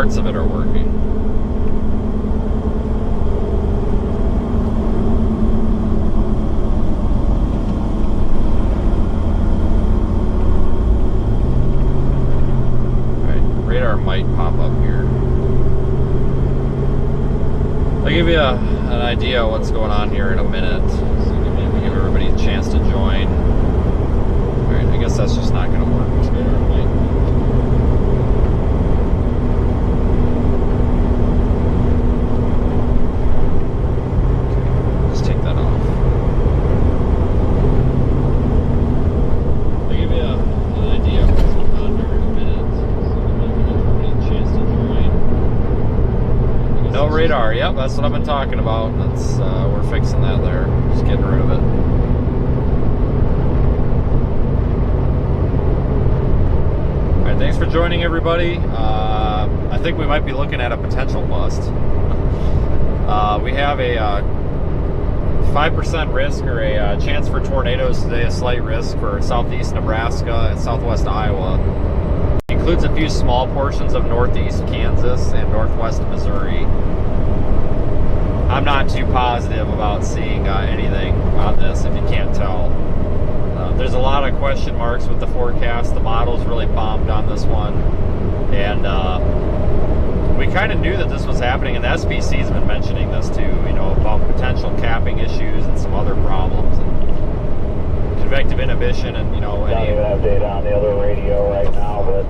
parts of it are working. Alright, radar might pop up here. I'll give you an idea of what's going on here in a minute. So give everybody a chance to join. Alright, I guess that's just not going to work. Radar, yep, that's what I've been talking about. That's we're fixing that there. Just getting rid of it. Alright, thanks for joining everybody. I think we might be looking at a potential bust. We have a 5% risk or a chance for tornadoes today, a slight risk for southeast Nebraska and southwest Iowa. It includes a few small portions of northeast Kansas and northwest Missouri. I'm not too positive about seeing anything on this, if you can't tell. There's a lot of question marks with the forecast. The model's really bombed on this one. And we kind of knew that this was happening, and the SPC's been mentioning this too, you know, about potential capping issues and some other problems. And convective inhibition and, you know, any... Not even update on the other radio right now, but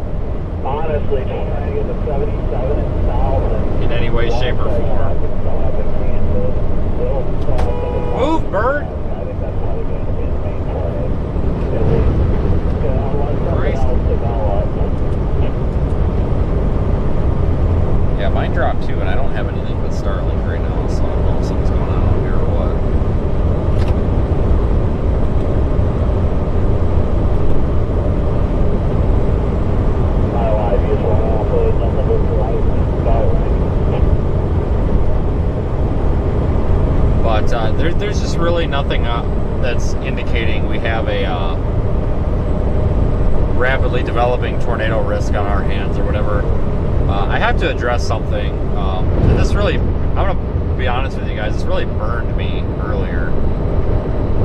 honestly, trying to get the 77 and south in any way, shape, or form. Move, bird! I think that's probably going to be the main tornado. Unless something else develops. Yeah, mine dropped too, and I don't have anything but Starlink right now, so I don't know if something's going on out here or what. My life is one off of nothing but light and Starlink. But there's just really nothing that's indicating we have a rapidly developing tornado risk on our hands or whatever. I have to address something. This really, I'm going to be honest with you guys, this really burned me earlier.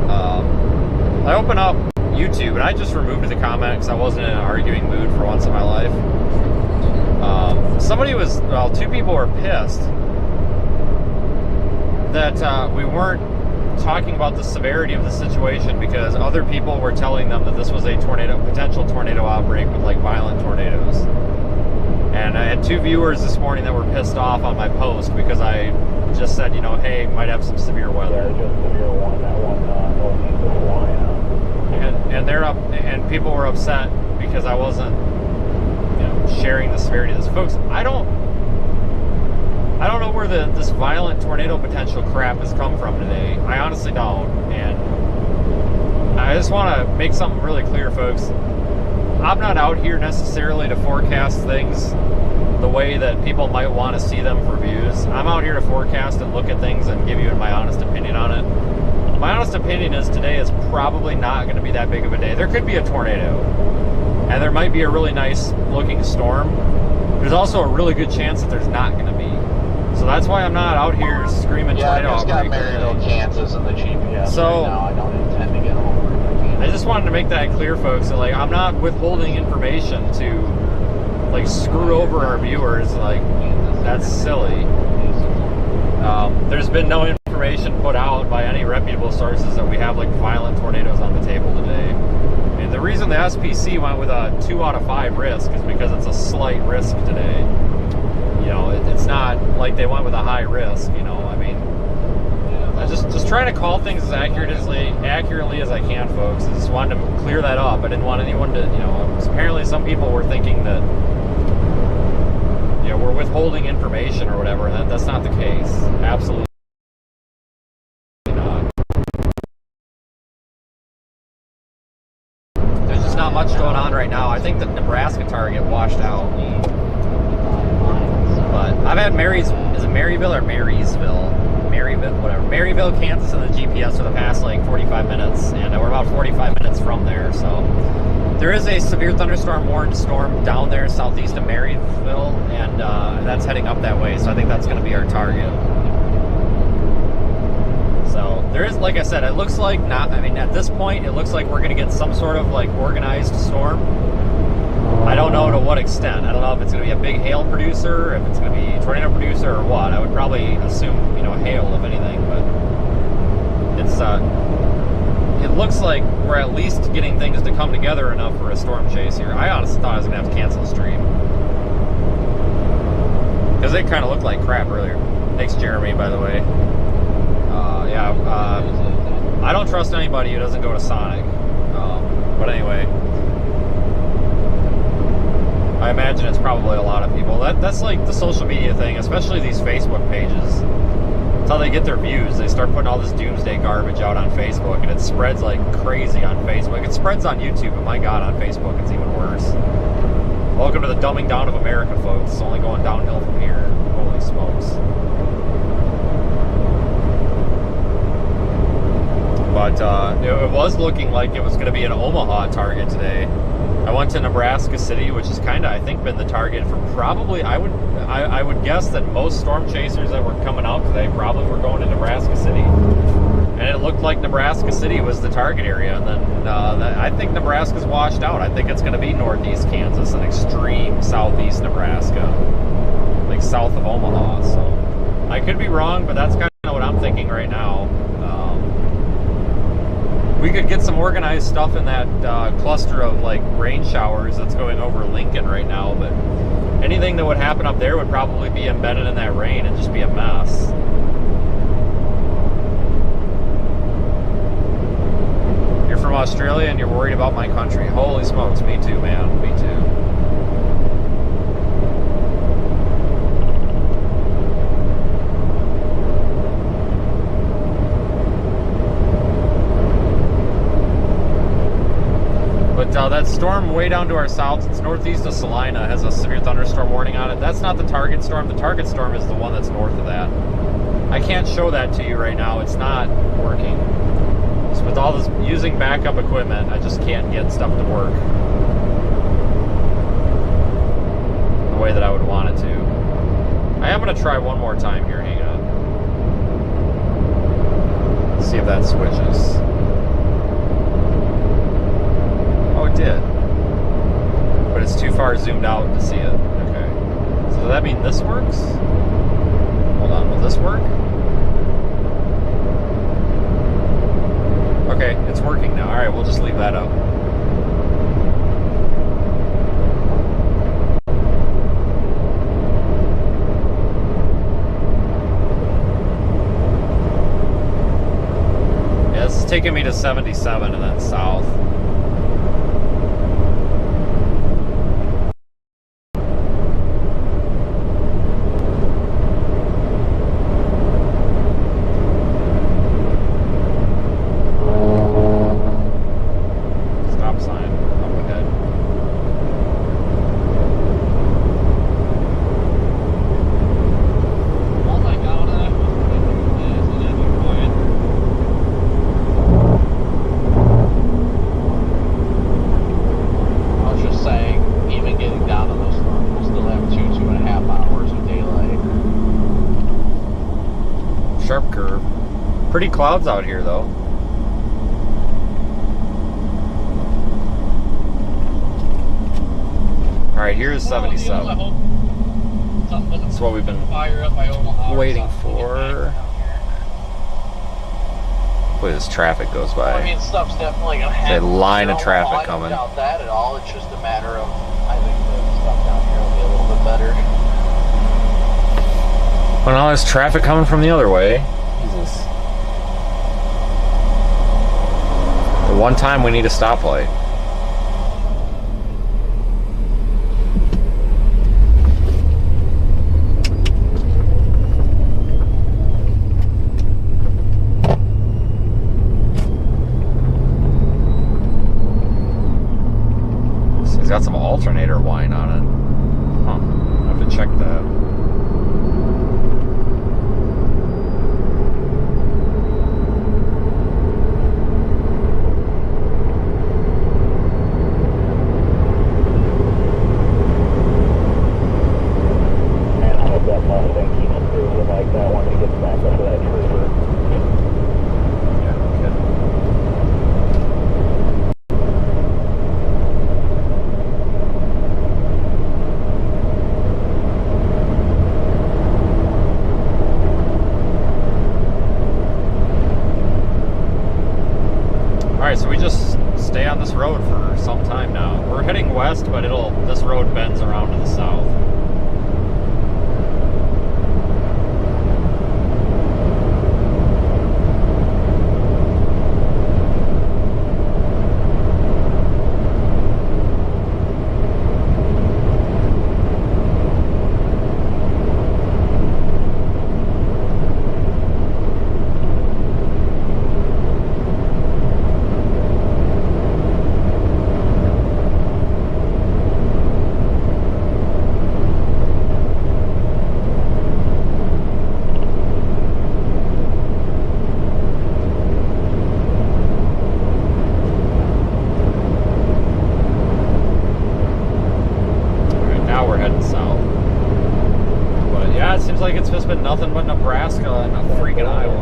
I opened up YouTube and I just removed the comment because I wasn't in an arguing mood for once in my life. Two people were pissed that we weren't talking about the severity of the situation because other people were telling them that this was a potential tornado outbreak with like violent tornadoes. And I had 2 viewers this morning that were pissed off on my post because I just said, you know, hey, might have some severe weather. Yeah, just severe one. That one northeast of Hawaii. And they're up, and people were upset because I wasn't, you know, sharing the severity of this. Folks, I don't know where this violent tornado potential crap has come from today. I honestly don't. And I just want to make something really clear, folks. I'm not out here necessarily to forecast things the way that people might want to see them for views. I'm out here to forecast and look at things and give you my honest opinion on it. My honest opinion is today is probably not going to be that big of a day. There could be a tornado, and there might be a really nice looking storm. There's also a really good chance that there's not going to be. So that's why I'm not out here screaming tornado outbreak. Yeah, I just got Maryville, Kansas in the GPS so, right now. I don't intend to get home. I just wanted to make that clear, folks. That, like, I'm not withholding information to, like, screw over our viewers. Like, that's silly. There's been no information put out by any reputable sources that we have, like, violent tornadoes on the table today. And the reason the SPC went with a 2 out of 5 risk is because it's a slight risk today. You know, it's not like they went with a high risk, you know. I mean, I just trying to call things as accurately as I can, folks. I just wanted to clear that up. I didn't want anyone to, you know, apparently some people were thinking that, you know, we're withholding information or whatever, and that's not the case. Absolutely not. There's just not much going on right now. I think the Nebraska target washed out. But I've had is it Maryville or Marysville? Maryville, whatever. Maryville, Kansas in the GPS for the past like 45 minutes, and we're about 45 minutes from there, so There is a severe thunderstorm warned storm down there southeast of Maryville, and that's heading up that way, so I think that's going to be our target. So there is, like I said, it looks like not, I mean, at this point, it looks like we're going to get some sort of like organized storm. I don't know to what extent. I don't know if it's going to be a big hail producer, if it's going to be a tornado producer, or what. I would probably assume, you know, hail, if anything, but it's, it looks like we're at least getting things to come together enough for a storm chase here. I honestly thought I was going to have to cancel the stream, because it kind of looked like crap earlier. Thanks, Jeremy, by the way. I don't trust anybody who doesn't go to Sonic. But anyway, I imagine it's probably a lot of people. That's like the social media thing, especially these Facebook pages. That's how they get their views. They start putting all this doomsday garbage out on Facebook, and it spreads like crazy on Facebook. It spreads on YouTube, but my God, on Facebook it's even worse. Welcome to the dumbing down of America, folks. It's only going downhill from here. Holy smokes. But it was looking like it was going to be an Omaha target today. I went to Nebraska City, which has kind of, I think, been the target for probably, I would guess that most storm chasers that were coming out today probably were going to Nebraska City. And it looked like Nebraska City was the target area. And then I think Nebraska's washed out. I think it's going to be northeast Kansas and extreme southeast Nebraska, like south of Omaha. So I could be wrong, but that's kind of what I'm thinking right now. We could get some organized stuff in that cluster of like rain showers that's going over Lincoln right now, but anything that would happen up there would probably be embedded in that rain and just be a mess. You're from Australia and you're worried about my country. Holy smokes, me too, man, me too. But that storm way down to our south, it's northeast of Salina, has a severe thunderstorm warning on it. That's not the target storm. The target storm is the one that's north of that. I can't show that to you right now. It's not working. So with all this using backup equipment, I just can't get stuff to work the way that I would want it to. I am going to try one more time here. Hang on. See if that switches. Oh, it did. But it's too far zoomed out to see it. Okay. So does that mean this works? Hold on, will this work? Okay, it's working now. Alright, we'll just leave that up. Yeah, this is taking me to 77 and then south. Pretty clouds out here, though. All right, here's 77. That's what we've been waiting for. Boy, this traffic goes by. I mean, stuff's definitely gonna happen. There's a line of traffic coming. I don't doubt that at all. It's just a matter of, I think the stuff down here will be a little bit better. Well, now there's traffic coming from the other way. Jesus. The one time we need a stoplight. So he's got some alternator whine on it. Huh. I have to check that. this road for some time now. We're heading west, but this road bends around to the south. Like it's just been nothing but Nebraska and a freaking Iowa.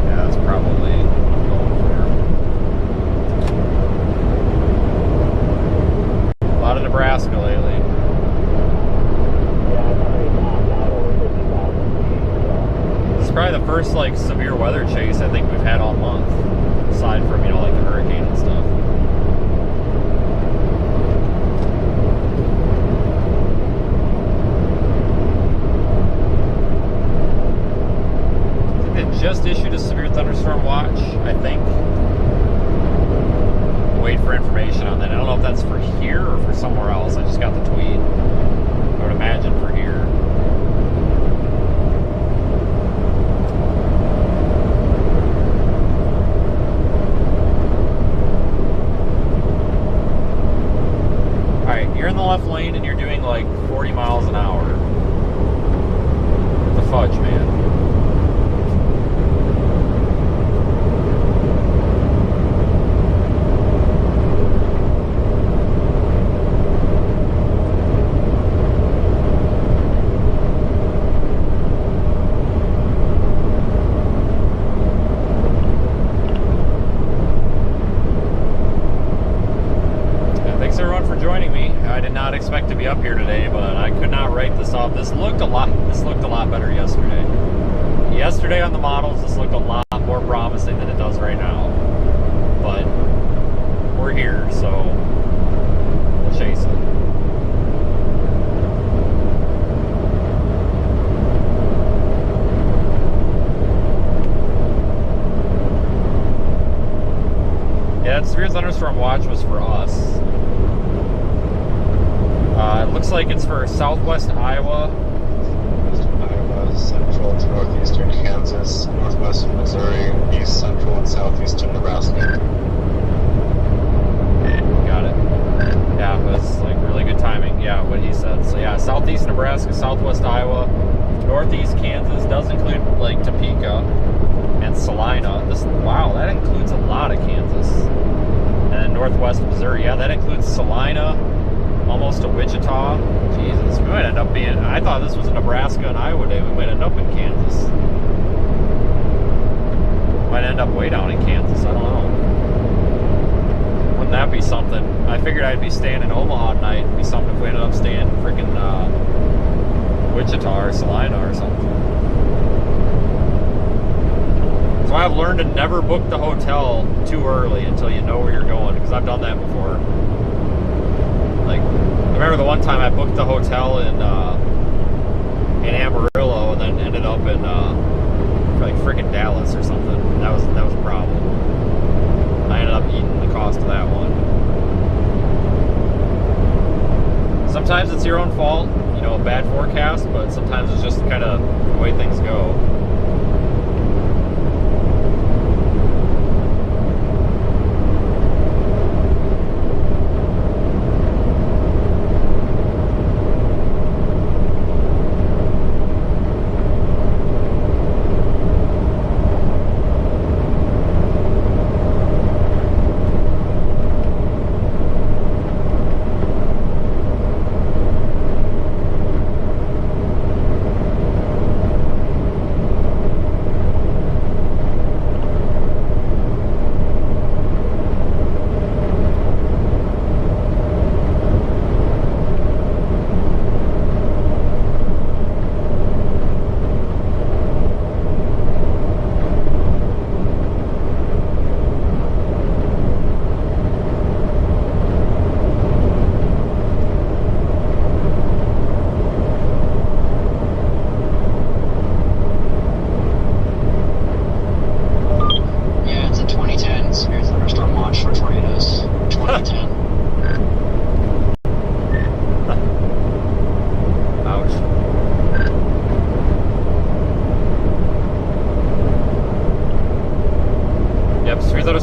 Yeah, that's probably what I'm going for. A lot of Nebraska lately. This is probably the first like severe weather chase I think we've had all month, aside from like the hurricane and stuff. Just issued a severe thunderstorm watch, I think. Wait for information on that. I don't know if that's for here or for somewhere else. I just got the tweet. I would imagine for here. Alright, you're in the left lane and you're doing like 40 miles an hour. What the fudge, man? Expect to be up here today, but I could not write this off. This looked a lot better yesterday. Yesterday on the models, this looked a lot more promising than it does right now. But we're here, so we'll chase it. Yeah, that severe thunderstorm watch was for us. It looks like it's for southwest Iowa. Iowa, central to northeastern Kansas, northwestern Missouri, east central and southeastern Nebraska. Got it. Yeah, that's like really good timing. Yeah, what he said. So yeah, southeast Nebraska, southwest Iowa, northeast Kansas. Does include like Topeka and Salina. Wow, that includes a lot of Kansas. And then northwest Missouri. Yeah, that includes Salina. Almost to Wichita. Jesus, we might end up being... I thought this was a Nebraska and Iowa day. We might end up in Kansas. Might end up way down in Kansas. I don't know. Wouldn't that be something? I figured I'd be staying in Omaha tonight. It'd be something if we ended up staying in freaking Wichita or Salina or something. So I've learned to never book the hotel too early until you know where you're going, because I've done that before. Like, I remember the one time I booked the hotel in Amarillo and then ended up in like freaking Dallas or something. That was a problem. I ended up eating the cost of that one. Sometimes it's your own fault, a bad forecast, but sometimes it's just kind of the way things go.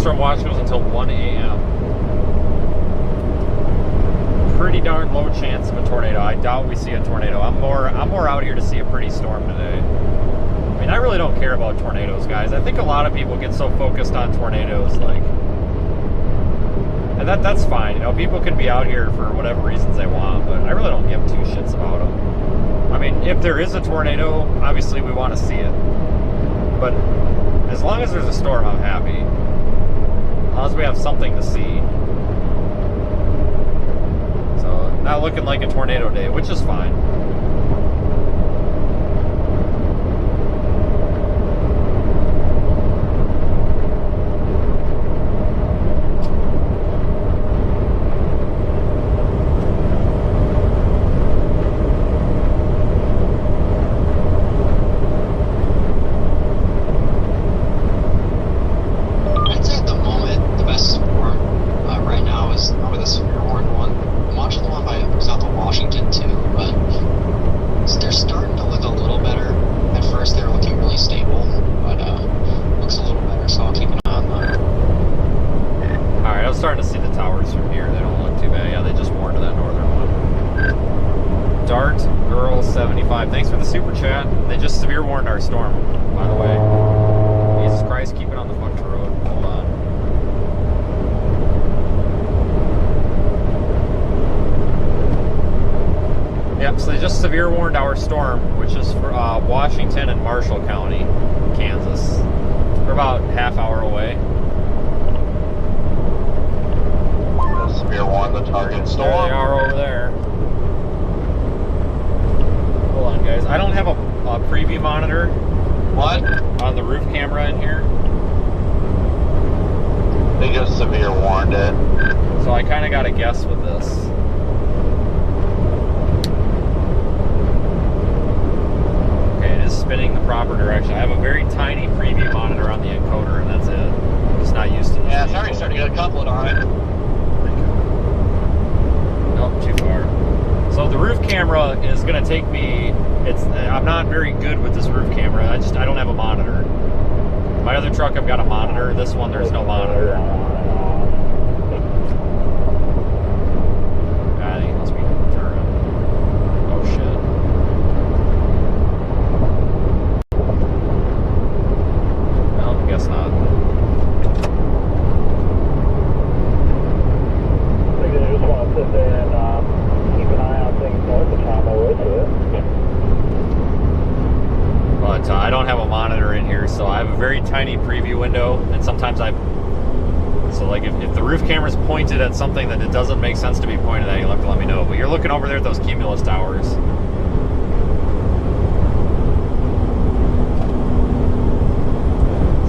thunderstorm watch goes until 1 a.m. Pretty darn low chance of a tornado. I doubt we see a tornado. I'm more out here to see a pretty storm today. I mean, I really don't care about tornadoes, guys. I think a lot of people get so focused on tornadoes, like, and that's fine. You know, people can be out here for whatever reasons they want, but I really don't give two shits about them. I mean, if there is a tornado, obviously we want to see it. But as long as there's a storm, I'm happy. As long as we have something to see. So, not looking like a tornado day, which is fine. Thanks for the super chat. They just severe warned our storm, by the way. Jesus Christ, keep it on the fucked road. Hold on. Yep, so they just severe warned our storm, which is for Washington and Marshall County, Kansas. We're about half hour away. Severe warned the target storm. There they are over there. Hold on, guys. I don't have a preview monitor. What? On the roof camera in here. They just severe warned it. So I kind of got to guess with this. Okay, it is spinning the proper direction. I have a very tiny preview monitor on the encoder, and that's it. I'm just not used to this. Yeah, it's already starting to get a couplet on it. Nope, too far. So the roof camera is going to take me, I'm not very good with this roof camera. I don't have a monitor. My other truck, I've got a monitor. This one, there's no monitor. I think it must be turning. Oh shit. Well, I guess not. I just want to sit there and keep an eye on things north of time away to it. But I don't have a monitor in here, so I have a very tiny preview window, and sometimes so like if the roof camera's pointed at something that it doesn't make sense to be pointed at, you'll have to let me know. But you're looking over there at those Cumulus towers.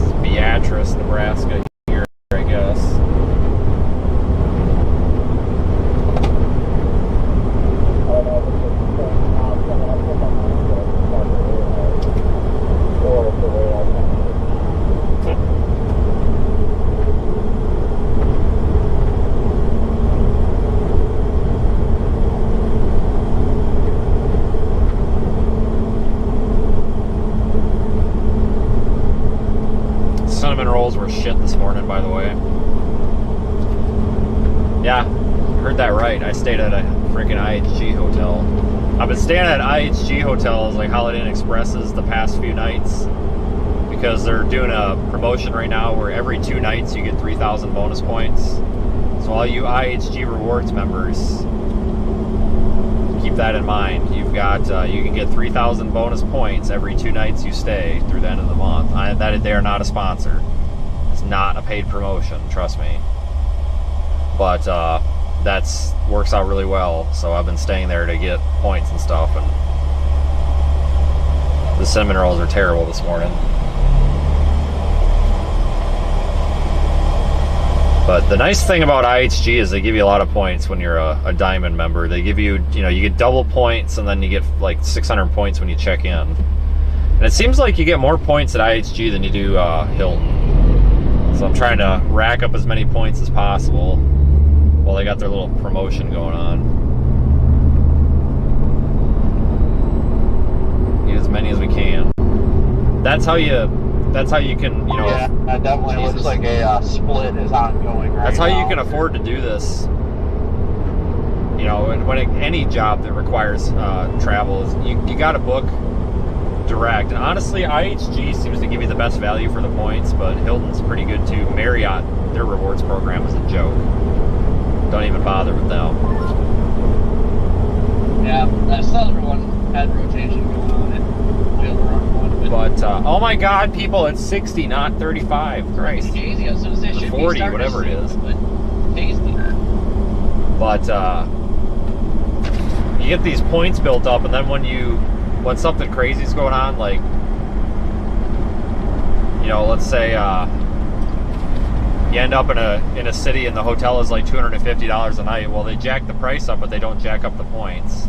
It's Beatrice, Nebraska here, I guess. Cinnamon rolls were shit this morning, by the way. Yeah, heard that right. I stayed at a freaking IHG hotel. I've been staying at IHG hotels like Holiday Inn Expresses the past few nights because they're doing a promotion right now where every 2 nights you get 3,000 bonus points. So all you IHG rewards members, keep that in mind. You've got you can get 3,000 bonus points every 2 nights you stay through the end of the month. They are not a sponsor. It's not a paid promotion, trust me. But that's works out really well. So I've been staying there to get points and stuff. And the cinnamon rolls are terrible this morning. But the nice thing about IHG is they give you a lot of points when you're a diamond member. They give you, you get double points, and then you get like 600 points when you check in. And it seems like you get more points at IHG than you do Hilton. So I'm trying to rack up as many points as possible while they got their little promotion going on. Get as many as we can. That's how you that's how you can, you know. Yeah, that definitely Jesus. looks like a split is ongoing right now. That's how you can afford to do this. You know, any job that requires travel, is you got to book direct. And honestly, IHG seems to give you the best value for the points, but Hilton's pretty good too. Marriott, their rewards program is a joke. Don't even bother with them. Yeah, that's the other one had rotation going on it. The other one, But oh my God, people, it's 60, not 35. Christ. Hazy, I was going to say, should 40, be starting whatever to it is. But hazy. But you get these points built up, and then when something crazy is going on, like, you know, let's say you end up in a city and the hotel is like $250 a night. Well, they jack the price up, but they don't jack up the points.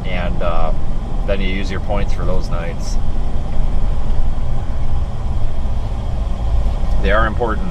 And then you use your points for those nights. They are important.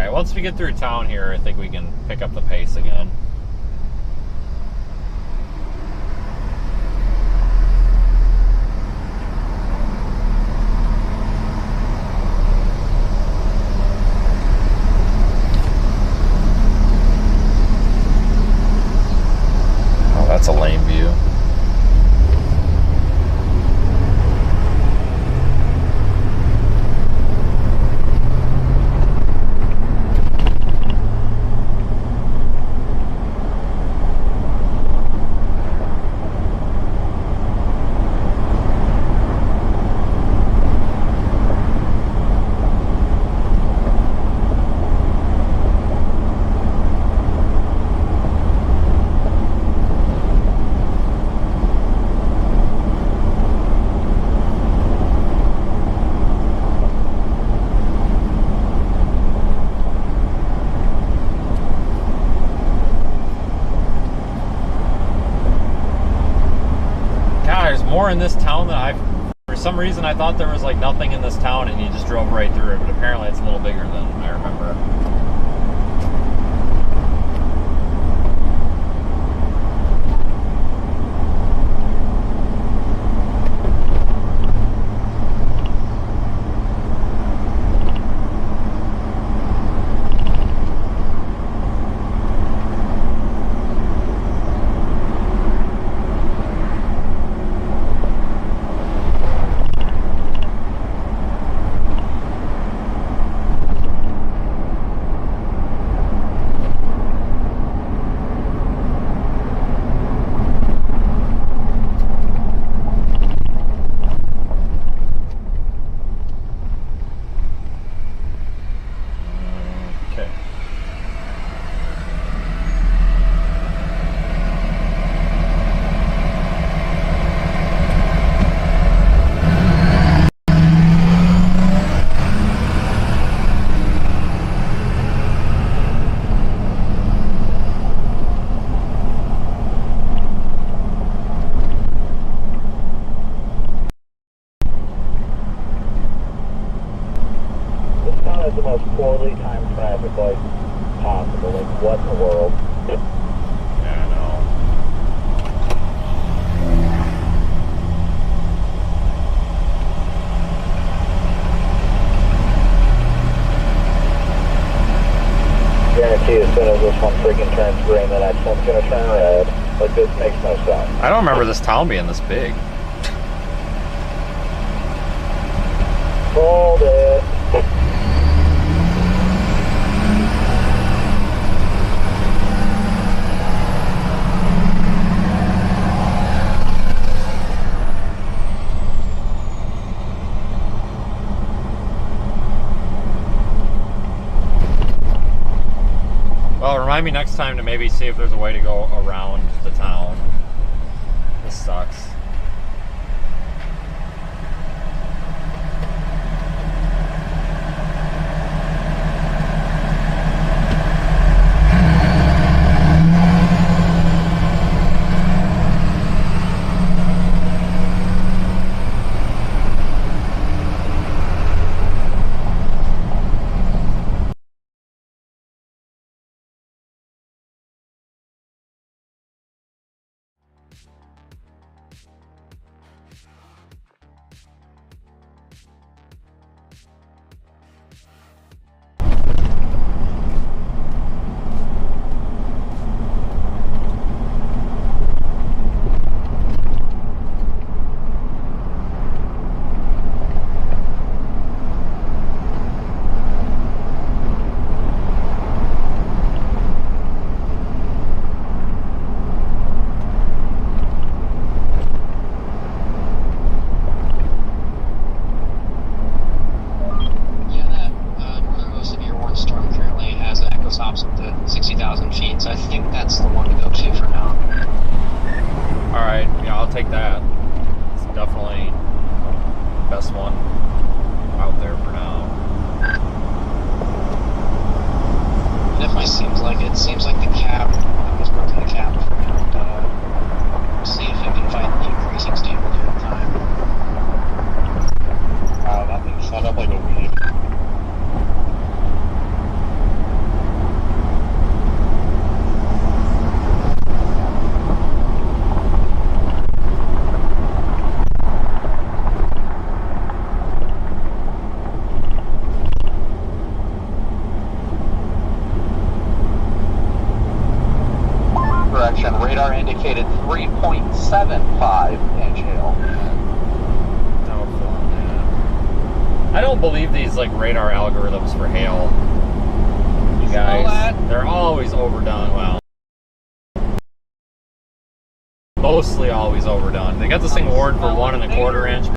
Once we get through town here, I think we can pick up the pace again. Oh, that's a lame view. More in this town than for some reason I thought there was like nothing in this town and you just drove right through it, but apparently it's a little bigger than I remember. The most poorly timed traffic light possible. Like, what in the world? Yeah, I know. Guarantee as soon as this one freaking turns green, the next one's gonna turn red. Like, this makes no sense. I don't remember this town being this big. Hold it. Well, remind me next time to maybe see if there's a way to go around the town. indicated 3.75 inch hail. Doubtful, yeah. I don't believe these like radar algorithms for hail. You guys, they're always overdone. Well, mostly always overdone. They got this thing warned for 1.25 inch.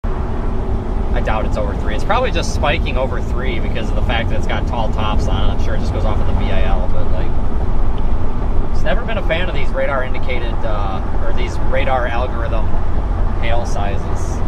I doubt it's over 3. It's probably just spiking over 3 because of the fact that it's got tall tops on it. I'm sure it just goes off of the VIL, but like, it's never been a fan of these radar indicated or these radar algorithm hail sizes.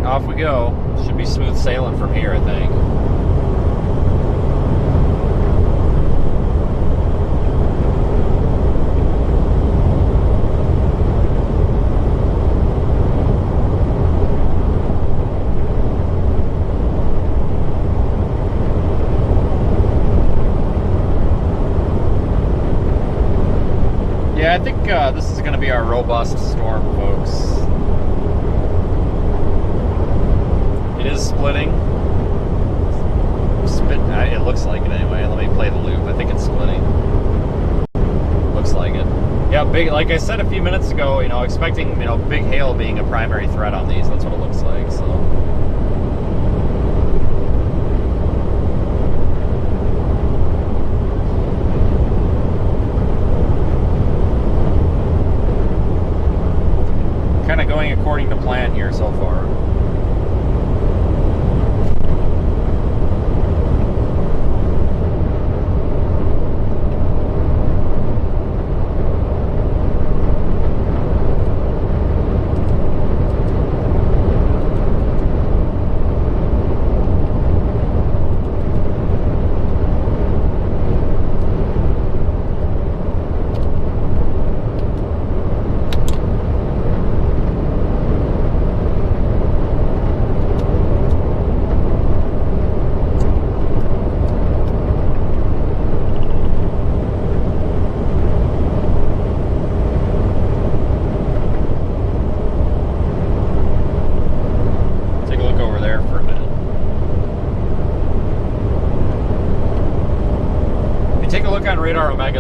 Off we go. Should be smooth sailing from here, I think. Yeah, I think this is going to be our robust storm, folks. It is splitting. It looks like it anyway. Let me play the loop. I think it's splitting. Looks like it. Yeah, big. Like I said a few minutes ago, you know, expecting, you know, big hail being a primary threat on these. That's what it looks like. So. Kind of going according to plan here so far.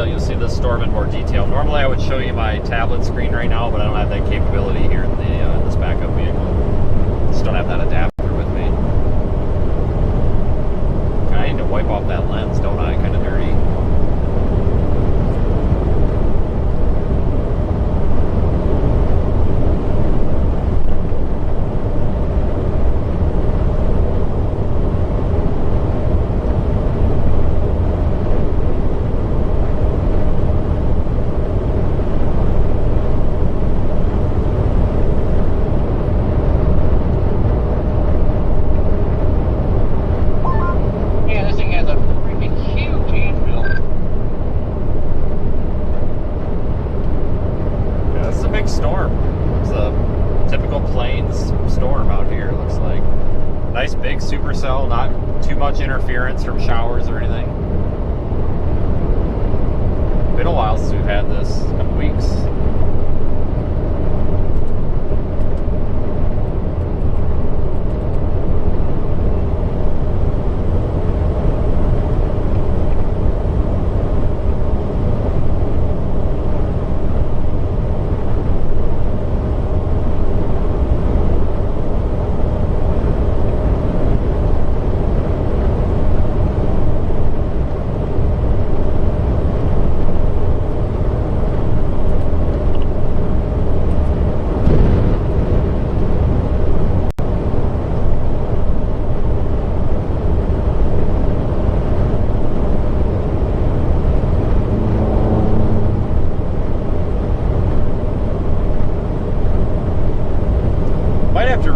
You'll see this storm in more detail. Normally I would show you my tablet screen right now, but I don't have that capability here in this backup vehicle. Just don't have that adapter with me. I need to wipe off that lens, don't I? Kind of dirty. Supercell, not too much interference from showers or anything. Been a while since we've had this, a couple weeks.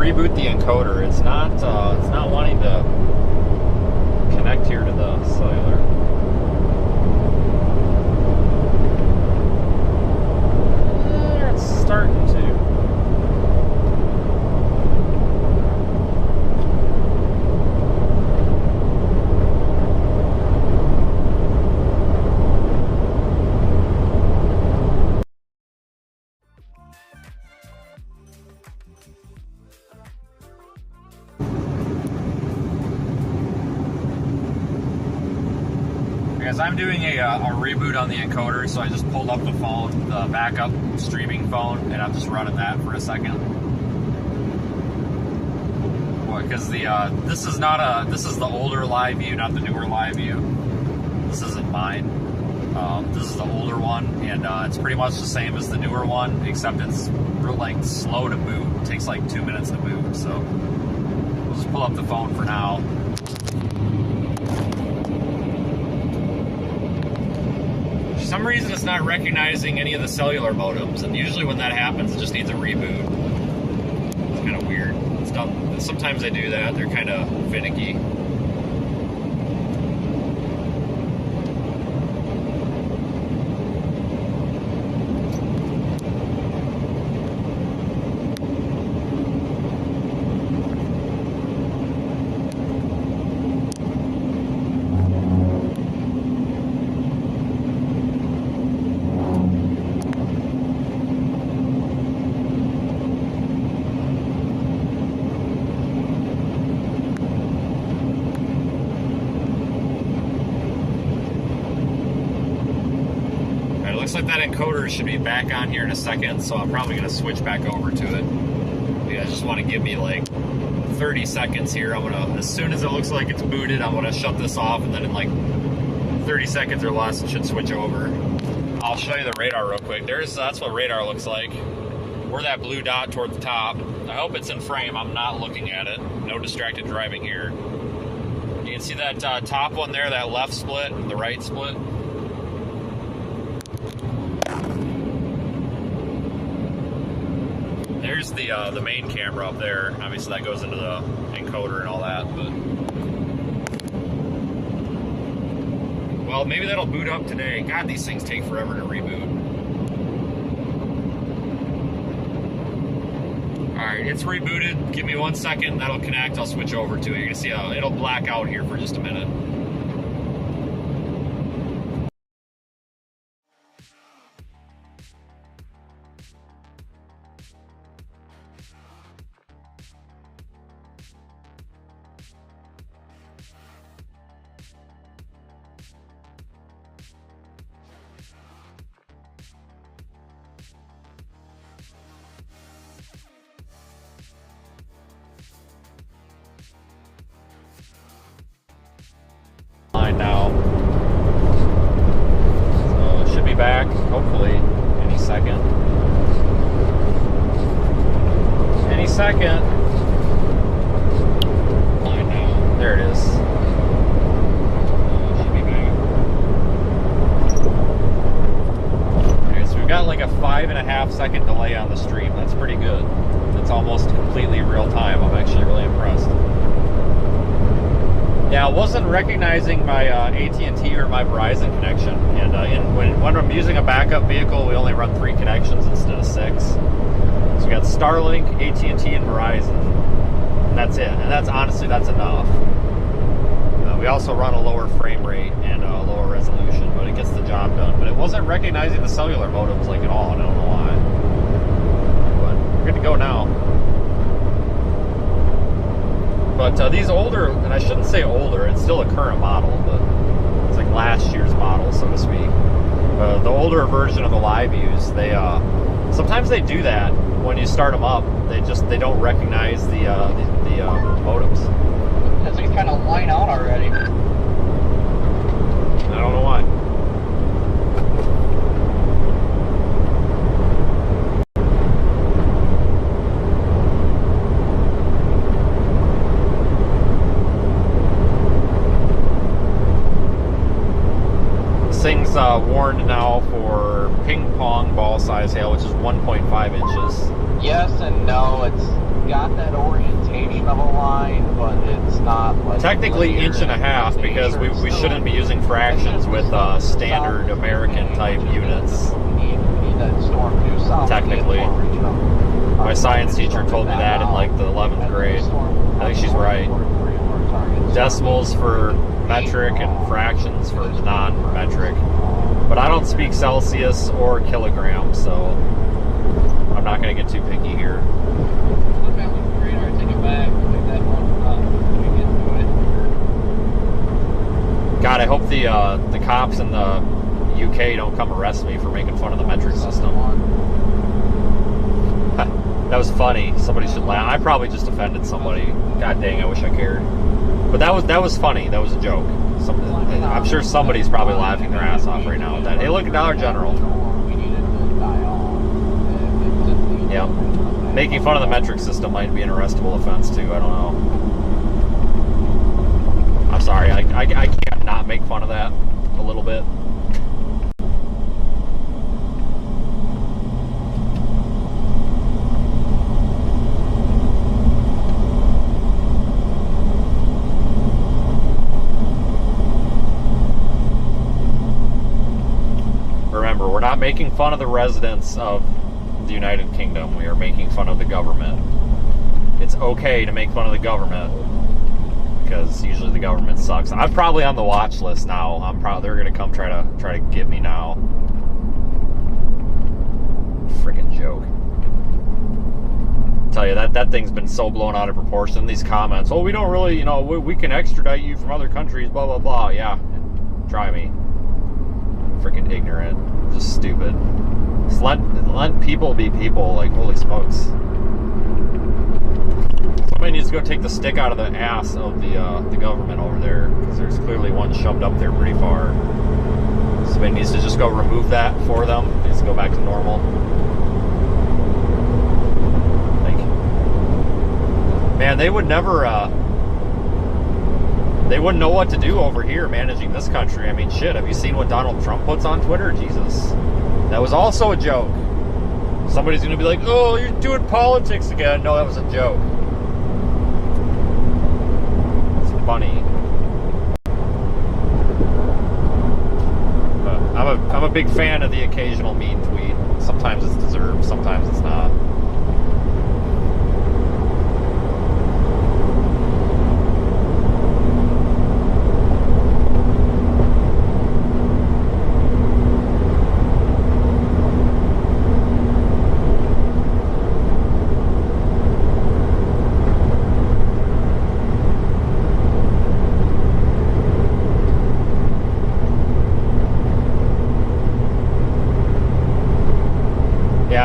reboot the encoder. It's not wanting to connect here to the cellular. It's starting to. Guys, I'm doing a reboot on the encoder, so I just pulled up the phone, the backup streaming phone, and I'm just running that for a second. Because this is the older live view, not the newer live view. This isn't mine. This is the older one, and it's pretty much the same as the newer one, except it's real slow to boot. It takes like 2 minutes to boot, so we'll just pull up the phone for now. For some reason it's not recognizing any of the cellular modems, and usually when that happens it just needs a reboot. It's kind of weird. It's done. Sometimes they do that. They're kind of finicky. Looks like that encoder should be back on here in a second, so I'm probably going to switch back over to it. Yeah, I just want to give me like 30 seconds here. I'm gonna, as soon as it looks like it's booted, I'm gonna shut this off, and then in like 30 seconds or less, it should switch over. I'll show you the radar real quick. That's what radar looks like. We're that blue dot toward the top. I hope it's in frame. I'm not looking at it. No distracted driving here. You can see that top one there, that left split and the right split. There's the main camera up there. Obviously that goes into the encoder and all that, but well, maybe that'll boot up today. God, these things take forever to reboot. Alright, it's rebooted. Give me 1 second, that'll connect. I'll switch over to it. You're gonna see how it'll black out here for just a minute. Now, so it should be back hopefully any second. Any second. Line now. There it is. Should be back. Okay, so we've got like a 5.5 second delay on the stream. That's pretty good. It's almost completely real time. I'm actually really impressed. Yeah, I wasn't recognizing my AT&T or my Verizon connection, and when I'm using a backup vehicle, we only run 3 connections instead of 6. So we got Starlink, AT&T, and Verizon, and that's it. And that's honestly, that's enough. We also run a lower frame rate and a lower resolution, but it gets the job done. But it wasn't recognizing the cellular modems like at all, and I don't know why. But we're good to go now. But these older, and I shouldn't say older, it's still a current model, but it's like last year's model, so to speak. The older version of the live views, they sometimes they do that when you start them up. They don't recognize the modems. Because they kind of line out already. I don't know why. Thing's warned now for ping pong ball size hail, which is 1.5 inches. Yes and no. got that orientation of a line, but it's not like technically linear inch and a half in because we nature. shouldn't be using fractions with standard American type units. We need that storm due south. Technically. My science teacher told me that in like the 11th grade. I think she's right. Decimals for metric and fractions for non-metric. But I don't speak Celsius or kilograms, so I'm not going to get too picky here. Look at the radar, take it back, take that one up, we get to it. God, I hope the cops in the UK don't come arrest me for making fun of the metric system. That was funny. Somebody should laugh. I probably just offended somebody. God dang, I wish I cared. But that was funny. That was a joke. I'm sure somebody's probably laughing their ass off right now with that. Hey, look at Dollar General. Yeah. Making fun of the metric system might be an arrestable offense too. I don't know. I'm sorry. I can't not make fun of that a little bit. Remember, we're not making fun of the residents of the United Kingdom. We are making fun of the government. It's okay to make fun of the government because usually the government sucks. I'm probably on the watch list now. They're gonna come try to get me now. Freaking joke. I tell you that thing's been so blown out of proportion. These comments. Oh, we don't really, we can extradite you from other countries. Blah blah blah. Yeah, try me. Freaking ignorant, just stupid. Just let people be people. Like, holy smokes. Somebody needs to go take the stick out of the ass of the government over there, because there's clearly one shoved up there pretty far. Somebody needs to just go remove that for them. It needs to go back to normal. Like, man, they would never. They wouldn't know what to do over here managing this country. I mean, shit, have you seen what Donald Trump puts on Twitter? Jesus. That was also a joke. Somebody's going to be like, oh, you're doing politics again. No, that was a joke. It's funny. I'm a big fan of the occasional mean tweet. Sometimes it's deserved, sometimes it's not.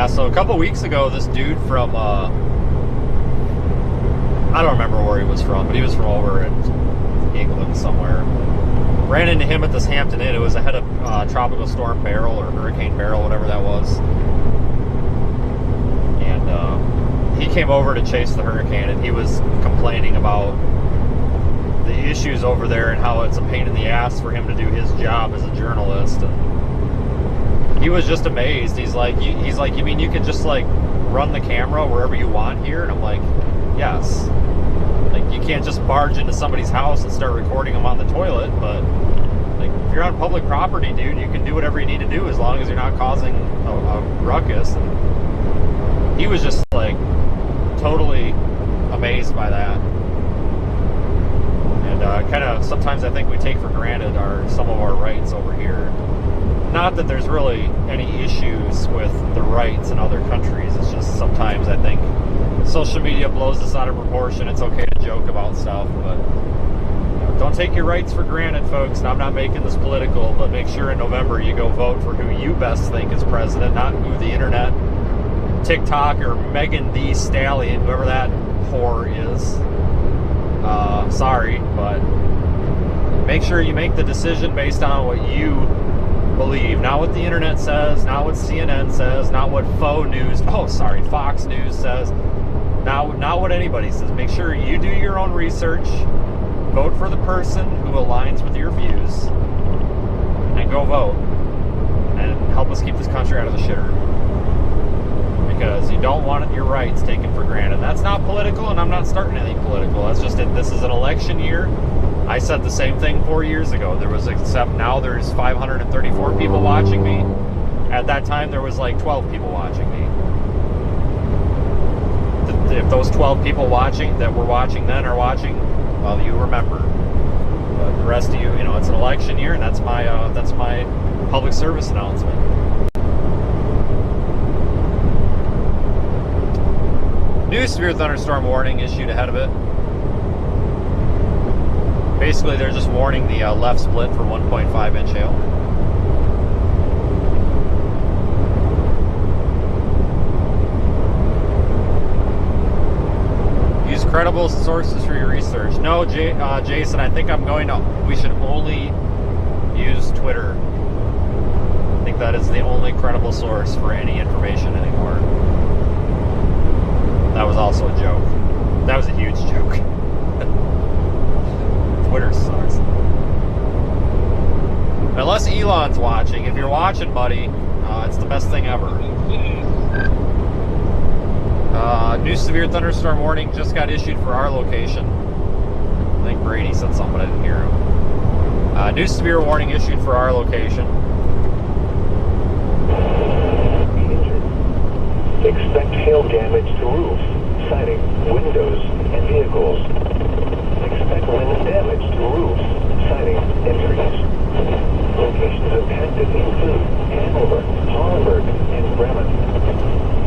So a couple weeks ago, this dude from, I don't remember where he was from, but he was from over in England somewhere. Ran into him at this Hampton Inn. It was ahead of Tropical Storm Beryl or Hurricane Beryl, whatever that was. And he came over to chase the hurricane, and he was complaining about the issues over there and how it's a pain in the ass for him to do his job as a journalist. And he was just amazed. He's like, you mean you could just like run the camera wherever you want here? And I'm like, yes. Like, you can't just barge into somebody's house and start recording them on the toilet, but like, if you're on public property, dude, you can do whatever you need to do as long as you're not causing a ruckus. And he was just like totally amazed by that. And kind of sometimes I think we take for granted some of our rights over here. Not that there's really any issues with the rights in other countries. It's just sometimes I think social media blows this out of proportion. It's okay to joke about stuff, but don't take your rights for granted, folks. And I'm not making this political, but make sure in November you go vote for who you best think is president, not who the internet, TikTok, or Megan Thee Stallion, whoever that whore is. Sorry, but make sure you make the decision based on what you believe, not what the internet says, not what CNN says, not what Fox News says, not what anybody says. Make sure you do your own research, vote for the person who aligns with your views, and go vote and help us keep this country out of the shitter. because you don't want your rights taken for granted. That's not political, and I'm not starting anything political. That's just it. This is an election year. I said the same thing 4 years ago. There was, except now there's 534 people watching me. At that time, there was like 12 people watching me. If those 12 people watching that were watching then are watching, well, you remember. But the rest of you, you know, it's an election year, and that's my public service announcement. New severe thunderstorm warning issued ahead of it. Basically, they're just warning the left split for 1.5 inch hail. Use credible sources for your research. No, Jason, I think we should only use Twitter. I think that is the only credible source for any information anymore. That was also a joke. That was a huge joke. Twitter sucks. Unless Elon's watching. If you're watching, buddy, it's the best thing ever. New severe thunderstorm warning just got issued for our location. I think Brady said something, but I didn't hear him. New severe warning issued for our location. Expect hail damage to roofs, siding, windows, and vehicles. Expect wind damage to roofs, siding, and trees. Locations impacted include Hanover, Hollenberg, and Bremen.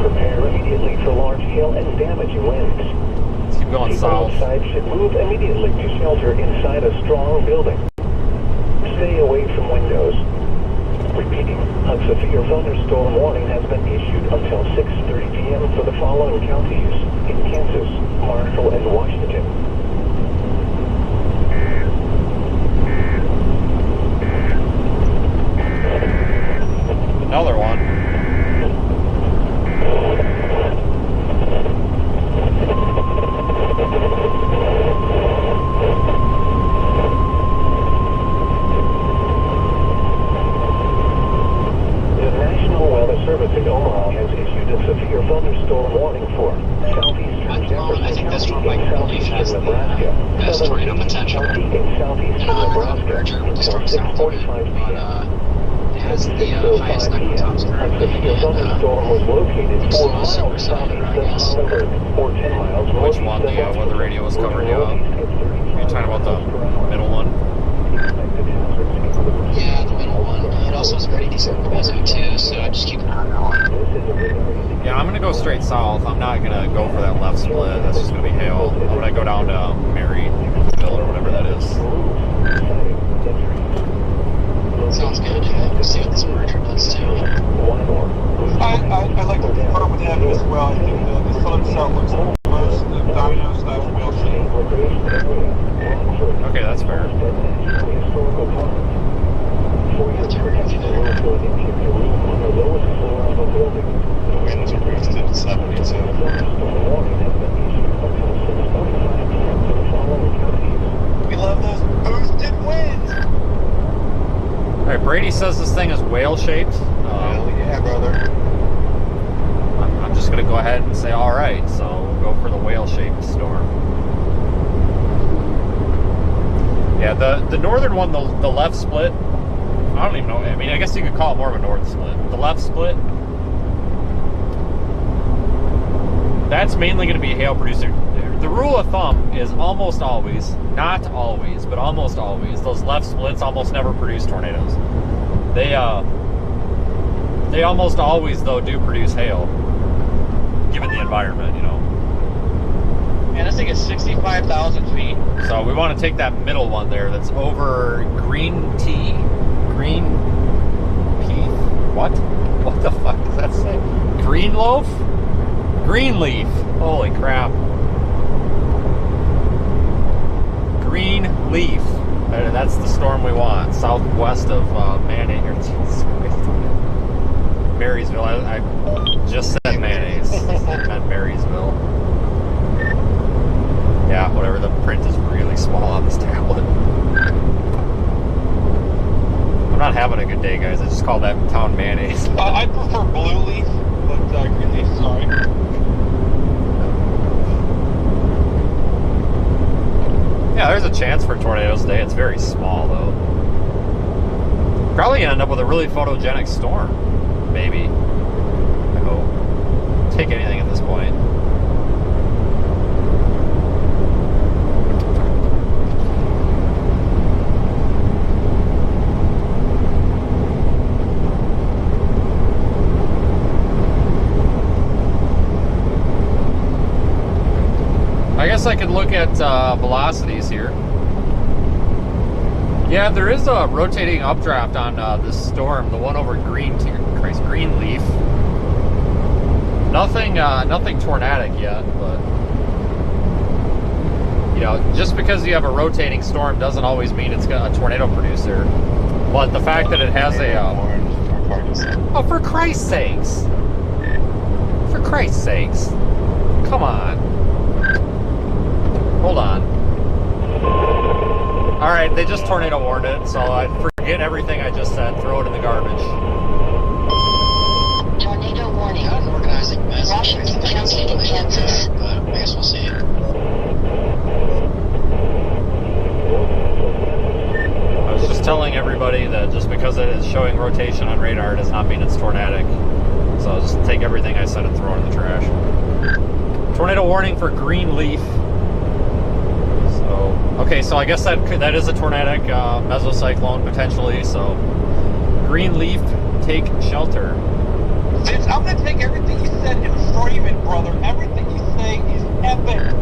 Prepare immediately for large hail and damaging winds. Let's keep going south. People outside should move immediately to shelter inside a strong building. Stay away from windows. Repeating, a severe thunderstorm warning has been issued until 6:30 p.m. for the following counties in Kansas, Marshall, and Washington. Another one. Service in Omaha has issued a severe thunderstorm warning for southeastern Denver I think this one County might and be fast southeastern the Nebraska, best tornado potential. County and southeastern Nebraska until 6:45 p.m. It has the highest times A currently. severe thunderstorm was located 4 miles southeast of Hollenberg, or 10 miles northeast Which one? of The weather radio was covering you up. You're talking about the middle one? Yeah, the middle one. It also has a pretty decent weather too, so I just keep an eye on that one. Yeah, I'm gonna go straight south. I'm not gonna go for that left split. That's just gonna be hail. I'm gonna go down to Maryville or whatever that is. Sounds good. Let's see what this merger does too. I'd like to confirm with him as well. I think the sun itself looks like most of the domino slash wheel shape. Okay, that's fair. The winds are boosted to 72. We love those boosted winds. Alright, Brady says this thing is whale shaped. Hell yeah, brother. I'm just gonna go ahead and say alright, so we'll go for the whale shaped storm. Yeah, the northern one, the left split, I don't even know. I mean, I guess you could call it more of a north split. The left split, that's mainly going to be a hail producer. The rule of thumb is almost always, not always, but almost always, those left splits almost never produce tornadoes. They almost always, though, do produce hail, given the environment, you know. Man, this thing is 65,000 feet. So we want to take that middle one there that's over green pea. What the fuck does that say? Green loaf? Green leaf. Holy crap. Green leaf. That's the storm we want. Southwest of Jesus Christ. Marysville. I just said mayonnaise. I meant Marysville. Yeah, whatever. The print is really small on this tablet. I'm not having a good day, guys. I just call that town mayonnaise. I prefer blue leaf. but Greenleaf, sorry. Yeah, there's a chance for tornadoes today. It's very small, though. Probably gonna end up with a really photogenic storm. Maybe. I hope. Take anything at this point. I guess I could look at velocities here. Yeah, there is a rotating updraft on this storm, the one over Greenleaf. Nothing tornadic yet, but you know, just because you have a rotating storm doesn't always mean it's got a tornado producer. But the fact that it has a oh, for Christ's sakes! For Christ's sakes! Come on! Hold on. Alright, they just tornado warned it, so I forget everything I just said. Throw it in the garbage. Tornado warning. Not an organizing mess. Washington County in Kansas. But I guess we'll see. I was just telling everybody that just because it is showing rotation on radar does not mean it's tornadic. So I'll just take everything I said and throw it in the trash. Tornado warning for Greenleaf. Okay, so I guess that is a tornadic mesocyclone potentially. So Greenleaf, take shelter. Vince, I'm gonna take everything you said and frame it, brother. Everything you say is epic.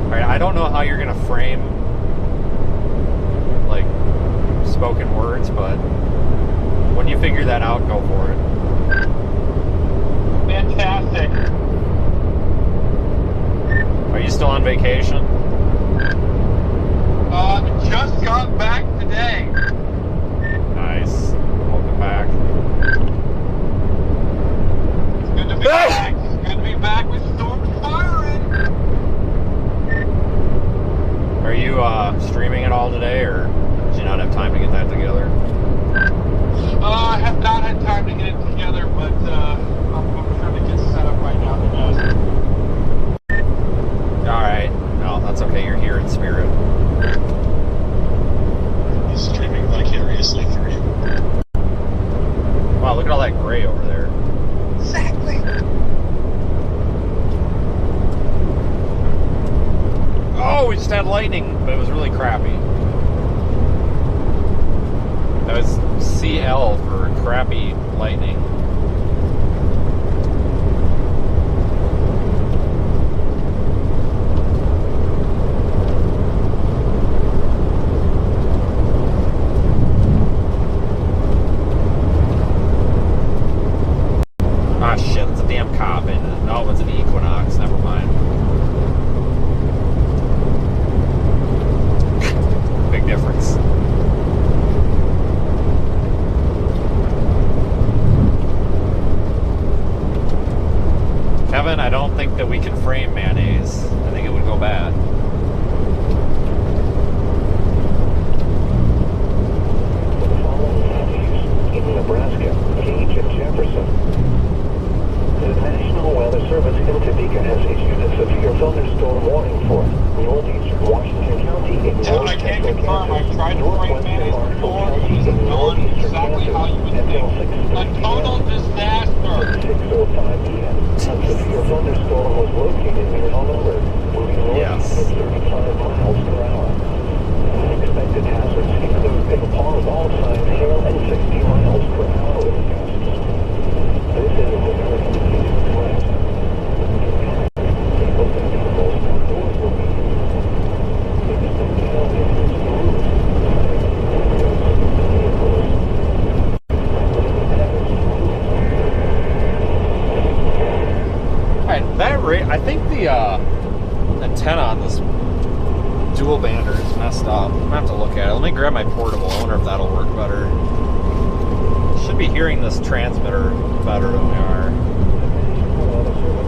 All right, I don't know how you're gonna frame like spoken words, but when you figure that out, go for it. Fantastic. Are you still on vacation? Just got back today. Nice. Welcome back. It's good to be back. It's good to be back with storms firing. Are you streaming it all today, or did you not have time to get that together? I have not had time to get it together, but I'm trying to get set up right now. Alright. No, that's okay. You're here in spirit. He's streaming vicariously through you. Wow, look at all that gray over there. Exactly. Oh, we just had lightning, but it was really crappy. That was CL for crappy lightning. Ah, shit, it's a damn cop, and no, it's an Equinox, never mind. Big difference. Kevin, I don't think that we can frame mayonnaise. I think it would go bad. In Nebraska, Gage and Jefferson. The National Weather Service in Topeka has issued a severe thunderstorm warning for northeastern Washington County in Kevin, I can't confirm. I've tried to frame mayonnaise before. It is not exactly how you would think. A total disaster. 6:05 p.m. A severe thunderstorm was located near Hollenberg, moving northeast at 35 miles per hour. Expected hazards include hail of all signs, hail and 60 miles per hour wind gusts. This is an American threat. People and vehicles outdoors will be used. Instant hail damage to roofs. Alright, that rate, I think the antenna on this dual bander is messed up. I'm gonna have to look at it. Let me grab my portable. I wonder if that'll work better. Should be hearing this transmitter better than we are.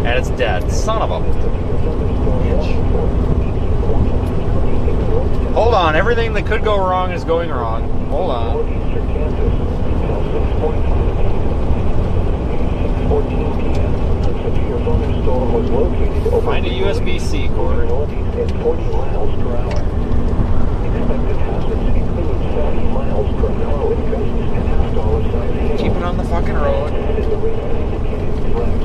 And it's dead. Son of a bitch. Hold on, everything that could go wrong is going wrong. Hold on. 6:14 p.m. A severe thunderstorm was located over Find a USB-C cord. northeast at 40 miles per hour. Expected hazards include 70 miles per hour with gusts and $50 size hail. Keep it on the fucking road. This is the radar indicated threat.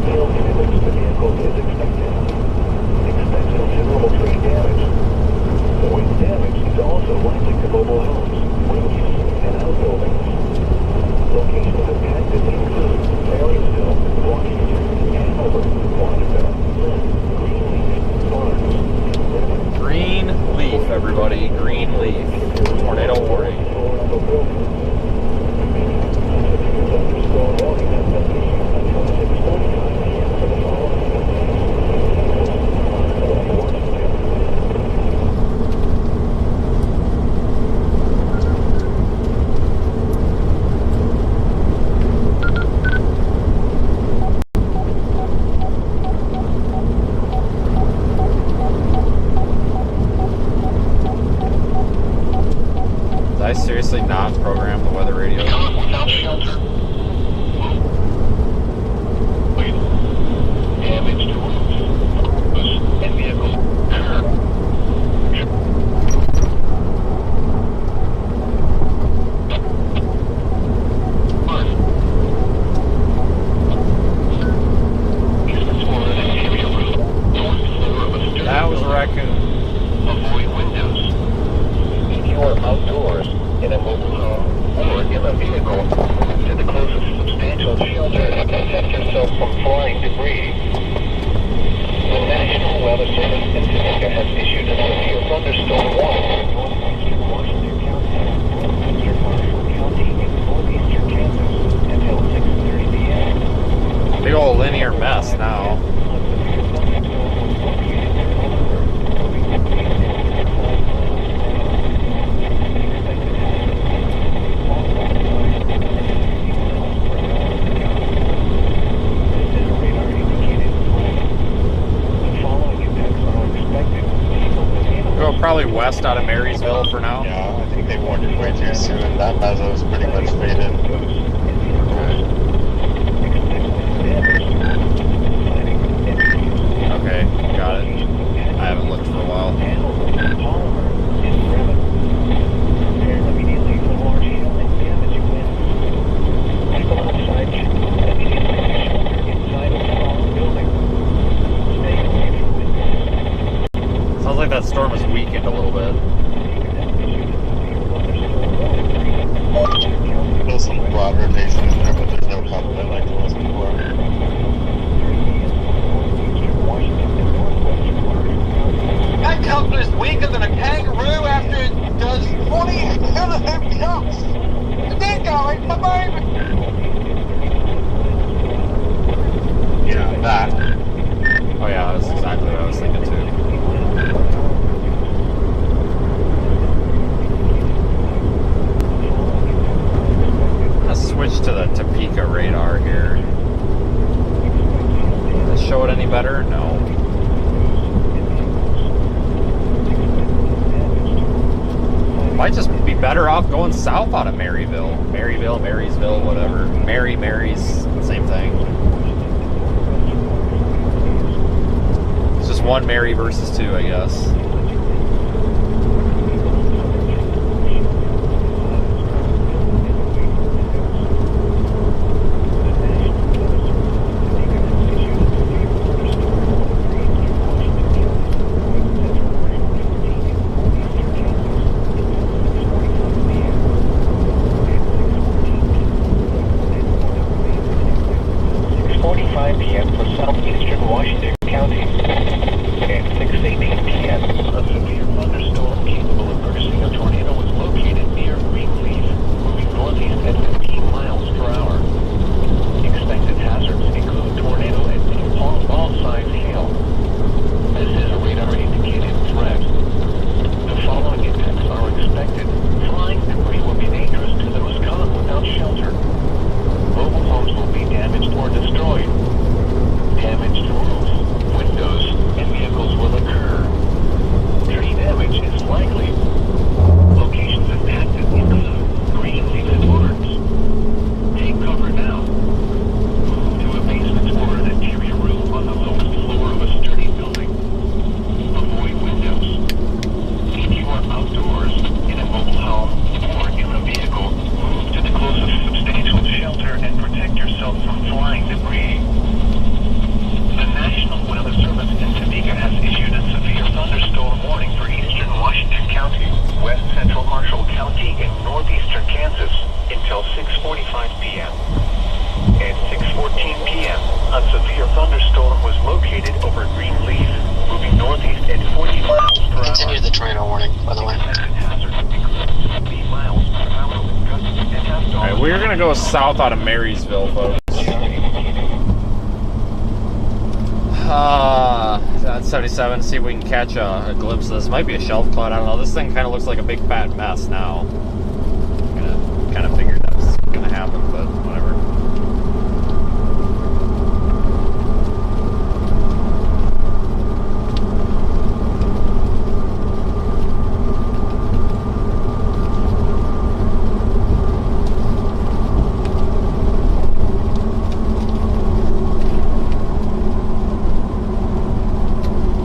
Hail damage to vehicles is expected. Expect considerable tree damage. Wind damage is also likely to mobile homes, roofs, and outbuildings. Locations impacted include Marysville, Washington, Hanover, Waterville, Lynn, Greenleaf, Barnes, and Green leaf, everybody. Green leaf. Tornado warning. Thunderstorm warning has been issued until 6:45 p.m. for the following. Did I seriously not program the weather radio? Without shelter. Damage to roofs and vehicles. That was a raccoon. Avoid windows. If you are outdoors in a mobile home or in a vehicle, to the closest substantial shelter and protect yourself from flying debris. The National Weather Service in Topeka has issued a severe thunderstorm warning. Northeastern Washington County, Western Marshall County, and northeastern Kansas until 6:30 p.m. Big old linear mess now. Go probably west out of Marysville for now. Yeah, I think they warned it way too soon. That mezzo is pretty much faded. Okay, got it. I haven't looked for a while. Sounds like that storm has weakened a little bit. There's some broad rotation in there, but there's no complement like there was before. That company's weaker than a kangaroo after it does 40 hip jumps. And then going, my baby. Yeah, that. Oh yeah, that's exactly what I was thinking too. Let's switch to the Topeka radar here. Does it show it any better? No. Might just be better off going south out of Maryville. Marysville, whatever. Mary's, same thing. It's just one Mary versus two, I guess. Damage to roofs, windows, and vehicles will occur. Tree thunderstorm was located over Greenleaf, moving northeast at 40 miles per hour. Continue the tornado warning, by the way. Alright, we're gonna go south out of Marysville, folks. At 77, see if we can catch a glimpse of this. Might be a shelf cloud, I don't know. This thing kind of looks like a big fat mess now. I'm kind of figured that was gonna happen, but whatever.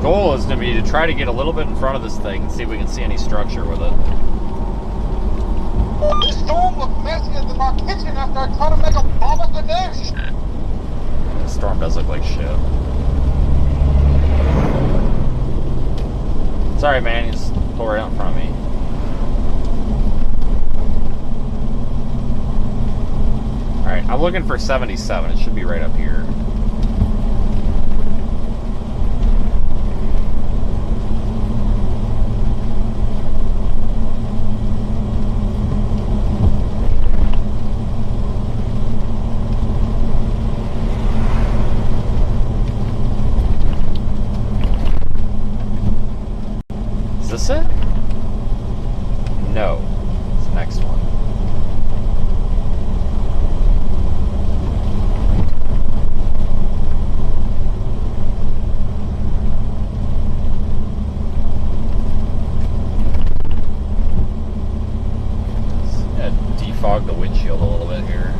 Goal is to be to try to get a little bit in front of this thing and see if we can see any structure with it. The storm looked messier than my kitchen after I tried to make a baba ganoush. The storm does look like shit. Sorry, man, you just pull right out in front of me. Alright, I'm looking for 77. It should be right up here. Is this it? No. It's the next one. Let's defog the windshield a little bit here.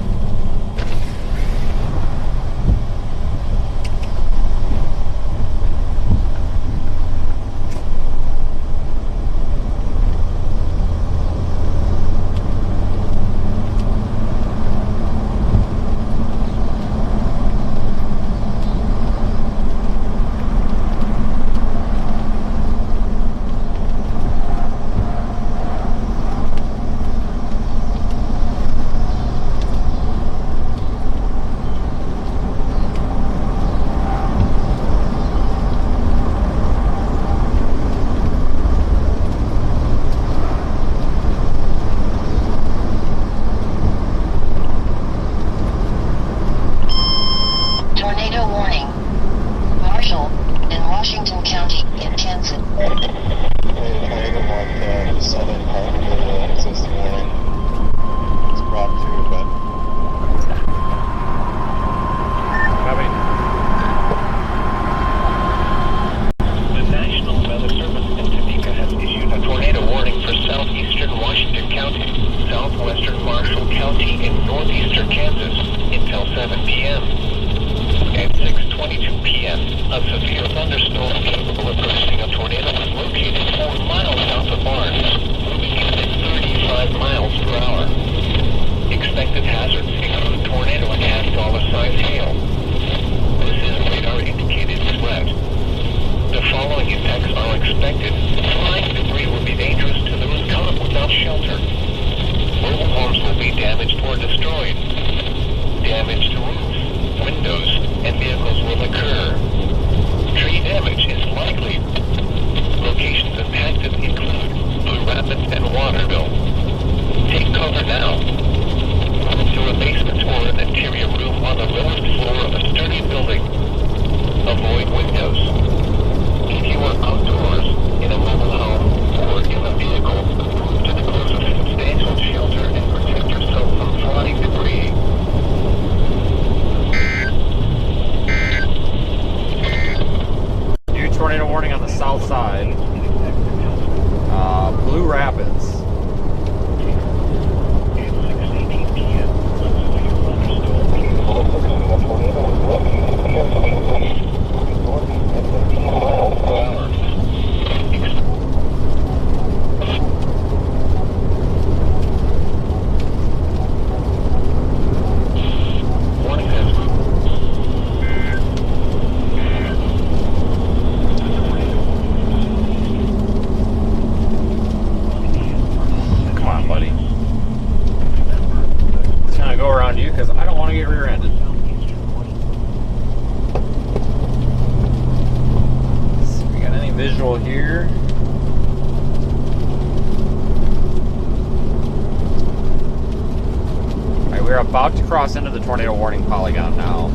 Tornado warning. Marshall, in Washington County, in Kansas. Tornado marked the southern part of the existing warning. It's brought to, but Copy. The National Weather Service in Topeka has issued a tornado warning for southeastern Washington County, southwestern Marshall County, and northeastern Kansas until 7 p.m. At 6:22 p.m., a severe thunderstorm capable of producing a tornado was located 4 miles south of Barnes, moving at 35 miles per hour. Expected hazards include tornado and half-dollar-sized hail. This is radar-indicated threat. The following impacts are expected. Flying debris will be dangerous to those caught without shelter. Mobile homes will be damaged or destroyed. Damage to roofs, windows, and vehicles will occur. Tree damage is likely. Locations impacted include Blue Rapids and Waterville. Take cover now. Move to a basement or an interior room on the lowest floor of a sturdy building. Avoid windows. If you are outdoors, in a mobile home, or in a vehicle, move to the closest substantial shelter and protect yourself from flying debris. New tornado warning on the south side. Blue Rapids. At 6:18 p.m., a severe thunderstorm capable of producing a tornado was located in Greenleaf, moving northeast at 15 miles per hour. Warning has Come on, buddy. Just gonna go around you because I don't want to get rear-ended. visual here. Alright, we're about to cross into the tornado warning polygon now.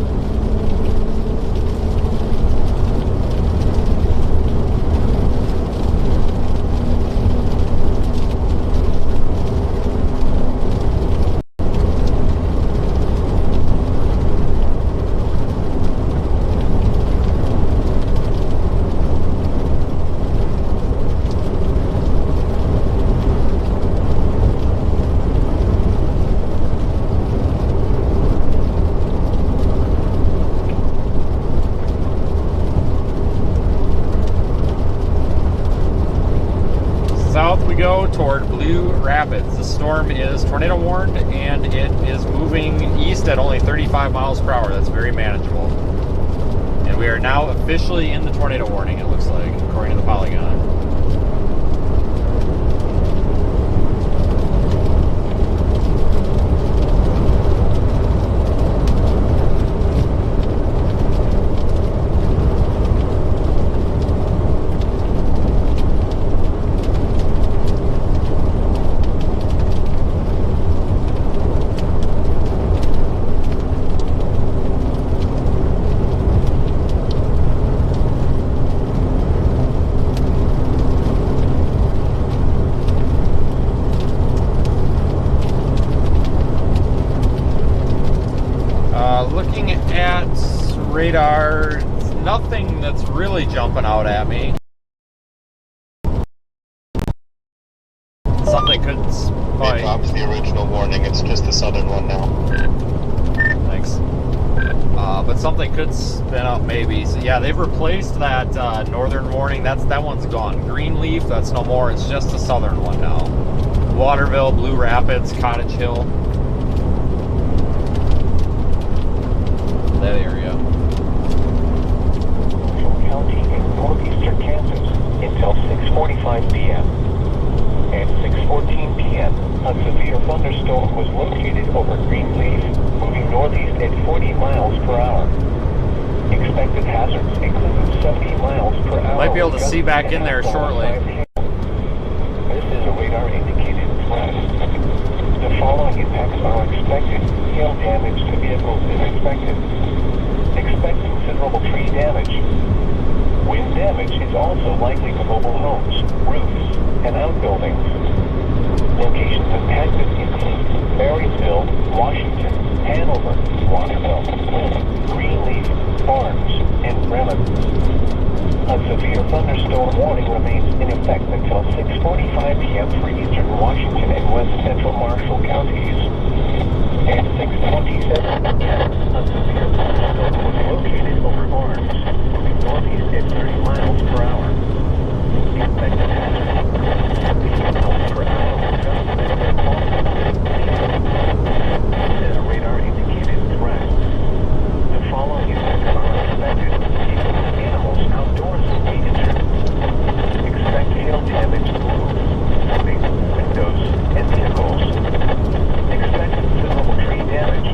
Toward Blue Rapids. The storm is tornado warned and it is moving east at only 35 miles per hour. That's very manageable. And we are now officially in the tornado warning, it looks like, according to the polygon. Looking at radar, nothing that's really jumping out at me. Something could They dropped the original warning, it's just the southern one now. Thanks. But something could spin up maybe. So yeah, they've replaced that northern warning. That one's gone. Greenleaf, that's no more. It's just the southern one now. Waterville, Blue Rapids, Cottage Hill. That area. County in northeastern Kansas until 6:45 p.m. At 6:14 p.m., a severe thunderstorm was located over Greenleaf, moving northeast at 40 miles per hour. Expected hazards include 70 miles per hour. Might be able to see back in there shortly. This is a radar-indicated threat. The following impacts are expected. Hail damage to vehicles is expected. Expect considerable tree damage. Wind damage is also likely to mobile homes, roofs, and outbuildings. Locations impacted include Marysville, Washington, Hanover, Waterville, Greenleaf, Barnes, and Remnants. A severe thunderstorm warning remains in effect until 6:45 p.m. for eastern Washington and west central Marshall counties. At 6:27 p.m., a severe thunderstorm was located over Barnes, moving northeast at 30 miles per hour. Expected hazard 70 miles per hour. This is a radar-indicated threat. The following effects are expected. People and animals outdoors will be injured. Expect hail damage to roofs, windows, and vehicles. Expect considerable tree damage.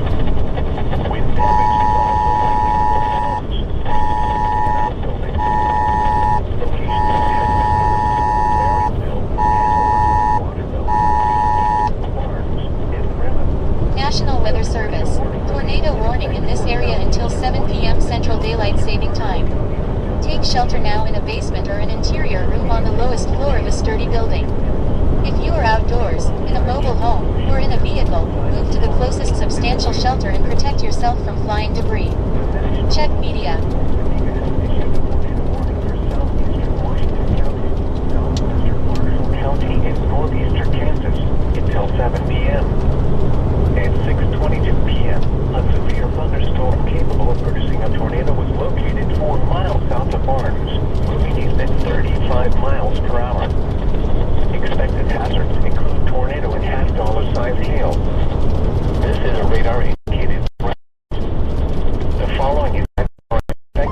Wind damage is also likely to homes and outbuildings. Locations Marysville, Hanover, Waterville, Barnes, and Remnants. National Weather Service. Tornado warning in this area until 7 p.m. Central Daylight Saving Time. Take shelter now in a basement or an interior room on the lowest floor of a sturdy building. If you are outdoors, in a mobile home, or in a vehicle, move to the closest substantial shelter and protect yourself from flying debris. Check media. County in northeastern Kansas until 7 p.m. At 6:22 p.m., a severe thunderstorm capable of producing a tornado was located 4 miles south of Barnes, moving east at 35 miles per hour. Expected hazards include tornado and half-dollar-sized hail. This is a radar-indicated threat. The following effects are expected.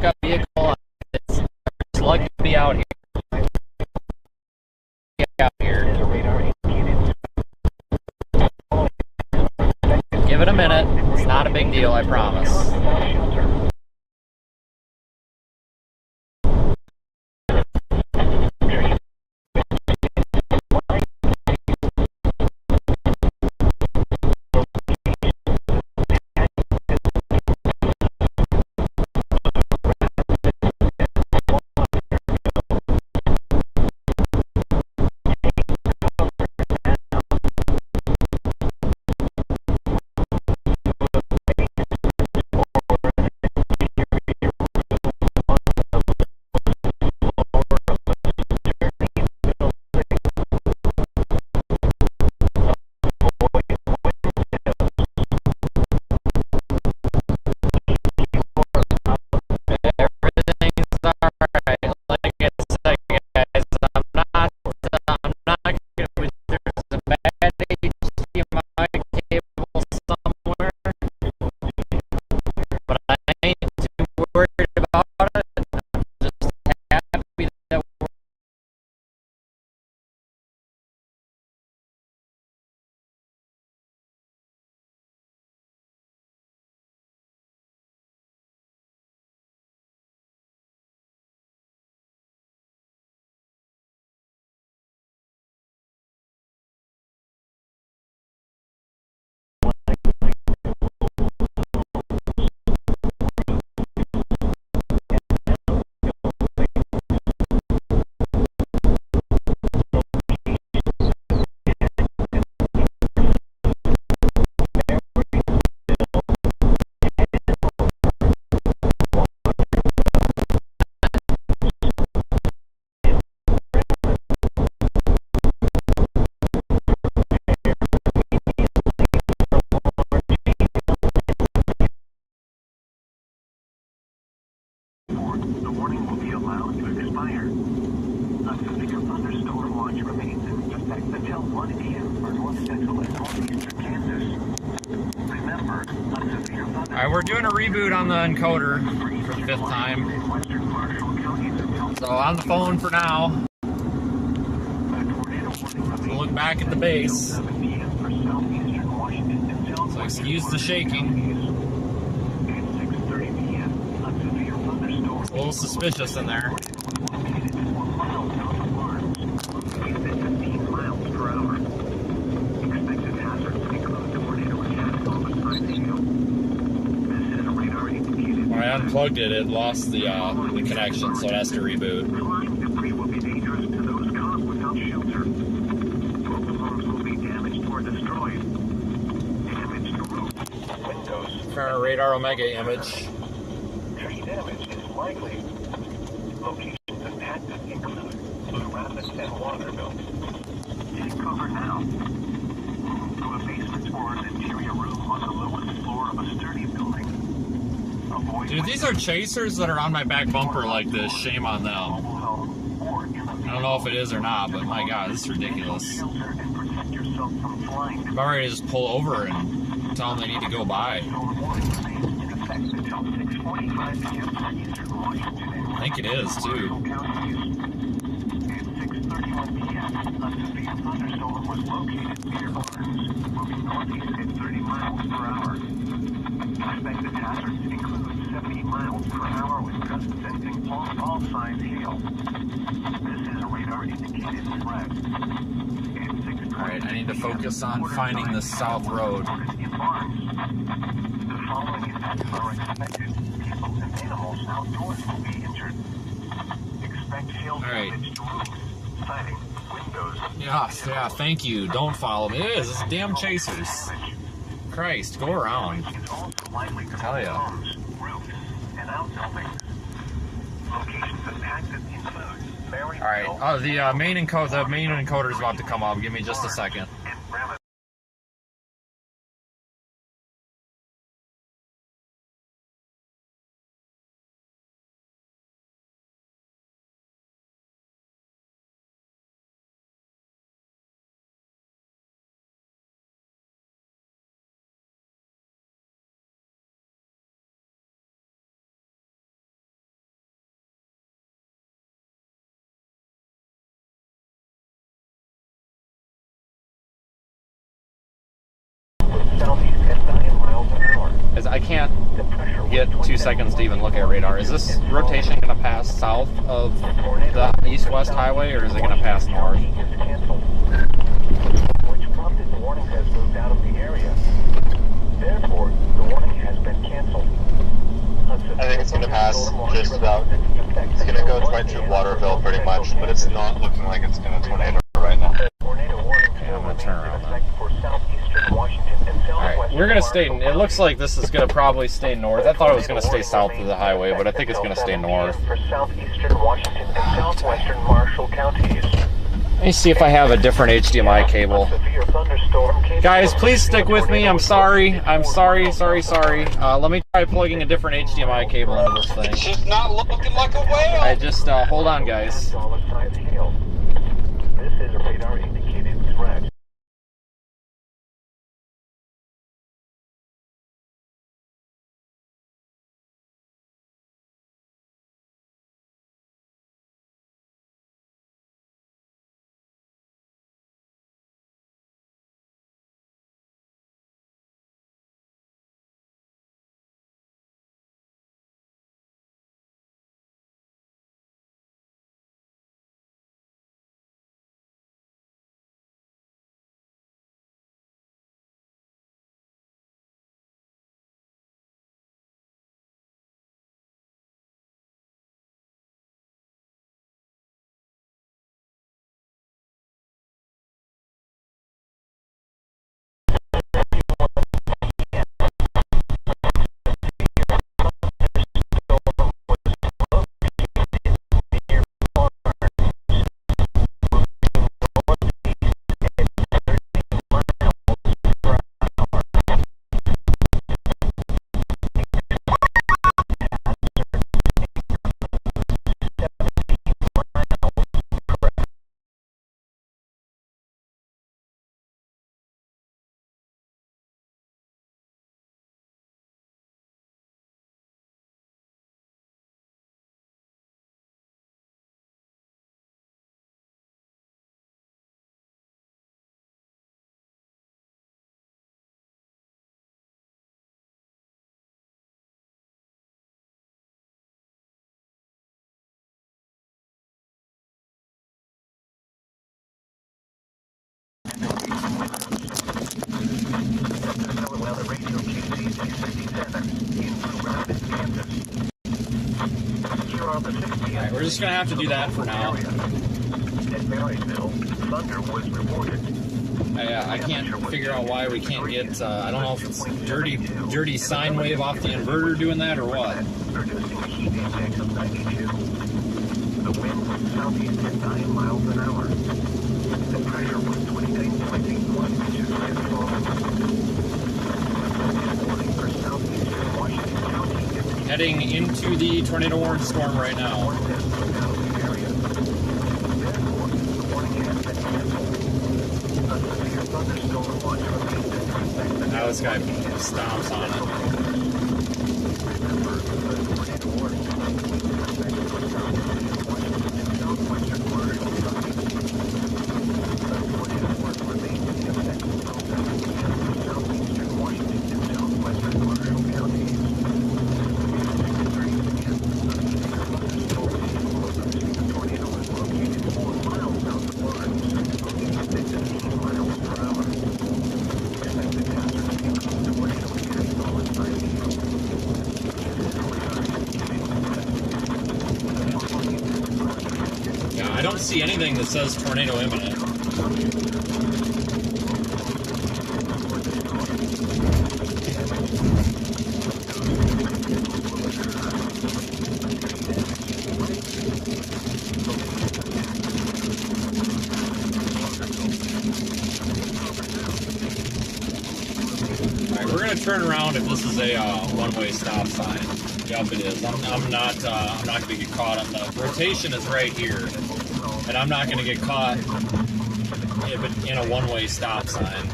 pickup vehicle. It's lucky to be out here. Out here. Give it a minute. It's not a big deal, I promise. The warning will be allowed to expire. A severe thunderstorm watch remains in effect until 1 p.m. for north central and northeastern Kansas. Remember, a severe thunderstorm... Alright, we're doing a reboot on the encoder for the 5th time. So on the phone for now. So look back at the base. So excuse the shaking. A little suspicious in there. When I unplugged it, it lost the connection, so it has to reboot. Debris will be dangerous to those caught without shelter. Mobile homes will be damaged or destroyed. Damage to roof, windows. Current radar Omega image. Tree damage is likely. Locations impacted include Blue Rapids and Waterville. Take cover now. Move to a basement or an interior room on the lowest floor of a sturdy building. Avoid Dude, these are chasers that are on my back bumper like this. Shame on them. I don't know if it is or not, but my god, this is ridiculous. I'm about ready to just pull over and tell them they need to go by. I think it is, too. Expected hazards include 70 miles per hour with gusts sensing all signs hail. This is a radar indicated threat. Alright, I need to focus on finding the south road. The following events are expected. People and animals outdoors will be injured. Expect hail damage to roofs, siding, windows. Yeah, thank you. Don't follow me. It is. It's damn chasers. Christ, go around. Tell ya. Alright, the main encoder is about to come up. Give me just a second. southeast at 9 miles an hour. As I can't The pressure get was 2 seconds to even look at radar. Is this rotation going to pass south of the east-west highway, or is it going to pass north? Is canceled, which prompted the warning has moved out of the area. Therefore, the warning has been canceled. I think it's going to pass just about. It's going to go right through Waterville pretty much, but it's not looking like it's going to tornado right now. Tornado warning Yeah, I'm going to turn around now. for southeastern Washington and Alright, southwestern we're going to stay, Marshall it looks like this is going to probably stay north. I thought it was going to stay south of the highway, but I think it's going to stay north. For southeastern Washington and southwestern Marshall counties. Let me see if I have a different HDMI cable. Severe thunderstorm came Guys, please stick with me. I'm sorry. Sorry. Let me try plugging a different HDMI cable into this thing. It's just not looking like a whale. I just, hold on, guys. $1 hail. This is a radar indicated threat. Alright, we're just going to have to do that for now. At Marysville, thunder was reported. I can't figure out why we can't get, I don't know if it's dirty sine wave off the inverter doing that or what. Producing a heat index of 92. The wind was southeast at 9 miles an hour. The pressure was 29.81 inches of warning for southeastern Washington County. Heading into the tornado warning storm right now. Now this guy stomps on it. I don't see anything that says tornado imminent. Alright, we're gonna turn around if this is a one-way stop sign. Yep, it is. I'm not gonna get caught on the rotation is right here. And I'm not going to get caught in a one-way stop sign.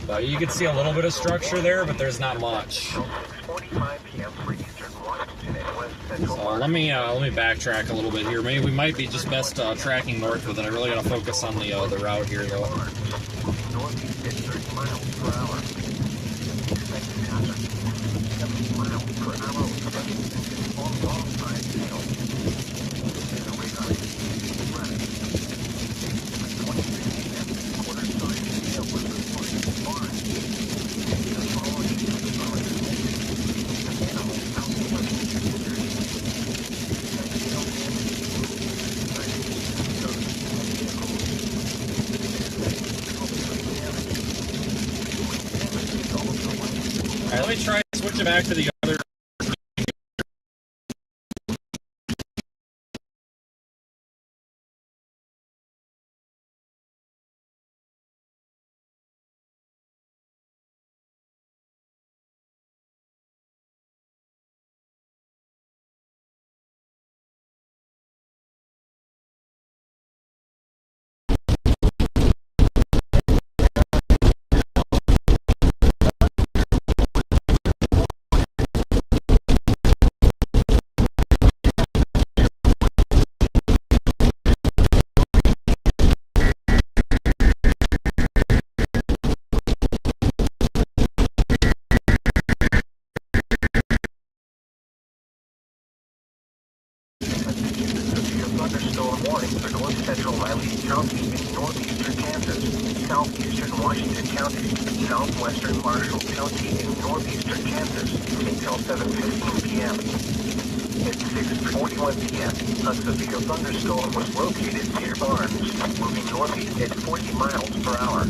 But you can see a little bit of structure there, but there's not much. 6:45 p.m. for eastern Washington and west So let me backtrack a little bit here. Maybe we might be just best tracking north with it. I really got to focus on the route here, though. Northeast at 30 miles per hour. Expected hazard 70 miles per hour. On long side tail. And a radar indicating threat. At 26 p.m., quarter side tail was reported barn. The following impacts are expected. The animal outdoors injuries. Tail damage to roof. Alright, let me try to switch it back to the other. Thunderstorm warning for north central Waelti County in northeastern Kansas, southeastern Washington County, southwestern Marshall County in northeastern Kansas until 7:15 p.m. At 6:41 p.m., a severe thunderstorm was located near Barnes, moving northeast at 40 miles per hour.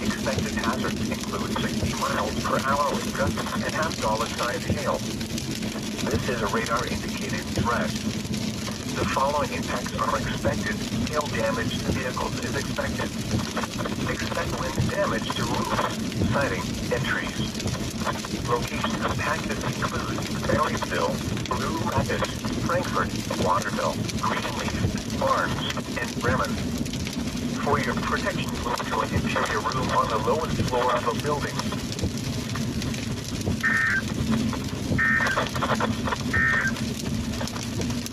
Expected hazards include 60 miles per hour with gusts and half-dollar-sized hail. This is a radar-indicated threat. The following impacts are expected. Hail damage to vehicles is expected. Expect wind damage to roofs, siding, and trees. Locations impacted include Marysville, Blue Rapids, Frankfort, Waterville, Greenleaf, Barnes, and Bremen. For your protection, move to an interior room on the lowest floor of a building.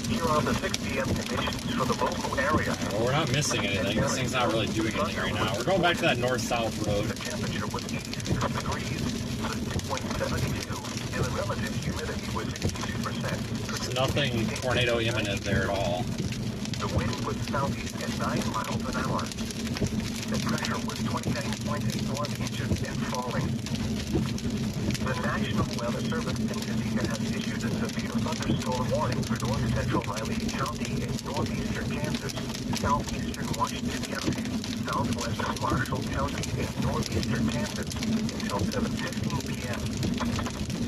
Here are the 6 p.m. conditions for the local area. Well, we're not missing anything. This thing's not really doing anything right now. We're going back to that north-south road. The temperature was 86 degrees, the dew point 72, and the relative humidity was 62%. There's nothing tornado imminent there at all. The wind was southeast at 9 miles an hour. The pressure was 29.81 inches and falling. The National Weather Service in Topeka has issued a severe thunderstorm warning for north central Waelti County and northeastern Kansas, southeastern Washington County, southwestern Marshall County, and northeastern Kansas until 7:15 p.m.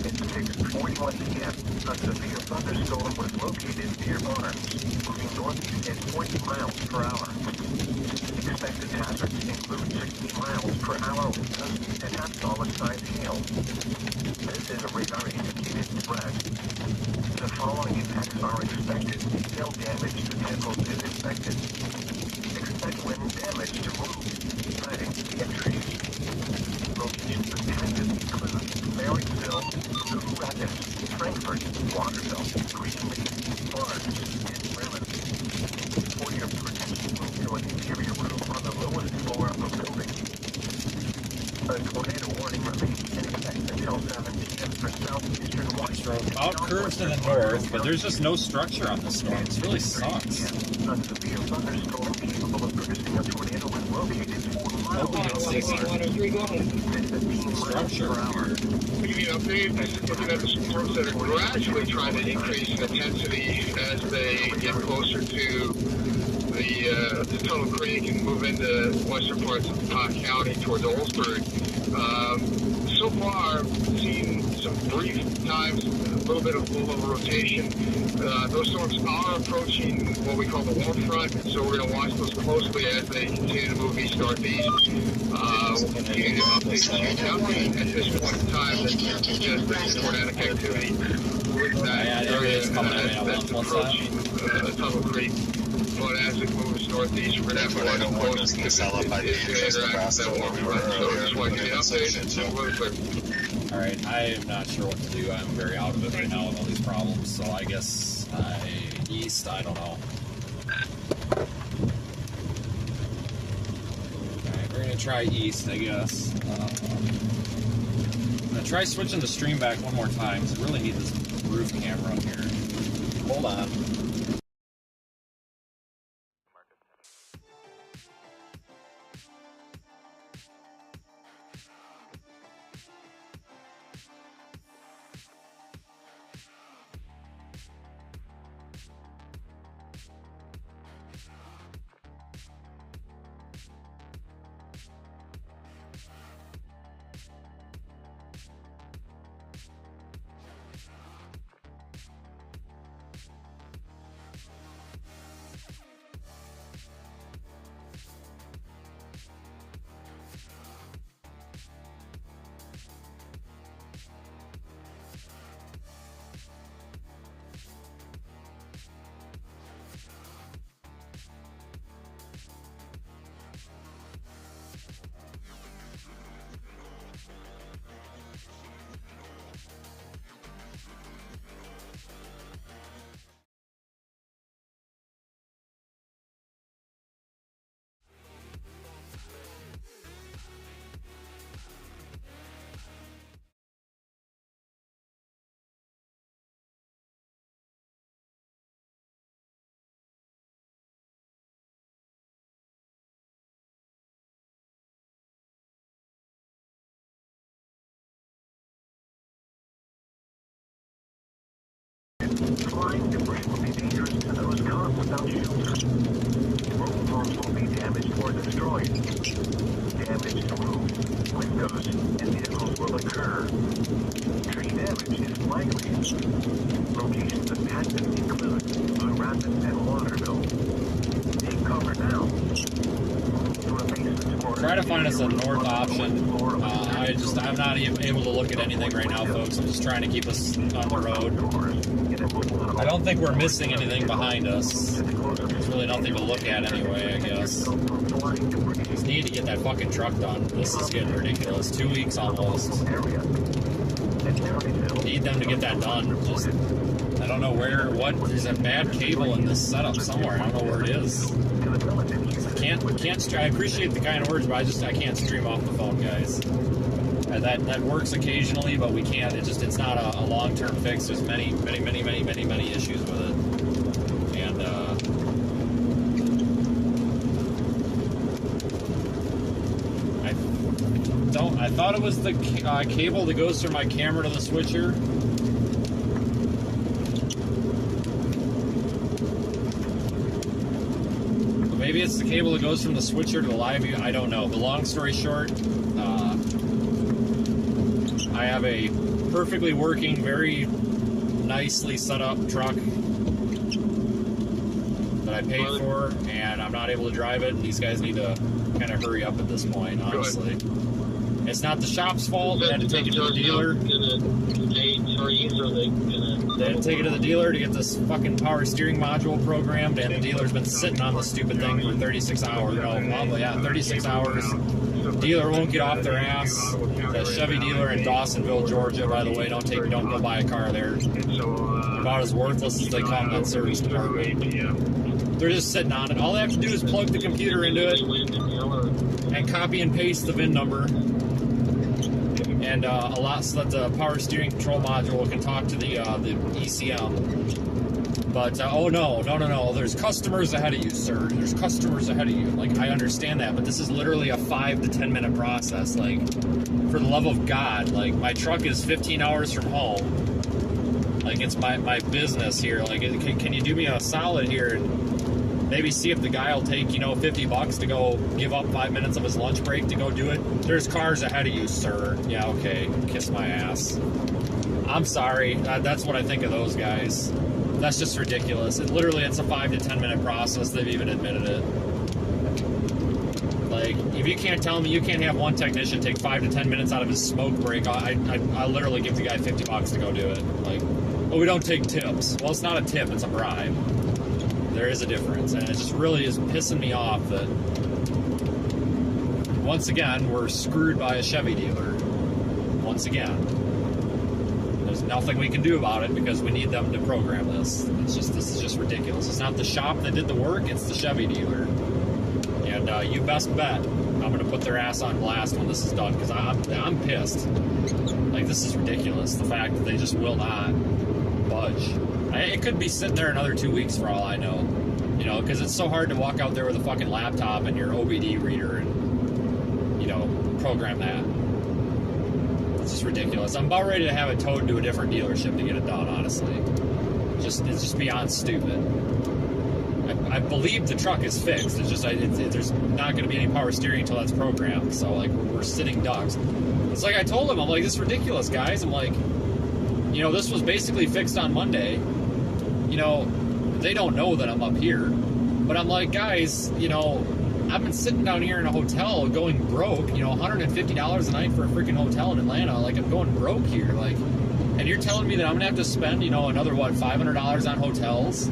At 6:41 p.m., a severe thunderstorm was located near Barnes, moving northeast at 40 miles per hour. Expected hazards include 60 miles per hour with gusts and half-dollar-sized hail. This is a radar-indicated threat. The following impacts are expected. Hail damage to vehicles is expected. Expect wind damage to roofs, siding, and trees. Locations impacted include Marysville, Blue Rapids, Frankfort, Waterville, Greenleaf, Barnes, and Bremen. For your protection, move to an interior room on the lowest floor of a building. A tornado warning remains in effect until 7 p.m. for southeastern Washington. About curves to the north, but there's just no structure on this storm. This really sucks. A severe thunderstorm capable of producing a tornado is located 4 miles Hopefully it's per structure. hour. Give you an update. Looking at the storms that are gradually trying to increase in intensity as they get closer to the Tunnel Creek and move into western parts of Cobb County towards Oldsburg. So far, seen some brief times, a little bit of low rotation. Those storms are approaching what we call the warm front, so we're going to watch those closely as they continue to move east-northeast. We'll continue to update you. Nothing at this point in time that suggests there's tornadic activity with that area that's approaching Tunnel Creek. But as it moves northeast, we're going to have to watch close because it's going to interact with that warm front. So just want to give you an update. So we're clear. Alright, I am not sure what to do. I'm very out of it right now with all these problems, so I guess east, I don't know. Alright, we're gonna try east, I guess. I'm gonna try switching the stream back one more time, because I really need this roof camera up here. Hold on. Flying debris will be dangerous to those caught without shelter. Mobile homes will be damaged or destroyed. Damage to roofs, windows, and vehicles will occur. Tree damage is likely. Locations of hazards include Blue Rapids and Waterville. Take cover now. Try to find us a north option. I'm not even able to look at anything right now, folks. I'm just trying to keep us on the road. I don't think we're missing anything behind us. There's really nothing to look at anyway, I guess. Just need to get that fucking truck done. This is getting ridiculous. 2 weeks almost. Need them to get that done. Just, I don't know what, there's a bad cable in this setup somewhere. I don't know where it is. I appreciate the kind words, but I can't stream off the phone, guys. That works occasionally, but we can't. It's not a long-term fix. There's many issues with it, and I thought it was the cable that goes from my camera to the switcher. Maybe it's the cable that goes from the switcher to the live view. I don't know. But long story short, I have a perfectly working, very nicely set up truck that I paid for, and I'm not able to drive it. And these guys need to kind of hurry up at this point, honestly. It's not the shop's fault. They had to take it to the dealer. They had to take it to the dealer to get this fucking power steering module programmed, and the dealer's been sitting on this stupid thing for 36 hours. No, well, yeah, 36 hours. Dealer won't get off their ass. The Chevy dealer in Dawsonville, Georgia, by the way, don't go buy a car there. About as worthless as they come, that service department. They're just sitting on it. All they have to do is plug the computer into it and copy and paste the VIN number, and so that the power steering control module can talk to the ECM. But oh no, there's customers ahead of you, sir. There's customers ahead of you. Like, I understand that, but this is literally a 5 to 10 minute process. Like, for the love of God, like, my truck is 15 hours from home. Like, it's my business here. Like, can you do me a solid here and maybe see if the guy will take, $50 to go give up 5 minutes of his lunch break to go do it? There's cars ahead of you, sir. Yeah, okay. Kiss my ass. I'm sorry. That's what I think of those guys. That's just ridiculous. It's a 5 to 10 minute process. They've even admitted it. Like, if you can't tell me you can't have one technician take 5 to 10 minutes out of his smoke break, I literally give the guy $50 to go do it. Like, well, we don't take tips. Well, it's not a tip, it's a bribe. There is a difference, and it just really is pissing me off that, once again, we're screwed by a Chevy dealer. Once again. there's nothing we can do about it because we need them to program this. This is just ridiculous. It's not the shop that did the work, it's the Chevy dealer. And you best bet I'm going to put their ass on blast when this is done, because I'm pissed. Like, this is ridiculous. The fact that they just will not budge. It could be sitting there another 2 weeks for all I know. You know, because it's so hard to walk out there with a fucking laptop and your OBD reader and, you know, program that. It's just ridiculous. I'm about ready to have it towed to a different dealership to get it done, honestly. It's just beyond stupid. I believe the truck is fixed. It's just there's not going to be any power steering until that's programmed. So, like, we're sitting ducks. It's like I told him, I'm like, this is ridiculous, guys. I'm like, you know, this was basically fixed on Monday. You know, they don't know that I'm up here. But I'm like, guys, you know, I've been sitting down here in a hotel going broke, you know, $150 a night for a freaking hotel in Atlanta. Like, I'm going broke here. Like, and you're telling me that I'm going to have to spend, you know, another, what, $500 on hotels?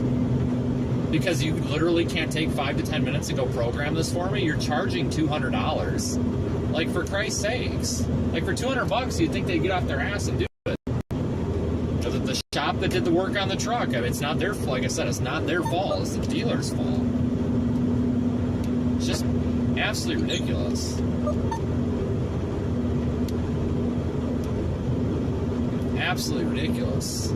Because you literally can't take 5 to 10 minutes to go program this for me? You're charging $200. Like, for Christ's sakes. Like, for $200, you'd think they'd get off their ass and do it. The shop that did the work on the truck, I mean, it's not their, like I said, it's not their fault. It's the dealer's fault. It's just absolutely ridiculous. Absolutely ridiculous.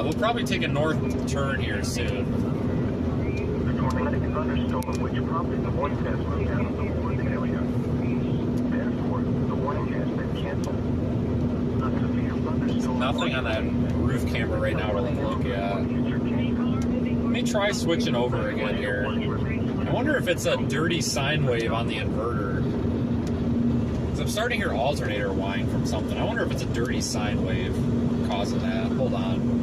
We'll probably take a north turn here soon. The tornadic thunderstorm which prompted the warning test moved out of the warning area. Therefore, the warning has been canceled. A severe thunderstorm. Nothing on that roof camera right now to look at. Let me try switching over again here. I wonder if it's a dirty sine wave on the inverter. Because I'm starting to hear alternator whine from something. I wonder if it's a dirty sine wave causing that. Hold on.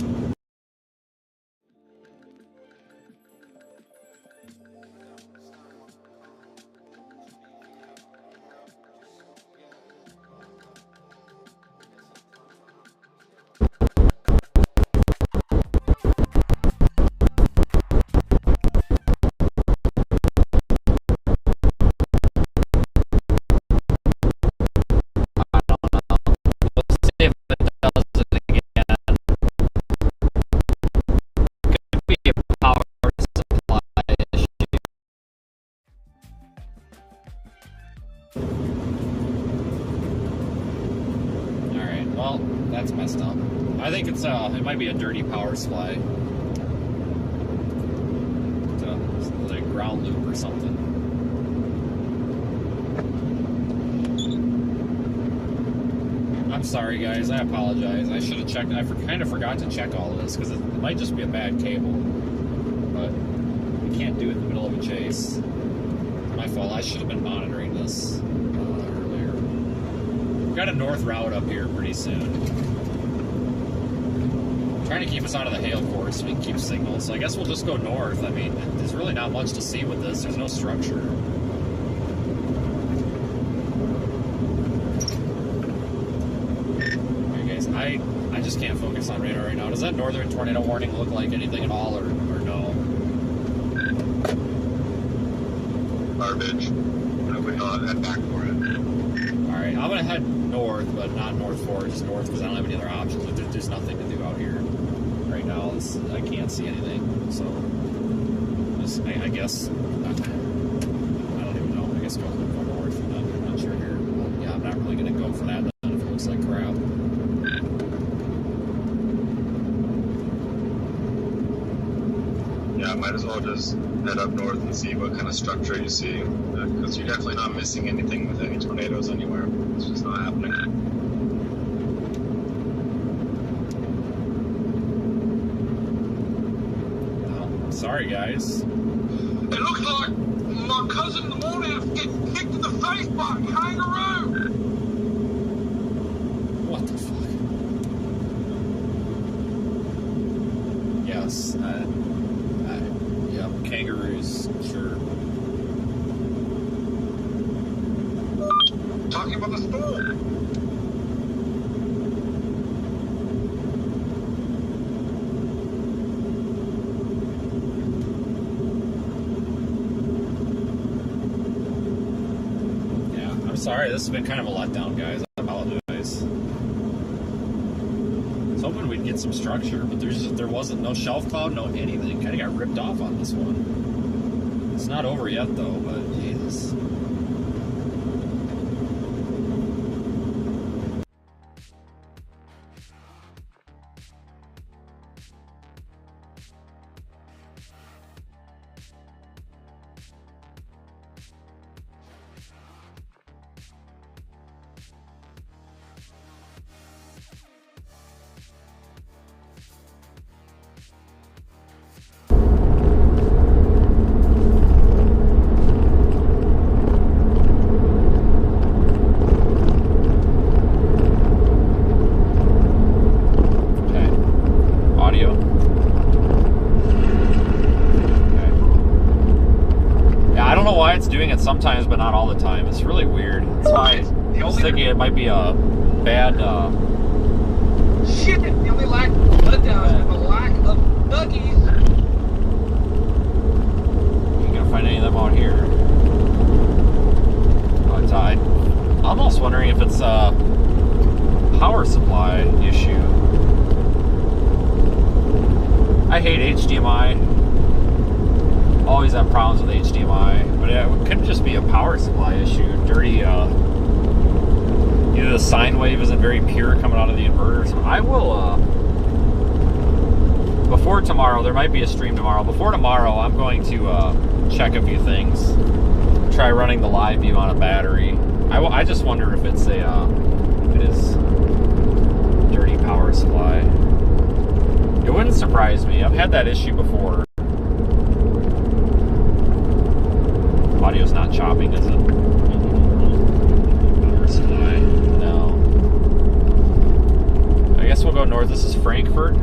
Well, that's messed up. I think it's it might be a dirty power supply. It's like ground loop or something. I'm sorry, guys. I apologize. I should have checked. I kind of forgot to check all of this because it might just be a bad cable. But we can't do it in the middle of a chase. My fault. I should have been monitoring this earlier. We've got a north route up here pretty soon. I'm trying to keep us out of the hail course so we can keep signals. So I guess we'll just go north. I mean, there's really not much to see with this. There's no structure. Okay, guys, I just can't focus on radar right now. Does that northern tornado warning look like anything at all, or no? Garbage. We don't head back for it. Alright, I'm gonna head north, but not north forward, just north, because I don't have any other options. There's nothing to do out here right now. I can't see anything, so I guess I don't even know. I guess go north and then I'm not sure here. But yeah, I'm not really gonna go for that then if it looks like crap. Yeah, might as well just head up north and see what kind of structure you see, because you're definitely not missing anything with any tornadoes anywhere. It's just not happening. Oh, sorry, guys. It looks like my cousin in the morning is getting kicked in the face by a kangaroo. What the fuck? Yes, yeah, kangaroos, sure. Talking about the storm. Yeah, I'm sorry. This has been kind of a letdown, guys. I apologize. hoping we'd get some structure, but there wasn't no shelf cloud, no anything. Kind of got ripped off on this one. It's not over yet though, but Jesus. Sometimes, but not all the time. It's really weird. It's why I was thinking it might be a bad. Shit! The only lack of letdown is the lack of nuggies. You ain't gonna find any of them out here. But I'm almost wondering if it's a power supply issue. I hate HDMI. Always have problems with HDMI, but it could just be a power supply issue. Dirty, either the sine wave isn't very pure coming out of the inverter. So I will, before tomorrow, there might be a stream tomorrow. Before tomorrow, I'm going to check a few things. Try running the live view on a battery. I just wonder if it's if it is dirty power supply. It wouldn't surprise me. I've had that issue before. Audio's not chopping, is it? Power supply. No. I guess we'll go north. This is Frankfurt.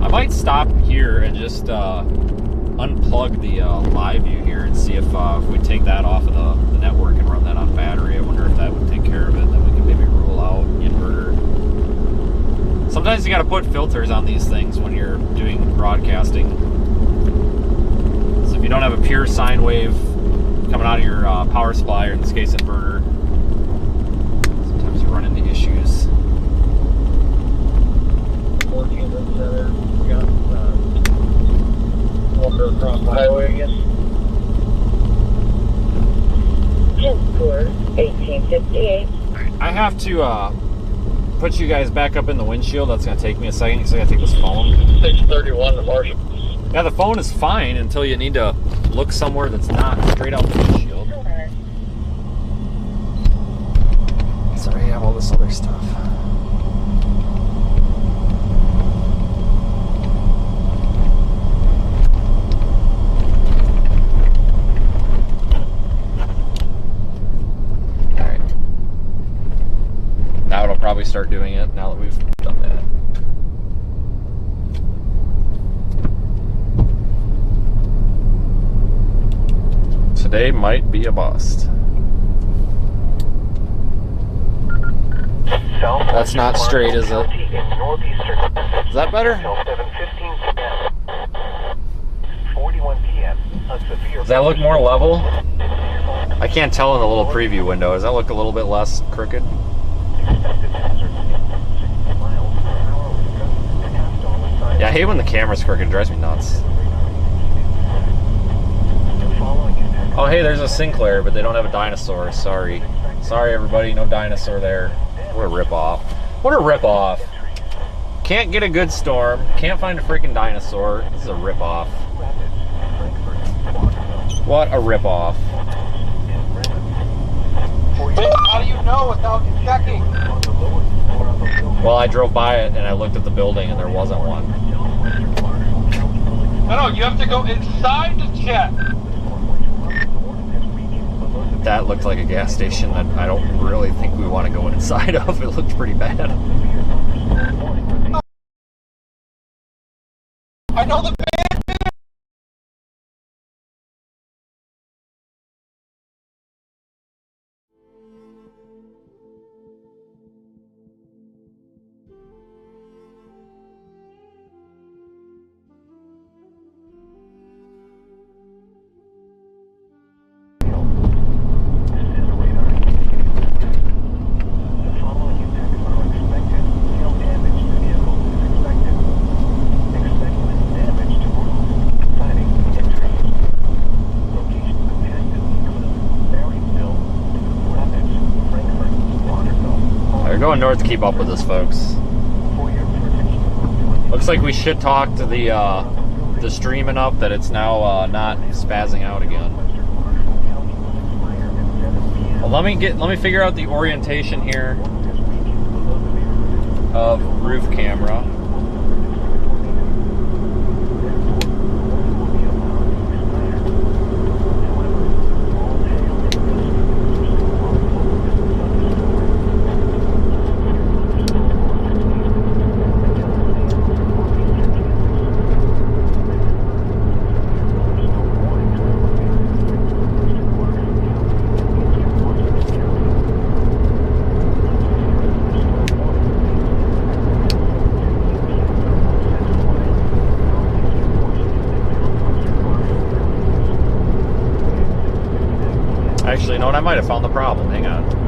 I might stop here and just unplug the live view here and see if we take that off of the network and run that on battery. I wonder if that would take care of it. Then we can maybe rule out inverter. Sometimes you got to put filters on these things when you're doing broadcasting. If you don't have a pure sine wave coming out of your power supply, or in this case inverter, sometimes you run into issues. 14 center, we got water across the highway again. 1858. I have to put you guys back up in the windshield. That's going to take me a second because I got to take this phone. 631 to Marshall. Yeah, the phone is fine until you need to look somewhere that's not straight out the windshield. So I have all this other stuff. Alright. Now it'll probably start doing it now that we've done that. Today might be a bust. That's not straight, is it? Is that better? Does that look more level? I can't tell in the little preview window. Does that look a little bit less crooked? Yeah, I hate when the camera's crooked. It drives me nuts. Oh, hey, there's a Sinclair, but they don't have a dinosaur. Sorry. Sorry, everybody. No dinosaur there. What a ripoff. What a ripoff. Can't get a good storm. Can't find a freaking dinosaur. This is a ripoff. What a ripoff. How do you know without checking? Well, I drove by it and I looked at the building and there wasn't one. No, you have to go inside to check. That looked like a gas station that I don't really think we want to go inside of. It looked pretty bad. I know the The following impacts are expected. Hail damage going north to keep up with this, folks. Looks like we shit talked the stream enough that it's now not spazzing out again. Well, let me figure out the orientation here of roof camera. Actually, you know what? I might have found the problem. Hang on.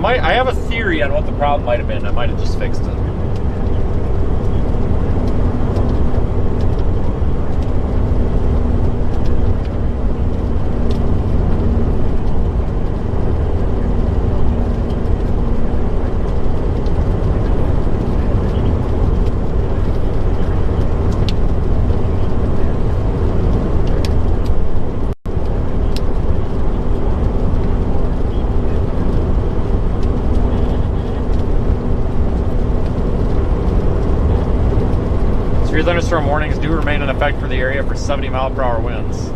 I have a theory on what the problem might have been. I might have just fixed it. Severe thunderstorm warnings do remain in effect for the area for 70-mile-per-hour winds.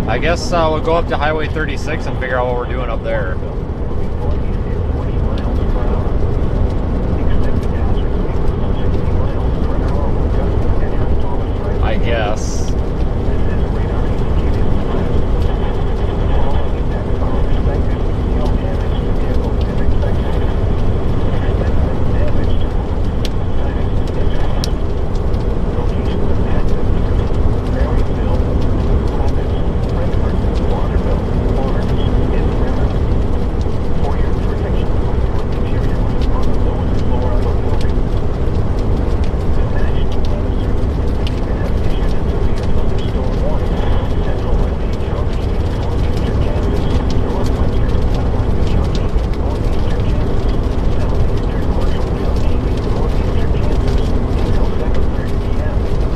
I guess we'll go up to Highway 36 and figure out what we're doing up there. I guess.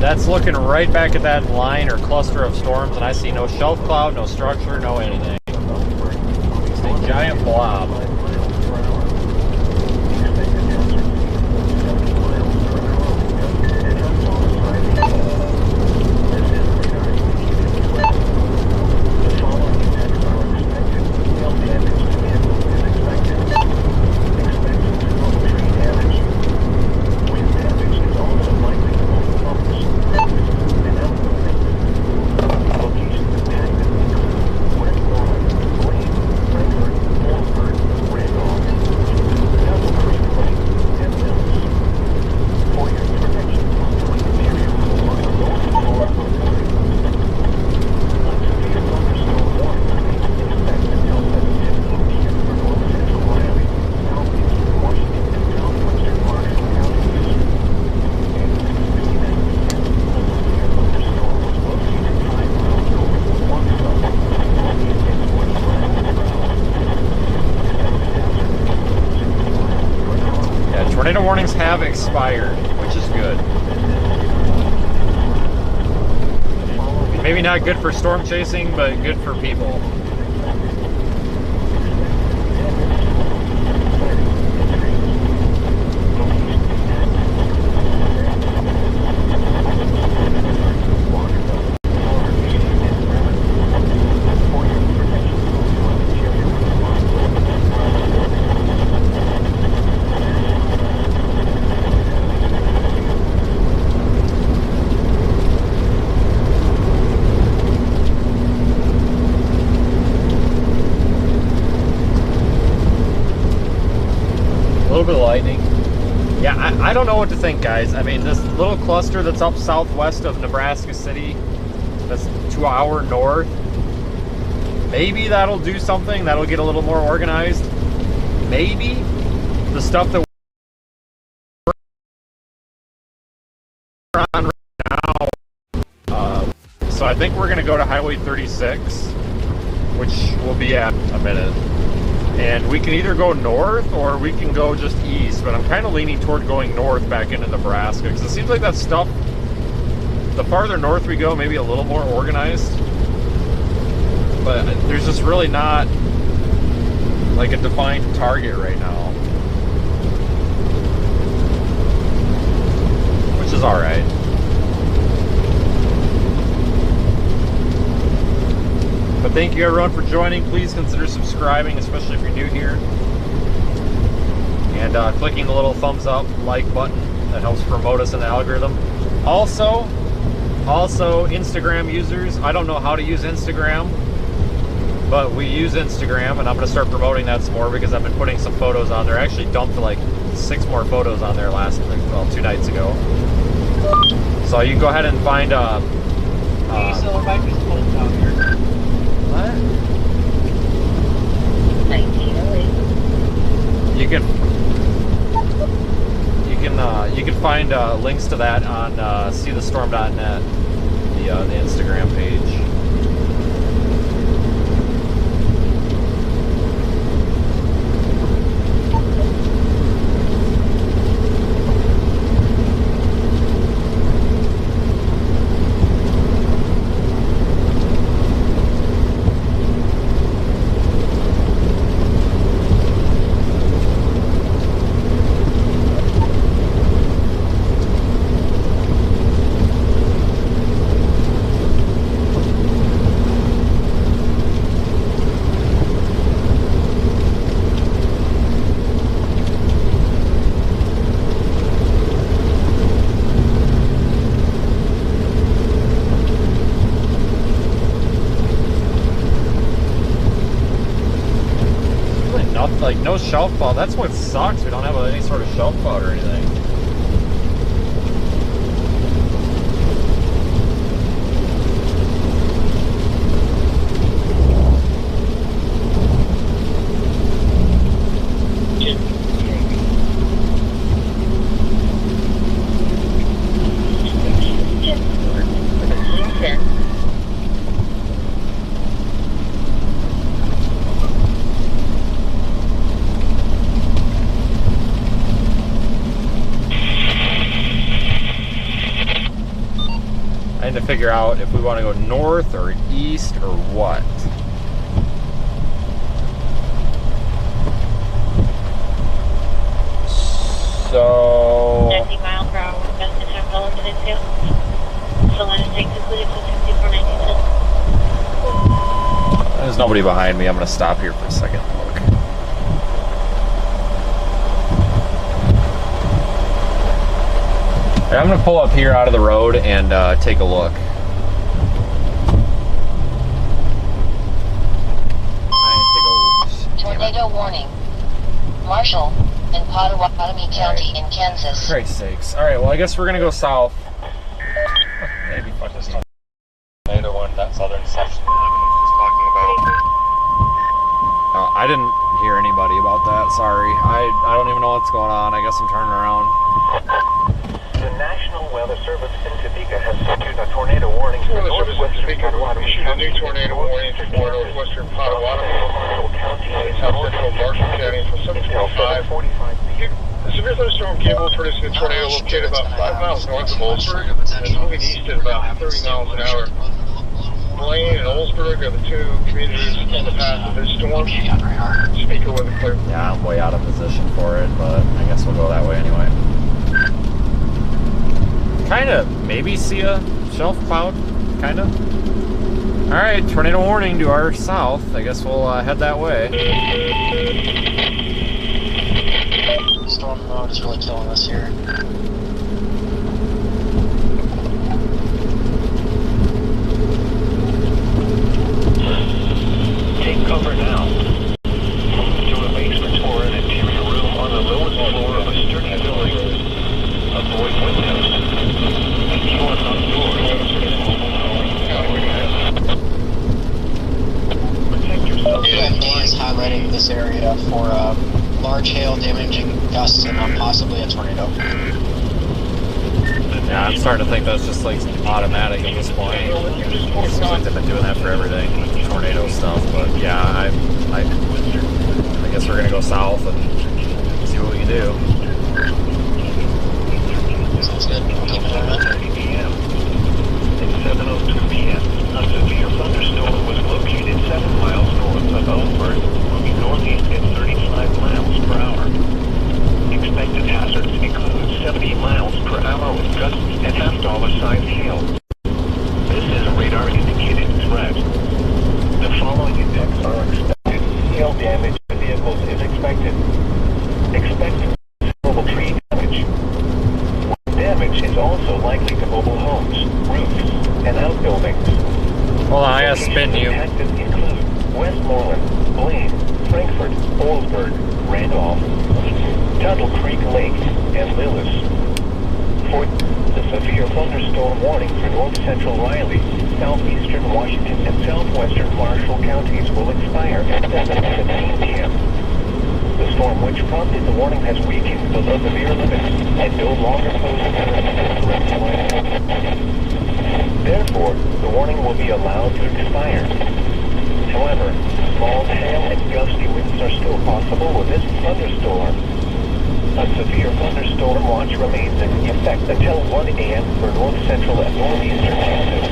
That's looking right back at that line or cluster of storms, and I see no shelf cloud, no structure, no anything. It's a giant blob. Tornado warnings have expired, which is good. Maybe not good for storm chasing, but good for people. I don't know what to think, guys. I mean, this little cluster that's up southwest of Nebraska City, that's 2 hours north, maybe that'll do something. That'll get a little more organized. Maybe the stuff that we're on right now. So I think we're going to go to Highway 36, which will be at a minute. And we can either go north or we can go just east, but I'm kind of leaning toward going north back into Nebraska because it seems like that stuff, the farther north we go, maybe a little more organized, but there's just really not like a defined target right now, which is all right. But thank you everyone for joining. Please consider subscribing, especially if you're new here. And clicking the little thumbs up, like button. That helps promote us in the algorithm. Also, Instagram users. I don't know how to use Instagram, but we use Instagram, and I'm going to start promoting that some more because I've been putting some photos on there. I actually dumped like 6 more photos on there last, well, 2 nights ago. So you can go ahead and find so if I just pull down here. what? 1908. You can find links to that on seethestorm.net, the Instagram page. Like no shelf fall. That's what sucks. We don't have any sort of shelf fall or anything. To figure out if we want to go north or east or what. So 90 mile per hour, best in half well into the tail. So line is included for 6492. There's nobody behind me. I'm going to stop here for a second. Look. I'm going to pull up here out of the road and take a look. Tornado warning. Marshall and Pottawatomie County in Kansas. Christ's sakes. Alright, well I guess we're going to go south. Maybe fuck this tornado one, that southern section that I was just talking about. I didn't hear anybody about that, sorry. I don't even know what's going on. I guess I'm turning around. The National Weather Service in Topeka has issued a tornado warning for northwestern Pottawatomie Issued a new tornado warning for northwestern Pottawatomie, south central Marshall County from 7:45. Severe thunderstorms thunderstorm came over us in a tornado located about 5 miles north of Oldsburg and is moving east at about 30 miles an hour. Blaine and Oldsburg are the two communities in the path of this storm. Speaker weather clear. Yeah, I'm way out of position for it, but I guess we'll go that way anyway. Kinda, maybe see a shelf cloud, kinda. Alright, tornado warning to our south. I guess we'll head that way. Storm mode is really killing us here. Take cover now. Move to a basement or an interior room on the lowest floor of a sturdy building. Avoid windows. Secure front doors in a mobile home. Protect yourself. UFD is highlighting this area for large hail damaging gusts and possibly a tornado. Yeah, I'm starting to think that's just like automatic at this point. Seems like they've been doing that for everything, tornado stuff. But yeah, I guess we're gonna go south and see what we can do. Sounds good. Keep it on. 7:30 p.m. At 7:02 p.m., a severe thunderstorm was located 7 miles north of Oldsburg, moving northeast at 35 miles per hour. Expected hazards include 70 miles per hour with gusts and half-dollar-sized hail. This is a radar-indicated threat. The following effects are expected. Hail damage to vehicles is expected. Expect considerable tree damage. Damage is also likely to mobile homes, roofs, and outbuildings. Hold on, I gotta spin you. Impacted include Westmoreland, Blaine, Frankfort, Oldsburg, Randolph, Tuttle Creek Lake, and Lillis. For the severe thunderstorm warning for north-central Riley, southeastern Washington, and southwestern Marshall counties will expire at 7:15 p.m. The storm which prompted the warning has weakened below severe limits and no longer poses a threat to life. Therefore, the warning will be allowed to expire. However, small hail and gusty winds are still possible with this thunderstorm. A severe thunderstorm watch remains in effect until 1 a.m. for north-central and northeastern Kansas.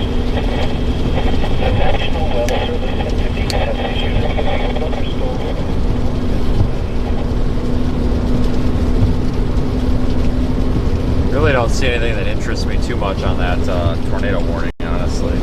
The National Weather Service entity has issued a severe thunderstorm warning. Really don't see anything that interests me too much on that tornado warning, honestly.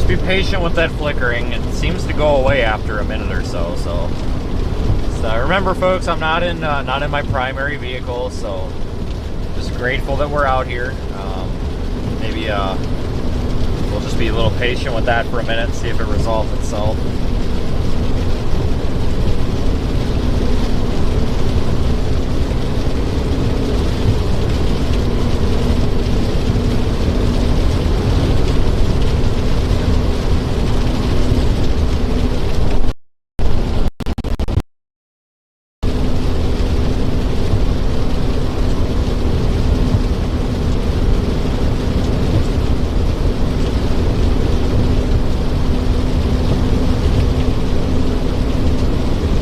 Be patient with that flickering. It seems to go away after a minute or so. So remember, folks, I'm not in my primary vehicle, so just grateful that we're out here. Maybe we'll just be a little patient with that for a minute and see if it resolves itself.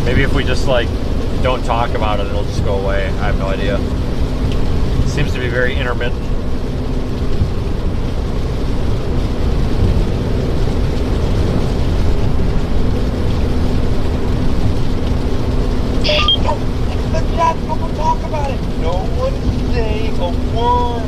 Maybe if we just like don't talk about it, it'll just go away. I have no idea. It seems to be very intermittent. The chat, no one talk about it. No one say a word.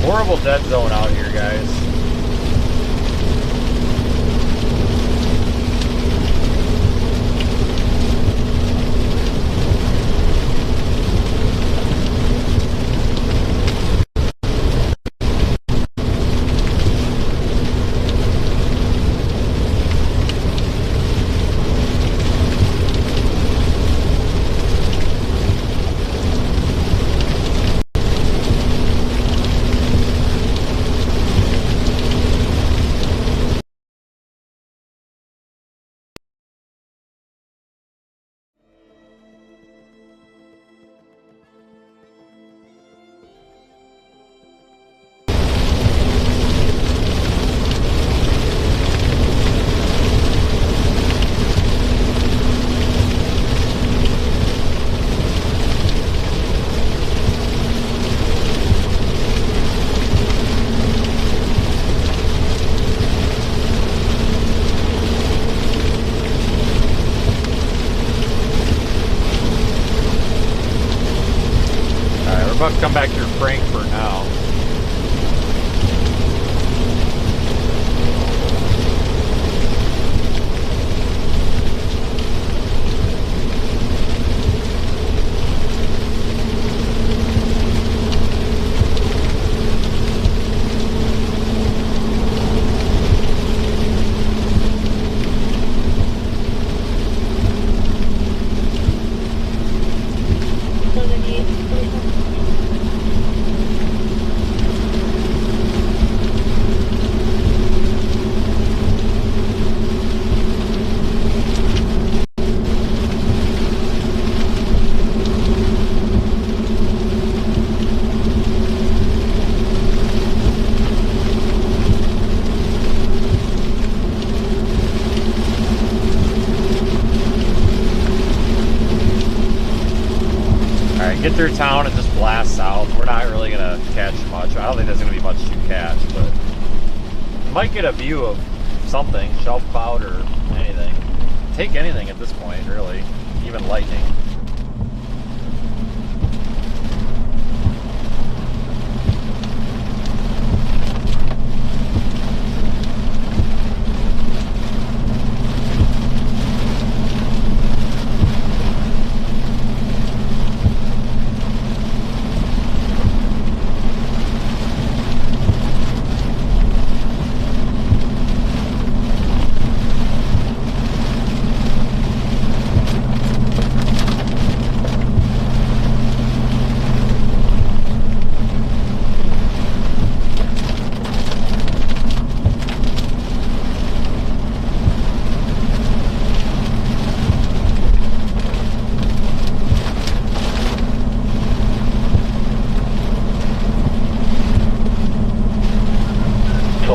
Horrible dead zone out here, guys. About to come back through Frankfurt now. Get through town and just blast south. We're not really gonna catch much. I don't think there's gonna be much to catch, but you might get a view of something, shelf cloud or anything. Take anything at this point, really, even lightning.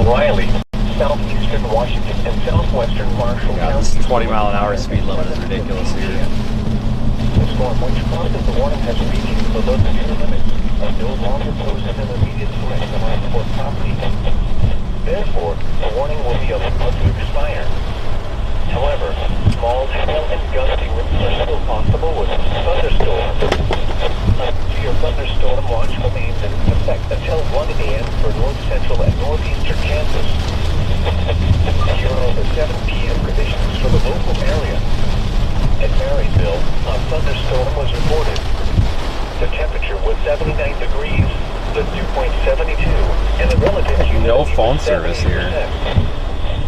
Waelti, southeastern Washington, and southwestern Marshall This County. 20-mile-an-hour speed limit is ridiculous here. The storm, which causes the warning, has reached below the speed limits and no longer poses an immediate threat to life or property. Therefore, the warning will be about to expire. However, small hail and gusty winds are still possible with thunderstorms. A severe thunderstorm watch remains in effect until 1 a.m. for north central and northeastern Kansas. Here are the 7 p.m. conditions for the local area. At Marysville, a thunderstorm was reported. The temperature was 79 degrees, the dew point 72, and the relative humidity No phone was service here. 70%.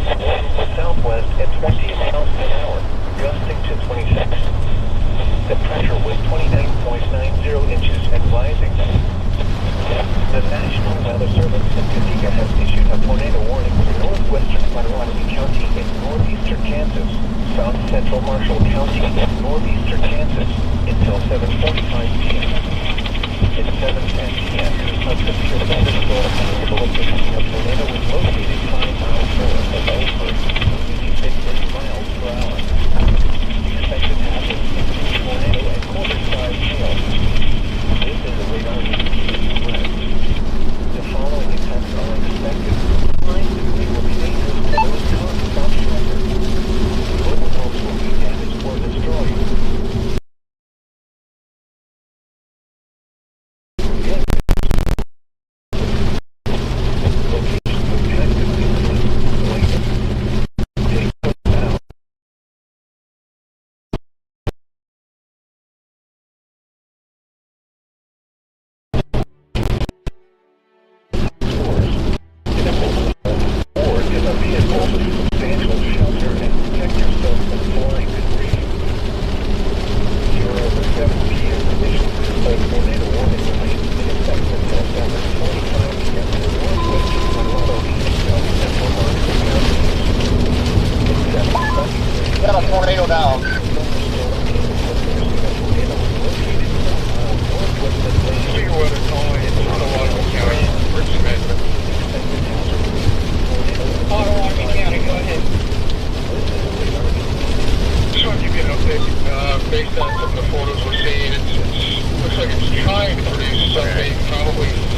Winds were southwest at 20 miles an hour, gusting to 26. The pressure was 29.90 inches and rising. The National Weather Service in Topeka has issued a tornado warning for northwestern Waelti County in northeastern Kansas, south central Marshall County in northeastern Kansas until 7:45 p.m. At 7:10 p.m., a severe thunderstorm capable of becoming a tornado was located 5 miles north of Ellsworth, moving at 50 miles per hour. Expected hazard includes tornado and quarter-size hail. This is a radar indicated threat. The following attacks are expected. Lines they will be dangerous to those caught without shelter. Mobile homes will be damaged or destroyed.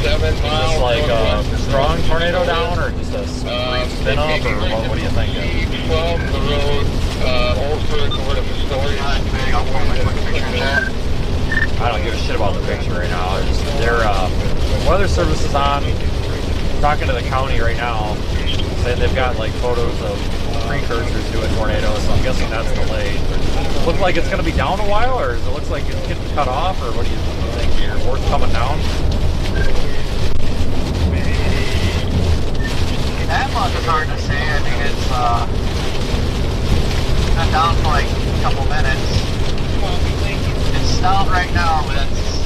7 Just miles. like a northwest of strong San tornado Francisco. down, or just a brief spin up, or what are you thinking? From the road, Oldsburg over to Astoria. I don't give a shit about the picture right now. Their weather service is on. Talking to the county right now, saying they've got like photos of precursors to a tornado, so I'm guessing that's delayed. Look like it's going to be down a while, or does it look like it's getting cut off, or what do you think here? Worth coming down? That much is hard to say. I think it's been down for like a couple minutes. It's down right now, but it's,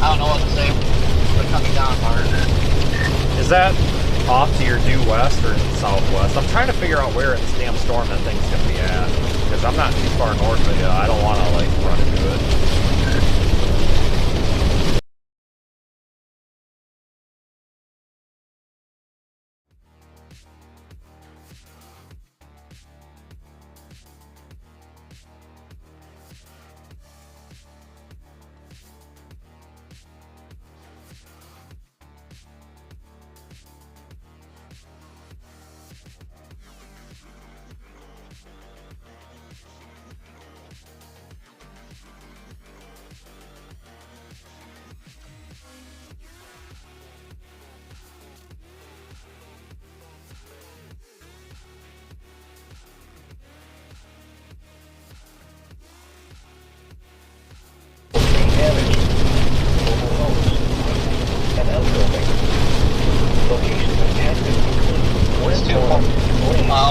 I don't know what to say. But coming down hard. Is that off to your due west or southwest? I'm trying to figure out where in this damn storm that thing's going to be at, because I'm not too far north of it. I don't want to like run into it.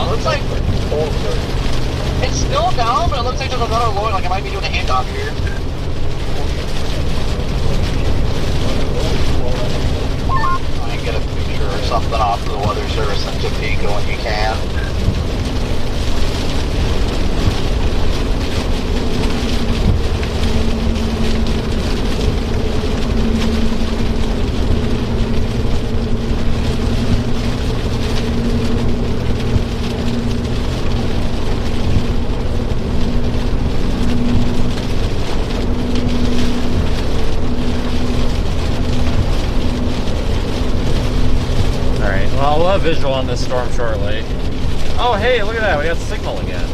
Looks like it's still down, but it looks like there's another low, like I might be doing a handoff here. Try and get a picture or something off of the weather service in Topeka when you can. We'll have visual on this storm shortly. Oh, hey, look at that. We got signal again.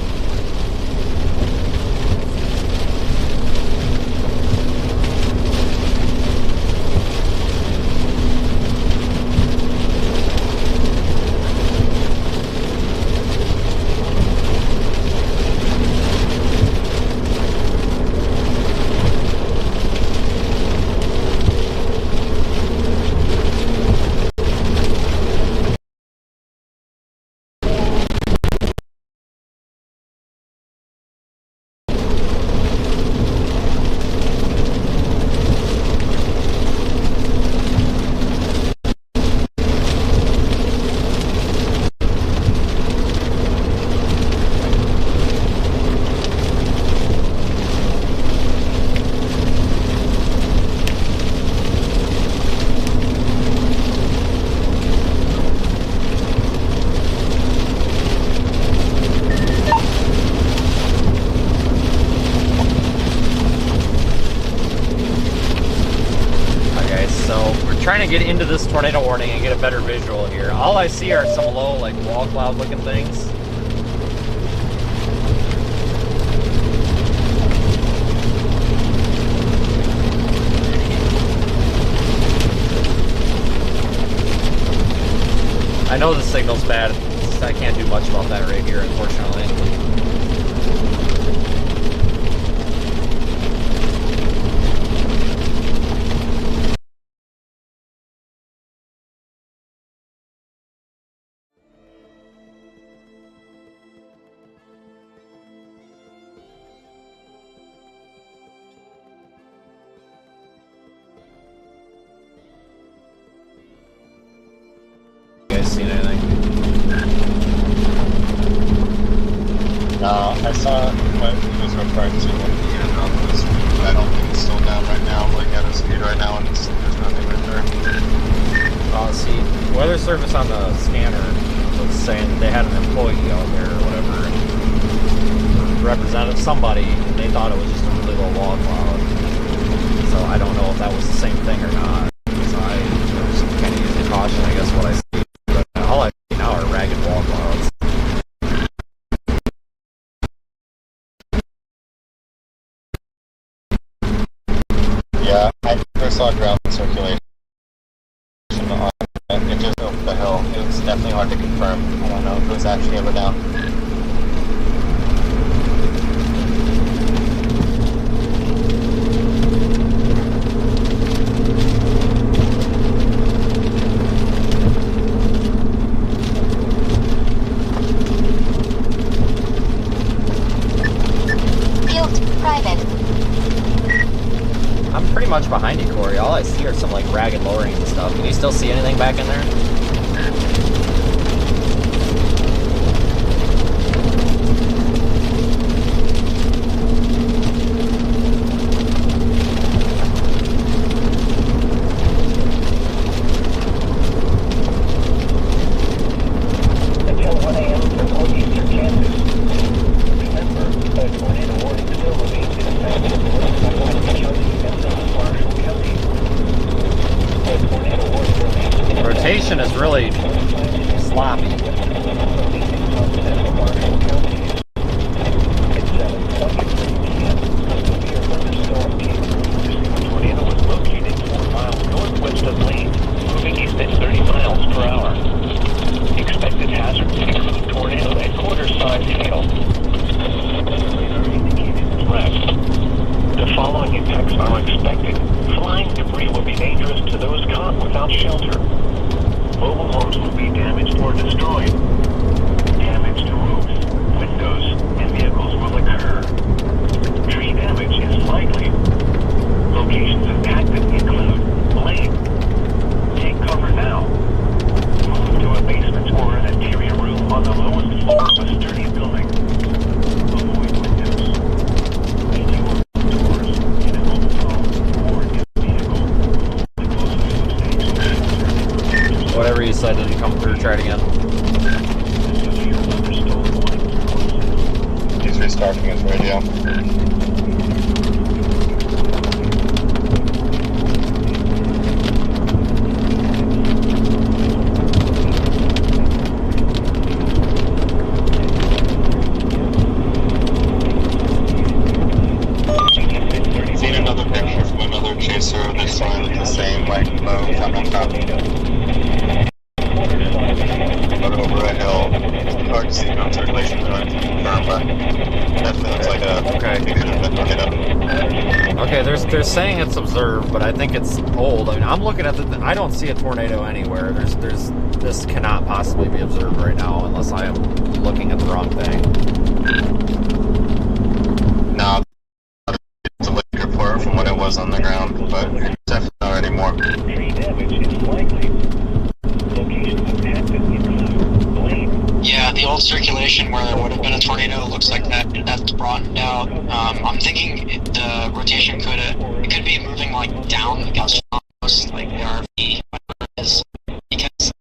Trying to get into this tornado warning and get a better visual here. All I see are some low, like wall cloud looking things. I know the signal's bad. I can't do much about that right here, unfortunately. Seen anything? No, I saw what it was referring to. I don't think it's still down right now. I'm looking at its speed right now, and there's nothing right there. See, weather service on the scanner was saying they had an employee out there or whatever, and represented somebody, and they thought it was just a really low wall cloud. So I don't know if that was the same thing or not. So I just kind of use the caution, I guess, what I see. But all I see now are ragged wall clouds. Yeah, I never saw ground circulation on it. It just over the hill. It was definitely hard to confirm. I don't know if it was actually ever down. I'm pretty much behind you, Corey. All I see are some like ragged lowerings and stuff. Can you still see anything back in there? Until 1 a.m. for northeastern Kansas. Remember, a tornado warning still remains in effect for Waelti County and South Marshall County. A tornado warning remains in effect. Rotation is really sloppy. Central Marshall County. At 7:23 p.m., a severe thunderstorm came through. The tornado was located 4 miles northwest of Lane, moving east at 30 miles per hour. Expected hazards include tornado and quarter-size hail. Radar indicated threat. The following impacts are expected. Flying debris will be dangerous to those caught without shelter. Mobile homes will be damaged or destroyed. Damage to roofs, windows, and vehicles will occur. Tree damage is likely. Locations impacted include Lane. Take cover now. Move to a basement or an interior room on the lowest floor of a sturdy building. Avoid windows. Leave your doors in a mobile home or in a vehicle. The closest substantial shelter. Whatever you said didn't come through. Try it again. Severe thunderstorm warnings are posted. He's restarting his radio. Seen another picture from another chaser of this sign with the same like mode on top. But over a hill. Hard to see ground circulation going confirm, but definitely looks like a tornado. Okay, they're saying it's observed, but I think it's old. I mean, I'm looking at I don't see a tornado anywhere. This cannot possibly be observed right now unless I am looking at the wrong thing. No, it's a later report from what it was on the ground, but definitely not anymore. Tree damage is likely. Locations impacted include Lane. Yeah, the old circulation where there would have been a tornado looks like that's broadened out. I'm thinking the rotation could be moving like down the Gaussian coast, like the RV, whatever it is, because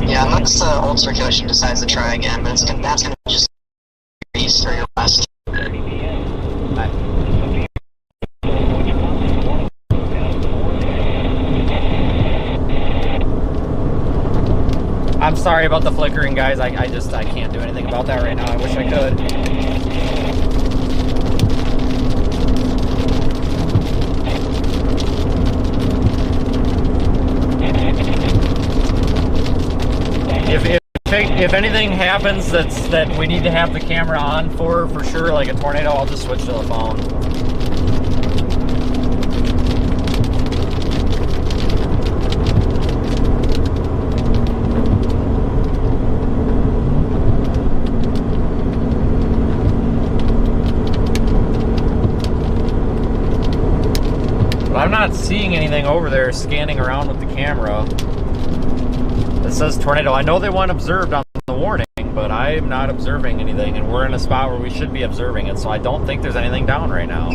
yeah, unless the old circulation decides to try again, but that's gonna be just east or your west. 30 p.m. I'm sorry about the flickering, guys. I can't do anything about that right now. I wish I could. If anything happens that we need to have the camera on for sure, like a tornado, I'll just switch to the phone. But I'm not seeing anything over there scanning around with the camera. It says tornado. I know they want observed on the warning, but I'm not observing anything, and we're in a spot where we should be observing it, so I don't think there's anything down right now.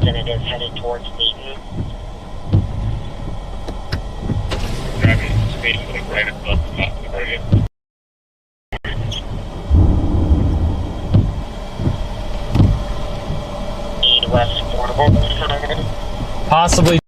and it is headed towards Wheaton. Driving speed like right above the top of the target. Speed west portable. Possibly.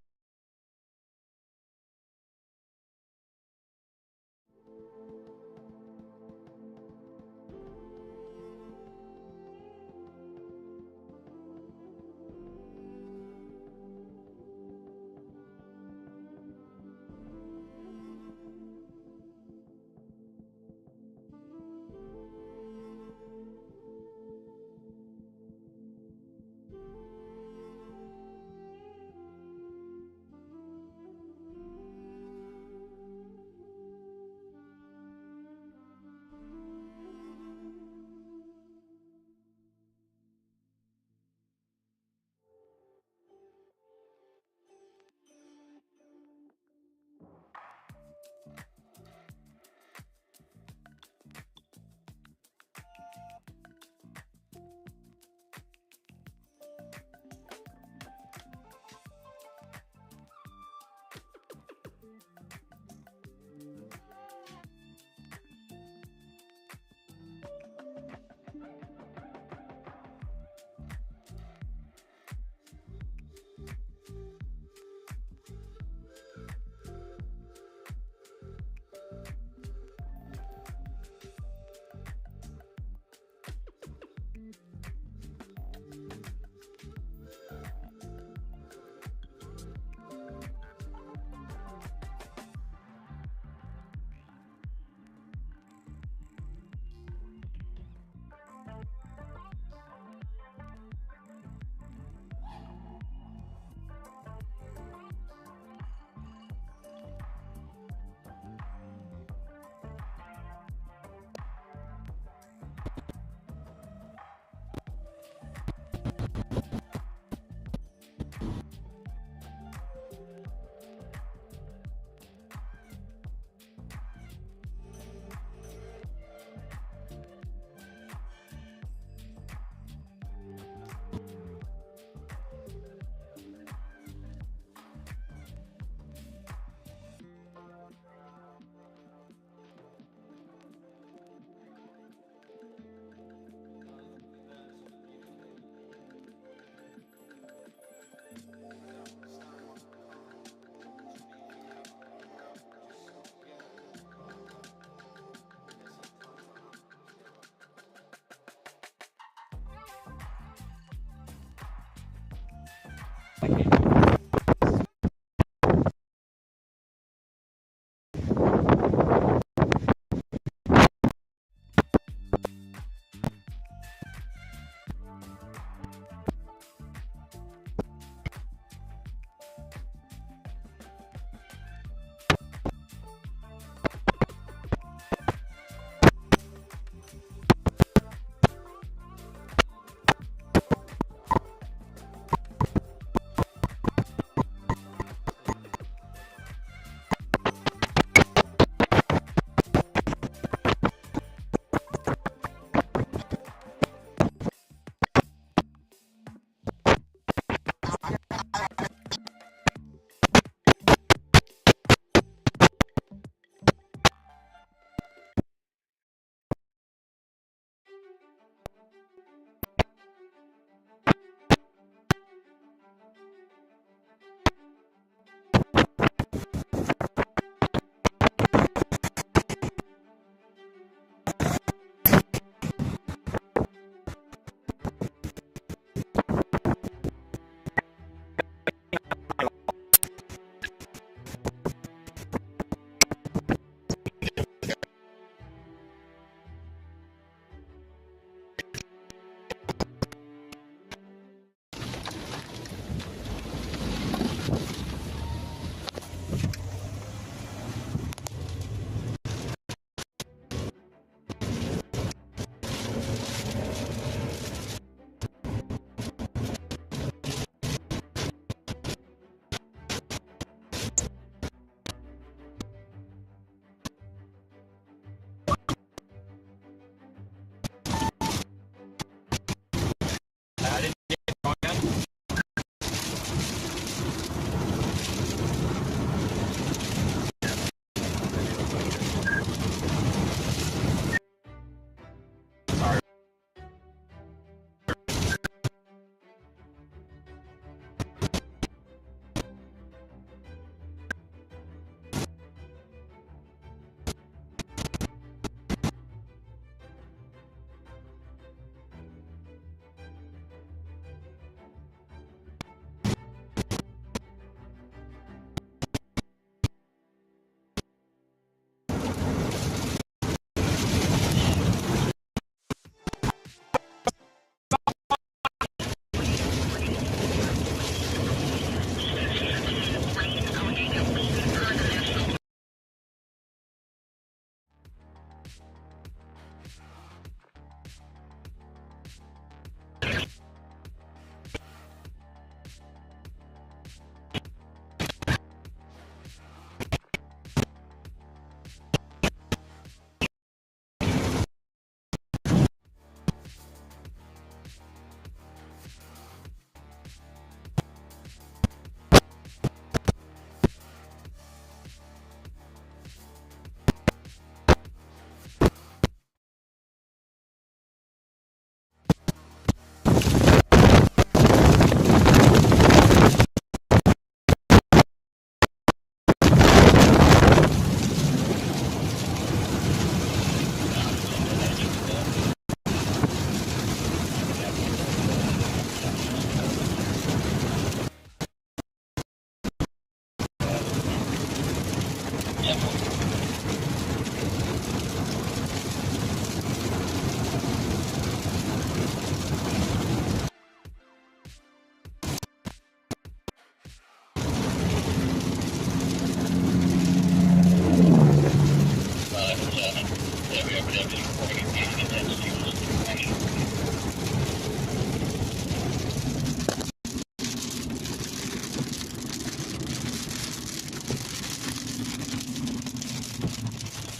evidence reporting intense use information.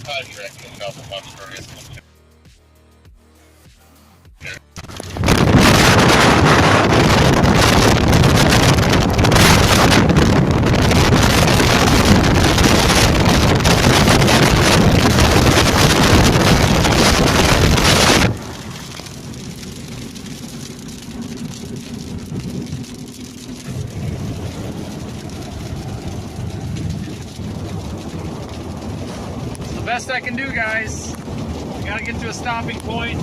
Contract to South of Australia. Best I can do, guys. I gotta get to a stopping point.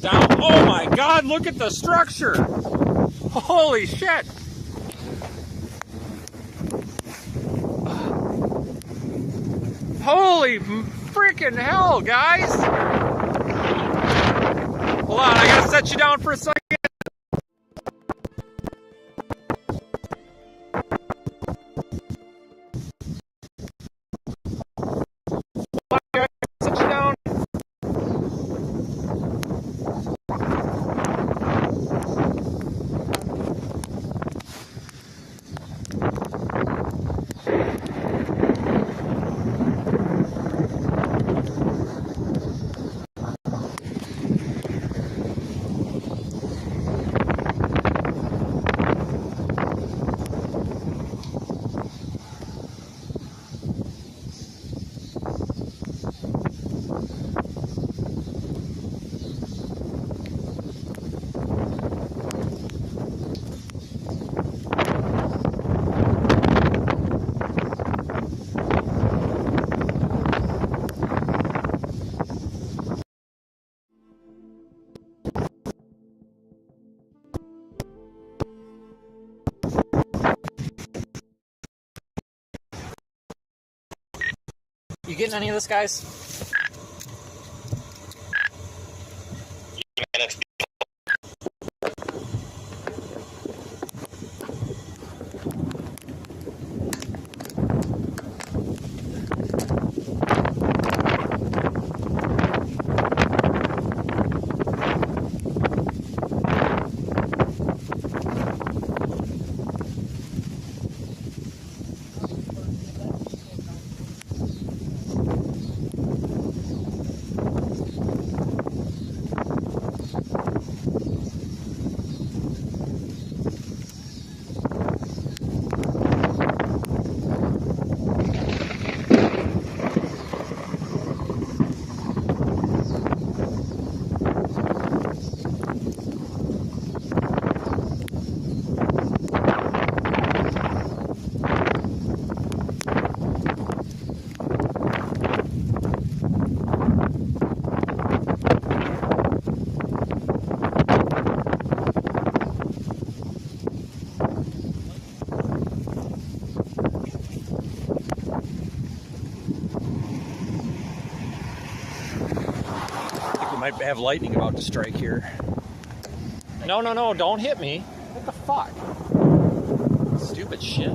Down. Oh my God, look at the structure. Holy shit. Holy freaking hell, guys. Hold on, I gotta set you down for a second. Set you down. You getting any of this, guys? Might have lightning about to strike here. No, no, no, don't hit me. What the fuck? Stupid shit.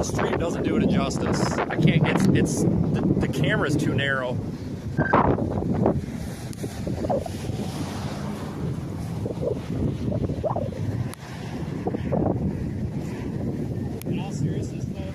the stream doesn't do it justice. I can't. It's the camera's too narrow. In all seriousness, though.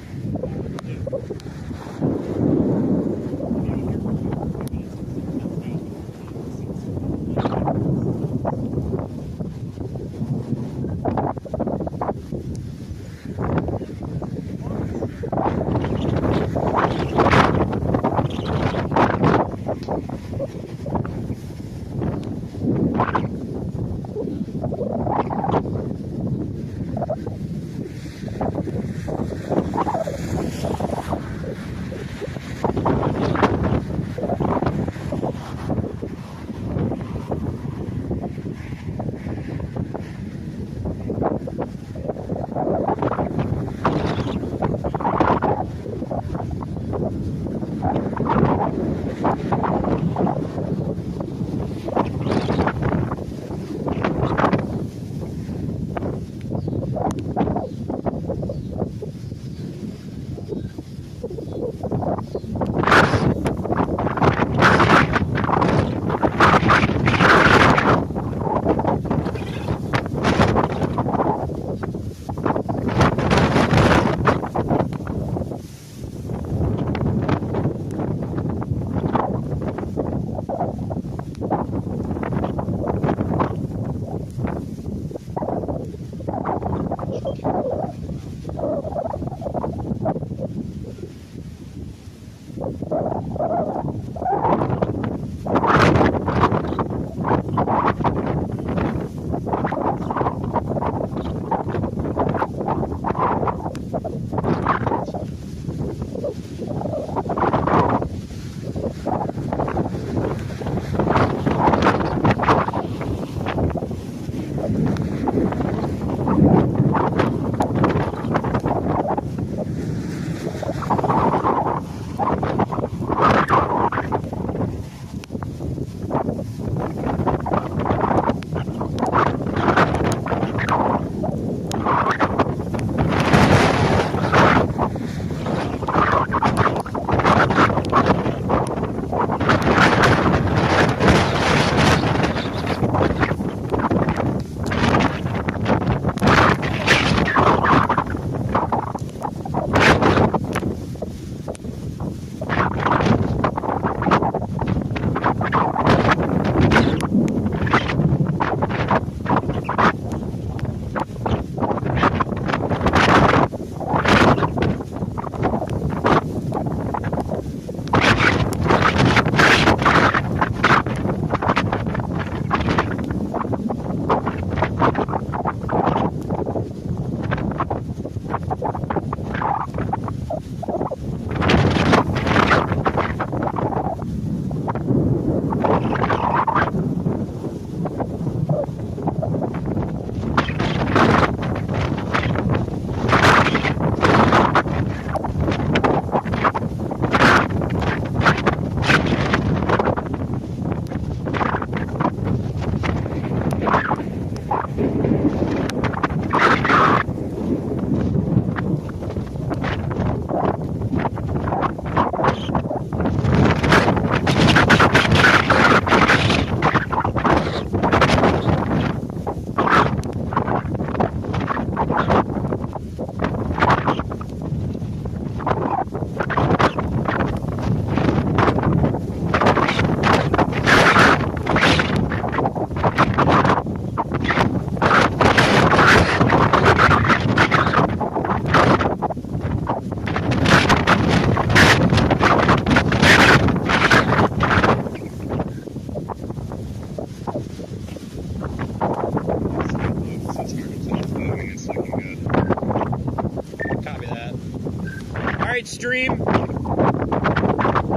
right, stream.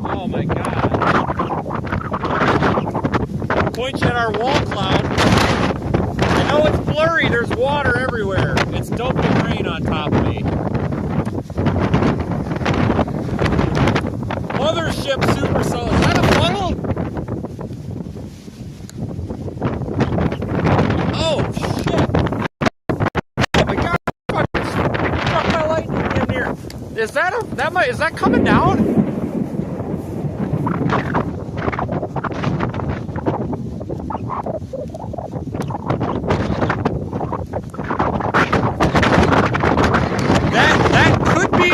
Oh my god. Point you at our wall cloud. I know it's blurry, there's water everywhere. It's dumping rain on top of me. Mothership supercell. Is that a funnel? Oh shit. Oh my god, fucking struck my lightning in here. is that coming down? That could be.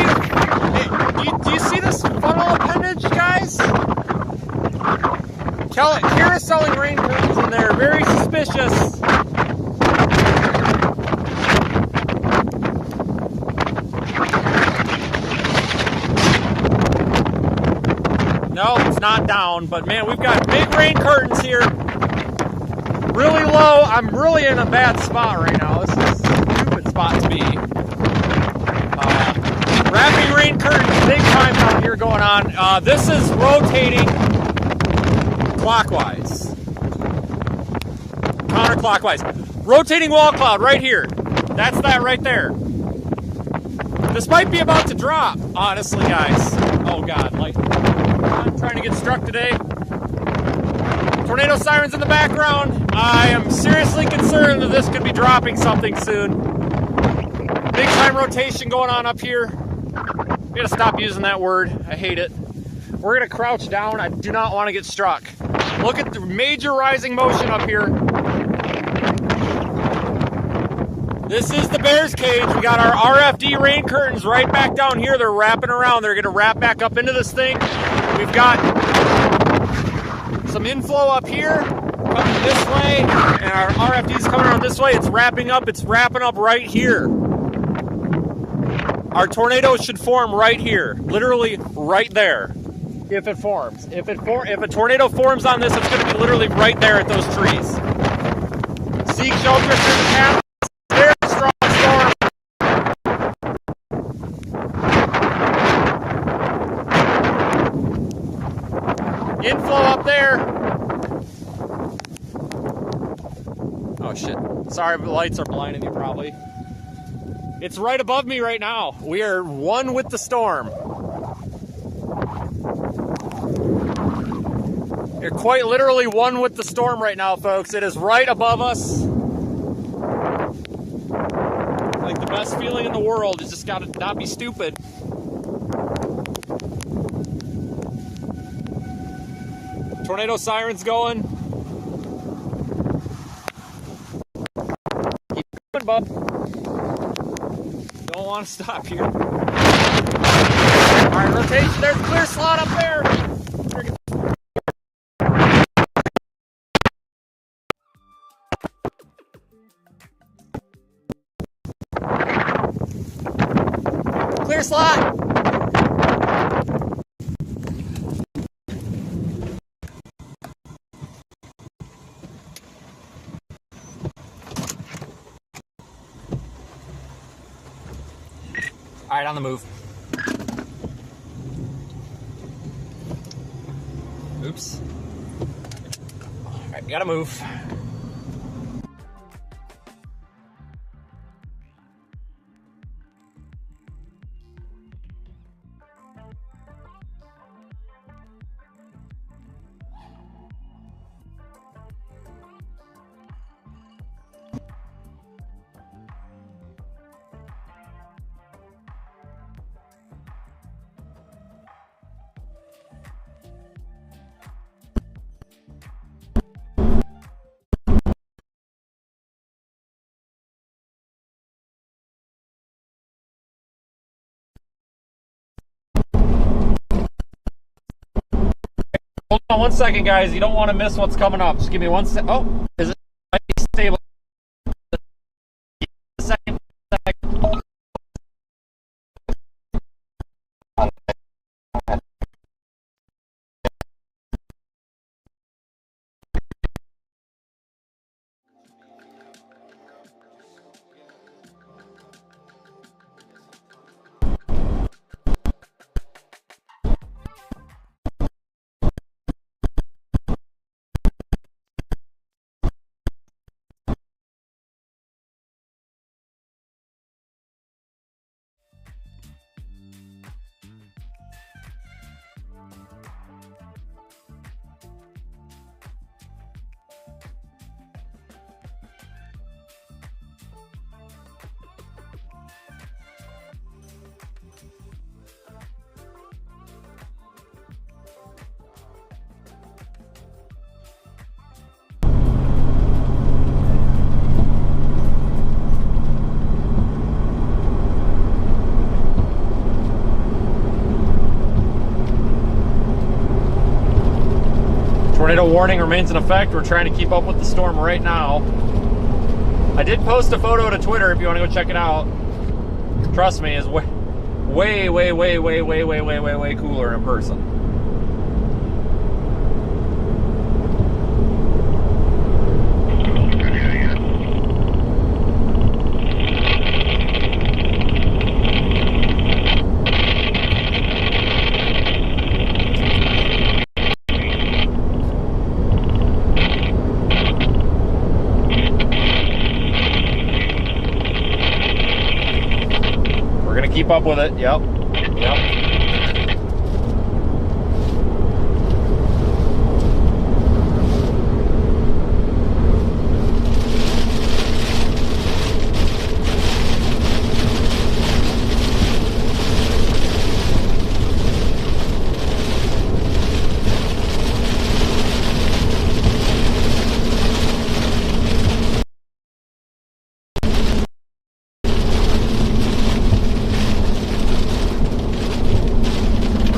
Do you see this funnel appendage, guys? Kira's selling rain curtains and they're very suspicious. No, it's not down, but man, we've got big rain curtains here. Really low. I'm really in a bad spot right now. This is a stupid spot to be. Wrapping rain curtains, big time out here going on. This is rotating clockwise. Counterclockwise. Rotating wall cloud right here. That's that right there. This might be about to drop, honestly, guys. Oh, God. Like, I'm trying to get struck today. Tornado sirens in the background. I am seriously concerned that this could be dropping something soon. Big time rotation going on up here. We gotta stop using that word. I hate it. We're gonna crouch down. I do not want to get struck. Look at the major rising motion up here. This is the bear's cage. We got our RFD rain curtains right back down here. They're wrapping around. They're gonna wrap back up into this thing. We've got some inflow up here coming this way, and our RFD's coming around this way. It's wrapping up. It's wrapping up right here. Our tornado should form right here, literally right there. If it forms, if a tornado forms on this, it's going to be literally right there at those trees. Seek shelter through the path. Very strong storm. Inflow up there. Oh shit! Sorry, the lights are blinding you probably. It's right above me right now. We are one with the storm. You're quite literally one with the storm right now, folks. It is right above us. Like the best feeling in the world is just gotta not be stupid. Tornado sirens going. Keep going, bub. Don't want to stop here. Alright, rotation. There's a clear slot up there. Clear slot. All right, on the move. Oops. All right, we gotta move. Hold on 1 second, guys. You don't want to miss what's coming up. Just give me 1 sec. Oh, is it might be stable? Second. Tornado warning remains in effect. We're trying to keep up with the storm right now. I did post a photo to Twitter if you want to go check it out. Trust me, it's way cooler in person. Keep up with it. Yep.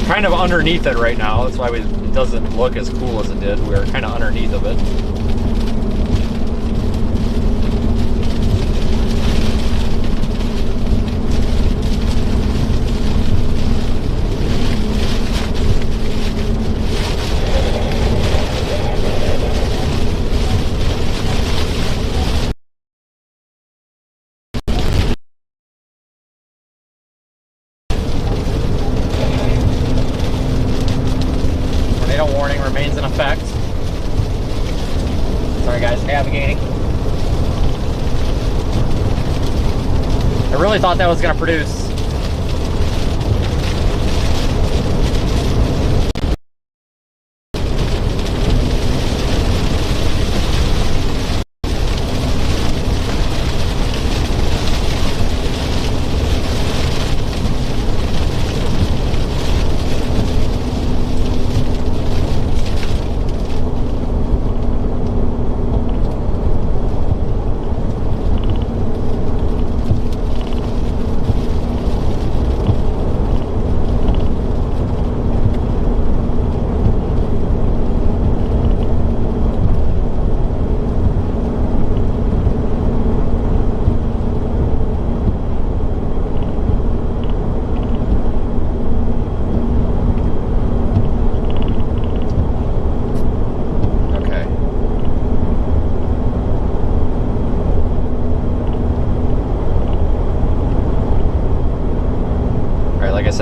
Kind of underneath it right now. That's why it doesn't look as cool as it did. We're kind of underneath of it. Warning remains in effect. Sorry guys, navigating. I really thought that was going to produce.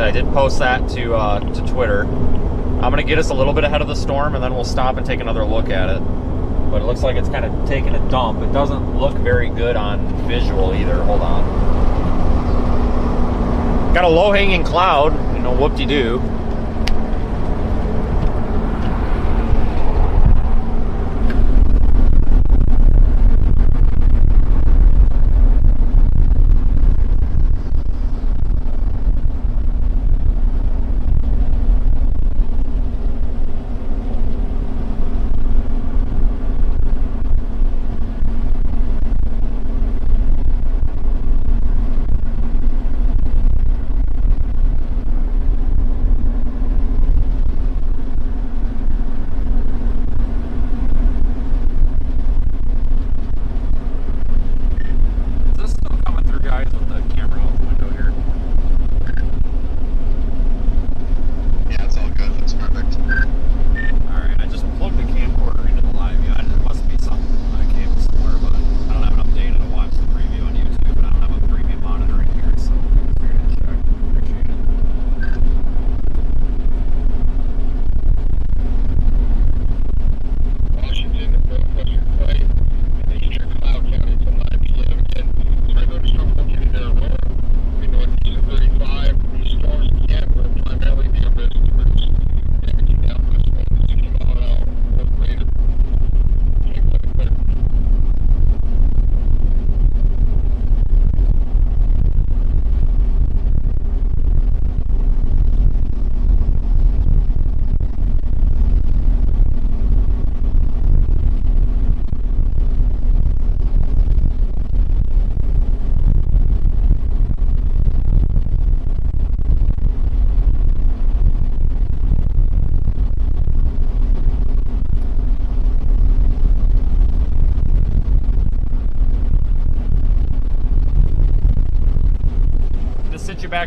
I did post that to Twitter. I'm gonna get us a little bit ahead of the storm, and then we'll stop and take another look at it. But it looks like it's kind of taking a dump. It doesn't look very good on visual either. Hold on. Got a low-hanging cloud, you know, whoop-de-doo.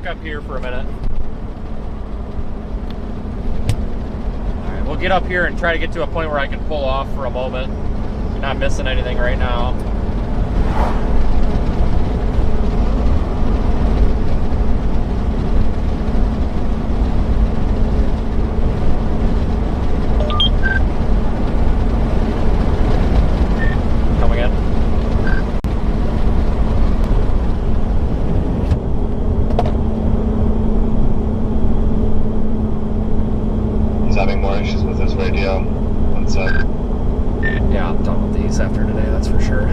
back up here for a minute. All right, we'll get up here and try to get to a point where I can pull off for a moment. You're not missing anything right now. Come again. He's having more issues with his radio. One sec. Yeah, I'm done with these after today, that's for sure.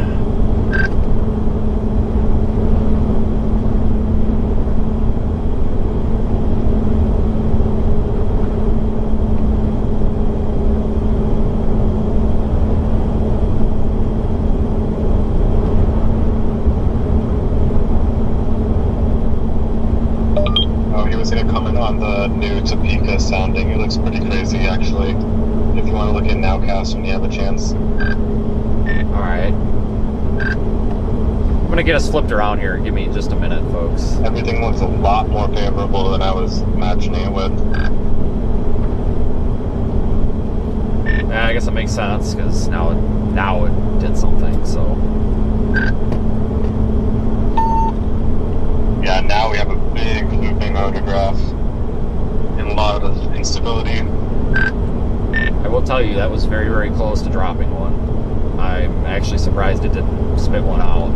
Oh, he was gonna comment on the new Topeka sounding. It looks pretty crazy, actually. If you want to look in Nowcast when you have a chance. Alright. I'm gonna get us flipped around here. Give me just a minute, folks. Everything looks a lot more favorable than I was imagining it would. Yeah, I guess it makes sense, because now it did something, so. Yeah, now we have a big looping autograph and a lot of instability. I will tell you, that was very, very close to dropping one. I'm actually surprised it didn't spit one out.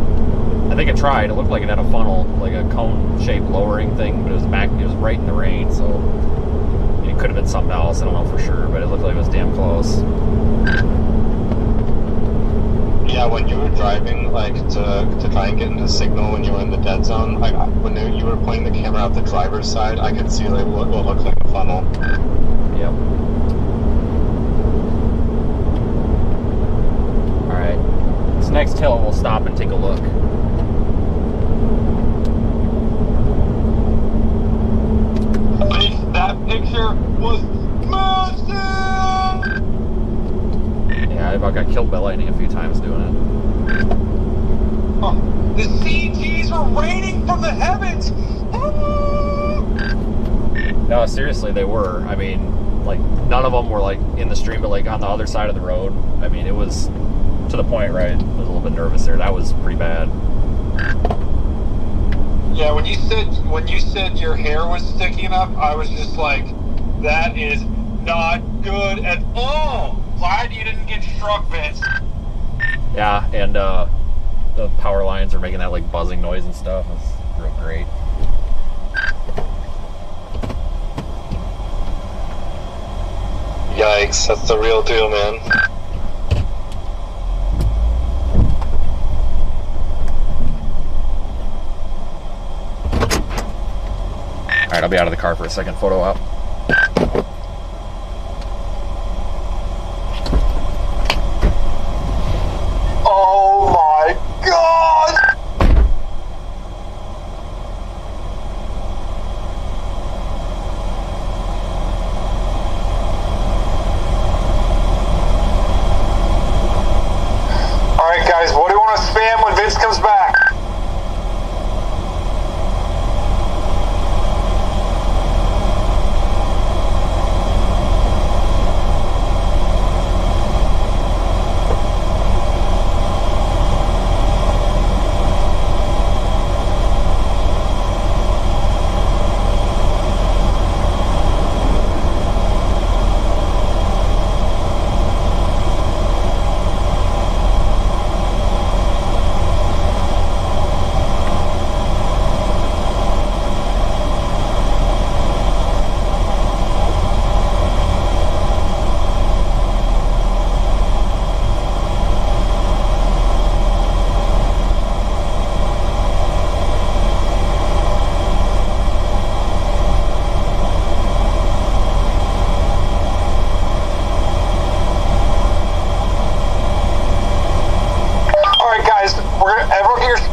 I think it tried. It looked like it had a funnel, like a cone-shaped lowering thing, but it was right in the rain, so it could have been something else. I don't know for sure, but it looked like it was damn close. Yeah, when you were driving, like, to try and get into signal when you were in the dead zone, like, when you were pointing the camera out the driver's side, I could see, like, what looked like a funnel. Yep. Alright. This next hill, we'll stop and take a look. That picture was massive! Yeah, I about got killed by lightning a few times doing it. Oh, the CGs were raining from the heavens! No, seriously, they were. I mean, like, none of them were, like, in the stream, but, like, on the other side of the road. I mean, it was to the point where I was a little bit nervous there. That was pretty bad. Yeah, when you said your hair was sticking up, I was just like, that is not good at all. Glad you didn't get struck, Vince. Yeah, and the power lines are making that, like, buzzing noise and stuff. It's real great. Yikes, that's the real deal, man. Alright, I'll be out of the car for a second. Photo op. Oh my god! Alright guys, what do you want to spam when Vince comes back?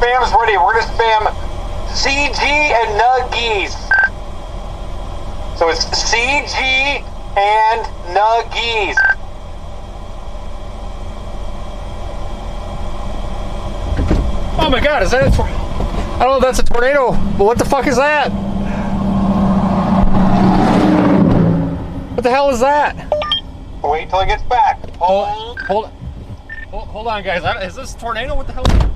Spam's ready. We're gonna spam CG and Nuggies. So it's CG and Nuggies. Oh my god, is that I don't know if that's a tornado, but what the fuck is that? hell is that? Wait till it gets back. Hold on, guys. Is this a tornado? What the hell is it?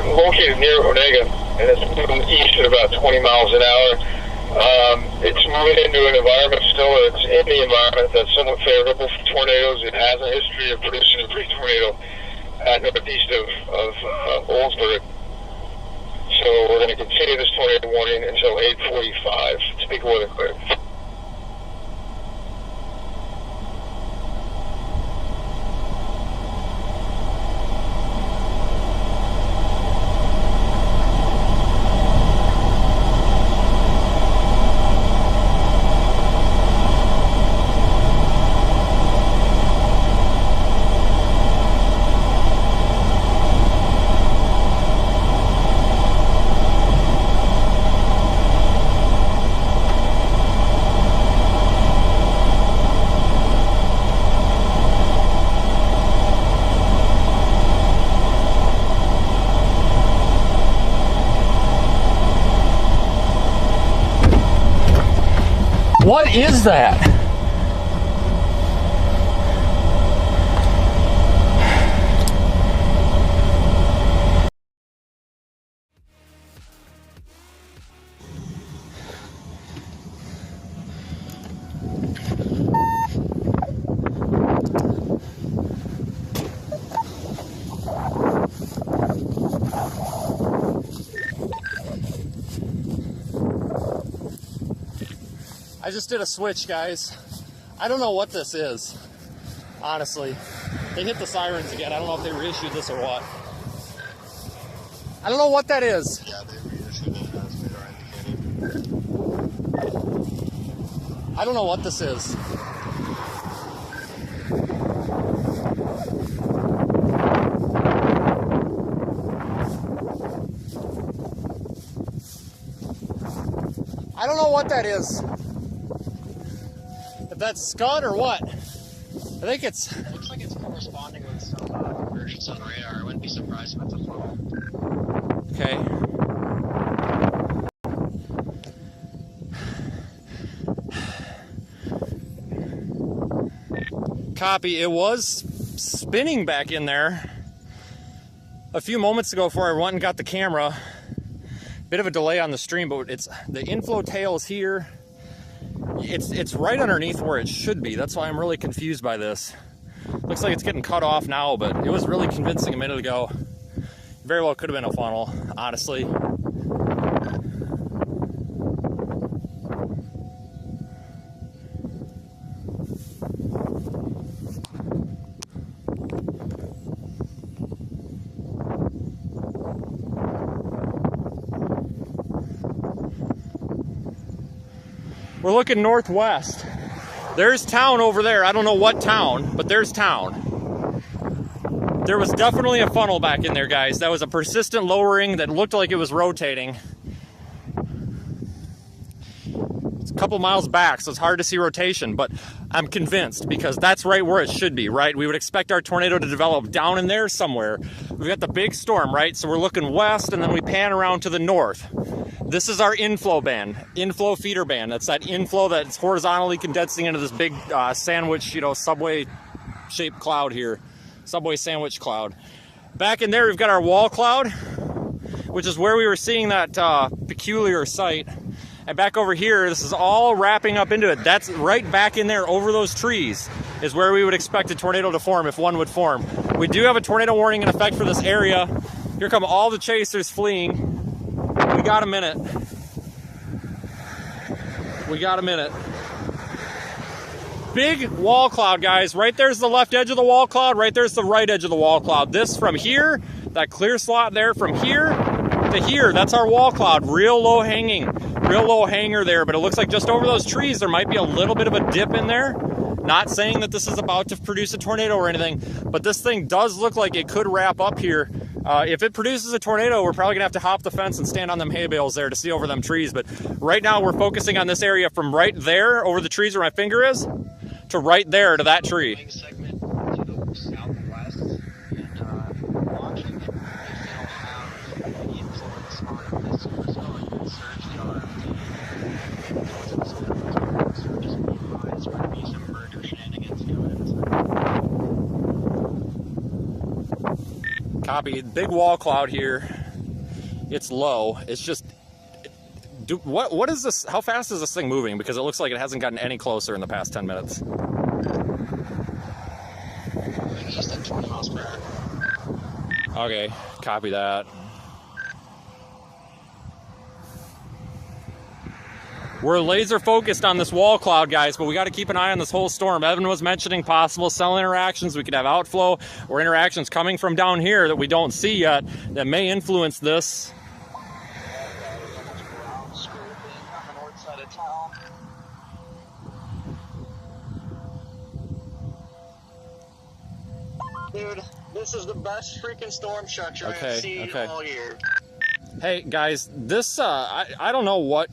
Located near Onega, and it's moving east at about 20 miles an hour. It's moving into an environment still, it's in the environment that's somewhat favorable for tornadoes. It has a history of producing a pre-tornado at northeast of Oldsburg. So we're going to continue this tornado warning until 8:45 to make weather clear. What is that? I just did a switch, guys. I don't know what this is, honestly. They hit the sirens again. I don't know if they reissued this or what. I don't know what that is. Yeah, they reissued it as radar indicated. I don't know what this is. I don't know what that is. If that's Scud or what. I think it's... Looks like it's corresponding with some conversions on radar. I wouldn't be surprised if it's a flow. Okay. Copy. It was spinning back in there a few moments ago before I went and got the camera. Bit of a delay on the stream, but it's the inflow tail is here. It's right underneath where it should be. That's why I'm really confused by this. Looks like it's getting cut off now, but it was really convincing a minute ago. Very well could have been a funnel, honestly. We're looking northwest. There's town over there. I don't know what town, but there's town. There was definitely a funnel back in there, guys. That was a persistent lowering that looked like it was rotating. It's a couple miles back, so it's hard to see rotation, but I'm convinced because that's right where it should be, right? We would expect our tornado to develop down in there somewhere. We've got the big storm, right? So we're looking west and then we pan around to the north. This is our inflow band, inflow feeder band. That's that inflow that's horizontally condensing into this big sandwich, you know, subway shaped cloud here. Subway sandwich cloud. Back in there, we've got our wall cloud, which is where we were seeing that peculiar sight. And back over here, this is all wrapping up into it. That's right back in there over those trees is where we would expect a tornado to form if one would form. We do have a tornado warning in effect for this area. Here come all the chasers fleeing. We got a minute. We got a minute. Big wall cloud, guys. Right there's the left edge of the wall cloud. Right there's the right edge of the wall cloud. This from here, that clear slot there from here to here, that's our wall cloud. Real low hanging, real low hanger there, but it looks like just over those trees there might be a little bit of a dip in there. Not saying that this is about to produce a tornado or anything, but this thing does look like it could wrap up here. If it produces a tornado, we're probably gonna have to hop the fence and stand on them hay bales there to see over them trees. But right now we're focusing on this area from right there over the trees where my finger is to right there to that tree. Segment to the southwest, and watching if they'll have any influence on this zone and surge the RFD. Surges will rise, might be some murder shenanigans going. Copy. Big wall cloud here. It's low. It's just. What is this? How fast is this thing moving? Because it looks like it hasn't gotten any closer in the past 10 minutes. Just at 20 miles per hour. Okay, copy that. We're laser focused on this wall cloud, guys, but we got to keep an eye on this whole storm. Evan was mentioning possible cell interactions. We could have outflow or interactions coming from down here that we don't see yet that may influence this. Dude, this is the best freaking storm structure I've seen all year. Hey guys, this I don't know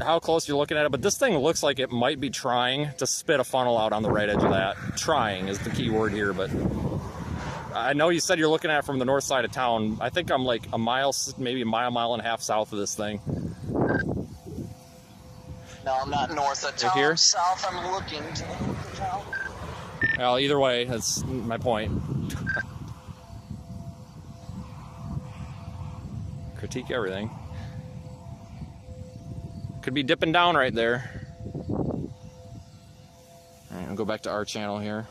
how close you're looking at it, but this thing looks like it might be trying to spit a funnel out on the right edge of that. Trying is the key word here, but I know you said you're looking at it from the north side of town. I think I'm like a mile, maybe a mile and a half south of this thing. No, I'm not north of town. Here? South, I'm looking to the north of town. Well, either way, that's my point. Critique everything. Could be dipping down right there. All right, I'll go back to our channel here.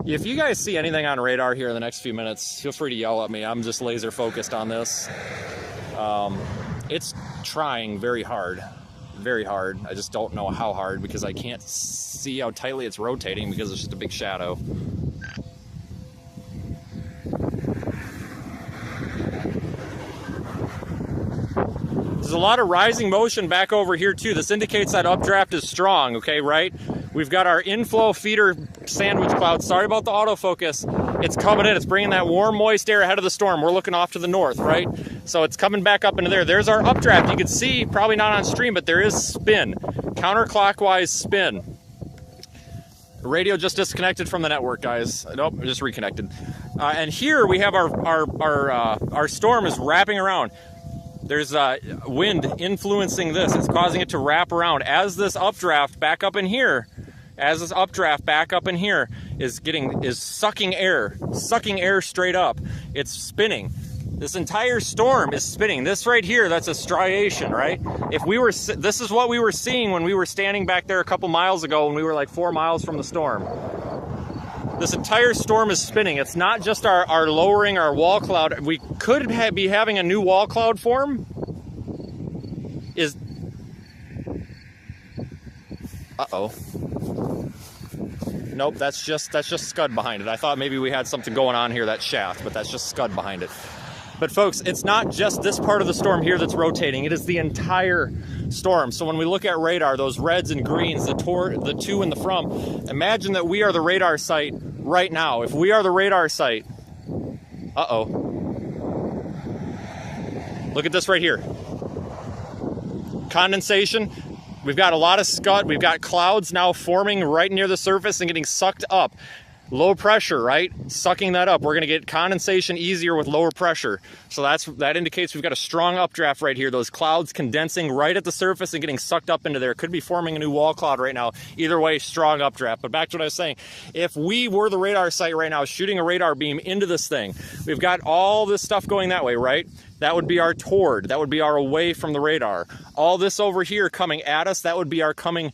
If you guys see anything on radar here in the next few minutes, feel free to yell at me. I'm just laser focused on this. It's trying very hard. Very hard. I just don't know how hard because I can't see how tightly it's rotating because it's just a big shadow. There's a lot of rising motion back over here too. This indicates that updraft is strong, okay, right? We've got our inflow feeder sandwich cloud. Sorry about the autofocus. It's coming in. It's bringing that warm, moist air ahead of the storm. We're looking off to the north, right? So it's coming back up into there. There's our updraft. You can see, probably not on stream, but there is spin. Counterclockwise spin. The radio just disconnected from the network, guys. Nope, just reconnected. And here we have our storm is wrapping around. There's wind influencing this. It's causing it to wrap around. As this updraft back up in here, is sucking air straight up. It's spinning. This entire storm is spinning. This right here, that's a striation, right? This is what we were seeing when we were standing back there a couple miles ago when we were like 4 miles from the storm. This entire storm is spinning. It's not just our lowering our wall cloud. We could be having a new wall cloud form. Uh-oh. Nope, that's just scud behind it. I thought maybe we had something going on here, that shaft, but that's just scud behind it. But folks, it's not just this part of the storm here that's rotating. It is the entire storm. So when we look at radar, those reds and greens, the to and the from, imagine that we are the radar site right now. If we are the radar site, uh-oh. Look at this right here. Condensation. We've got a lot of scud. We've got clouds now forming right near the surface and getting sucked up. Low pressure, right? Sucking that up. We're going to get condensation easier with lower pressure. So that indicates we've got a strong updraft right here. Those clouds condensing right at the surface and getting sucked up into there. Could be forming a new wall cloud right now. Either way, strong updraft. But back to what I was saying. If we were the radar site right now, shooting a radar beam into this thing, we've got all this stuff going that way, right? That would be our toward. That would be our away from the radar. All this over here coming at us, that would be our coming...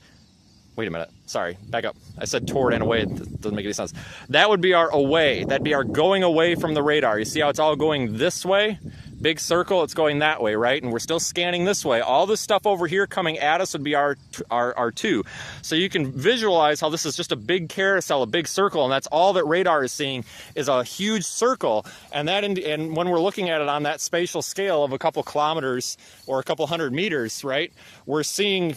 Wait a minute. Sorry. Back up. I said toward and away. It doesn't make any sense. That would be our away. That'd be our going away from the radar. You see how it's all going this way? Big circle, it's going that way, right? And we're still scanning this way. All this stuff over here coming at us would be our two. So you can visualize how this is just a big carousel, a big circle, and that's all that radar is seeing is a huge circle. And and when we're looking at it on that spatial scale of a couple kilometers or a couple hundred meters, right? We're seeing...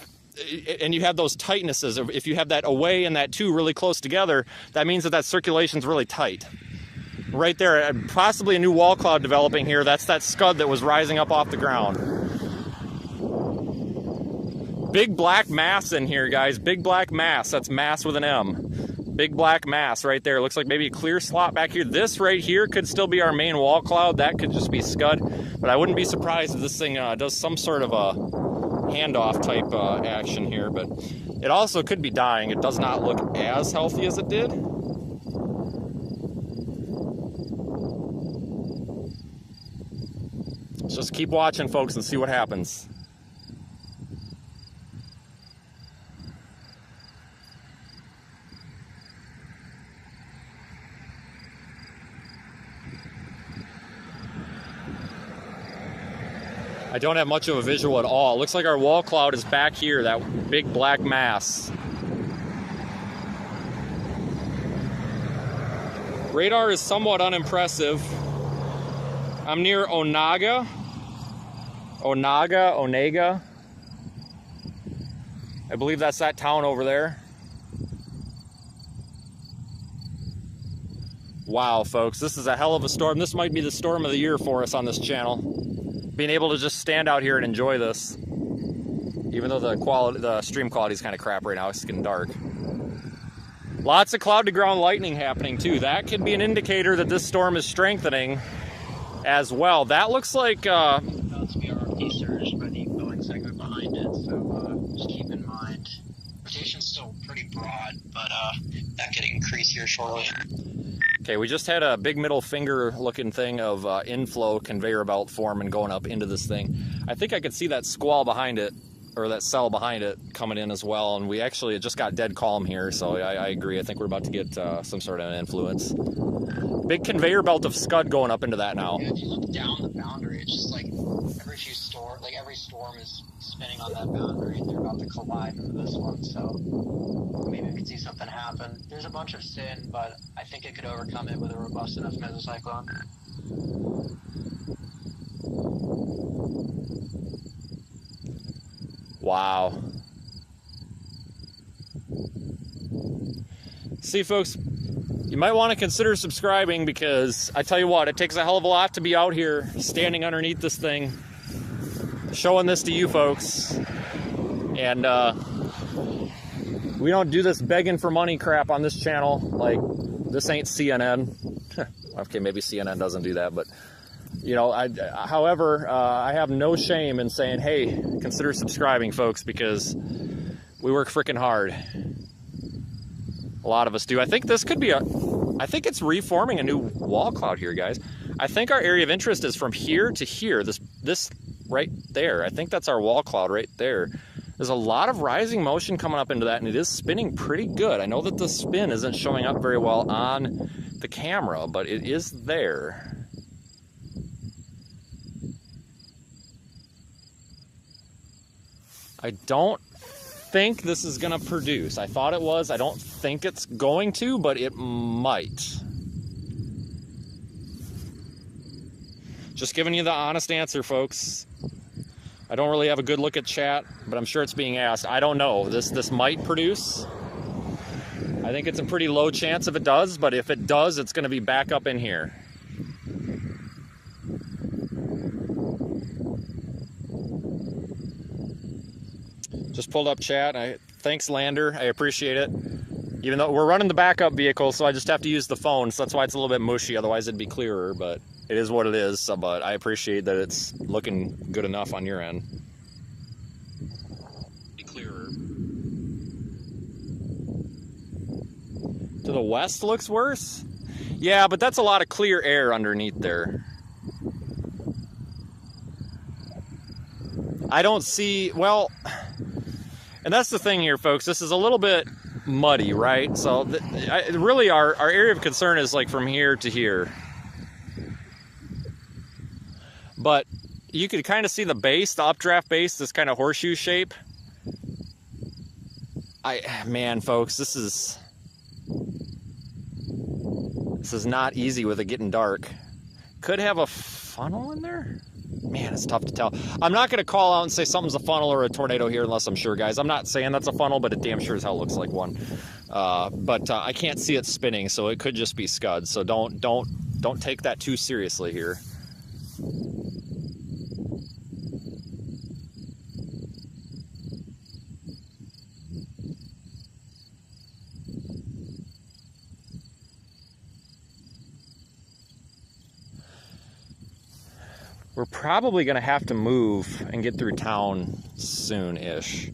And you have those tightnesses. If you have that away and that to really close together, that means that circulation's really tight. Right there, possibly a new wall cloud developing here. That's that scud that was rising up off the ground. Big black mass in here, guys. Big black mass. That's mass with an M. Big black mass right there. Looks like maybe a clear slot back here. This right here could still be our main wall cloud. That could just be scud. But I wouldn't be surprised if this thing does some sort of a handoff type action here, but it also could be dying. It does not look as healthy as it did. Let's just keep watching, folks, and see what happens. I don't have much of a visual at all. It looks like our wall cloud is back here, that big black mass. Radar is somewhat unimpressive. I'm near Onaga. I believe that's that town over there. Wow, folks, this is a hell of a storm. This might be the storm of the year for us on this channel. Being able to just stand out here and enjoy this, even though the stream quality is kind of crap right now. It's getting dark. Lots of cloud to ground lightning happening too. That could be an indicator that this storm is strengthening as well. That looks like That's to be our surge by the Boeing segment behind it, so just keep in mind. Rotation's still pretty broad, but that could increase here shortly. Okay, we just had a big middle finger looking thing of inflow conveyor belt forming going up into this thing. I think I could see that squall behind it, or that cell behind it coming in as well, and it just got dead calm here, so I agree. I think we're about to get some sort of an influence. Big conveyor belt of scud going up into that now. Yeah, if you look down the boundary, it's just like every storm is spinning on that boundary, and they're about to collide into this one, so maybe we could see something happen. There's a bunch of sin, but I think it could overcome it with a robust enough mesocyclone. Wow. See, folks, you might want to consider subscribing, because I tell you what, it takes a hell of a lot to be out here standing underneath this thing, showing this to you folks. And we don't do this begging for money crap on this channel. Like, this ain't CNN. Okay, maybe CNN doesn't do that, but you know, however, I have no shame in saying, hey, consider subscribing, folks, because we work freaking hard. A lot of us do. I think this could be I think it's reforming a new wall cloud here, guys. I think our area of interest is from here to here, this right there. I think that's our wall cloud right there. There's a lot of rising motion coming up into that, and it is spinning pretty good. I know that the spin isn't showing up very well on the camera, but it is there. I don't think this is going to produce. I thought it was. I don't think it's going to, but it might. Just giving you the honest answer, folks. I don't really have a good look at chat, but I'm sure it's being asked. I don't know. This might produce. I think it's a pretty low chance if it does, but if it does, it's going to be back up in here. Just pulled up chat. Thanks, Lander. I appreciate it. Even though we're running the backup vehicle, so I just have to use the phone, so that's why it's a little bit mushy. Otherwise, it'd be clearer, but it is what it is. So, but I appreciate that it's looking good enough on your end. Be clearer. To the west looks worse? Yeah, but that's a lot of clear air underneath there. I don't see, well, and that's the thing here, folks. This is a little bit muddy, right? So really our area of concern is like from here to here. But you could kind of see the base, the updraft base, this kind of horseshoe shape. Man, folks, this is not easy with it getting dark. Could have a funnel in there? Man, it's tough to tell. I'm not going to call out and say something's a funnel or a tornado here unless I'm sure, guys. I'm not saying that's a funnel, but it damn sure as hell looks like one. But I can't see it spinning, so it could just be scud. So don't take that too seriously here. We're probably going to have to move and get through town soon-ish.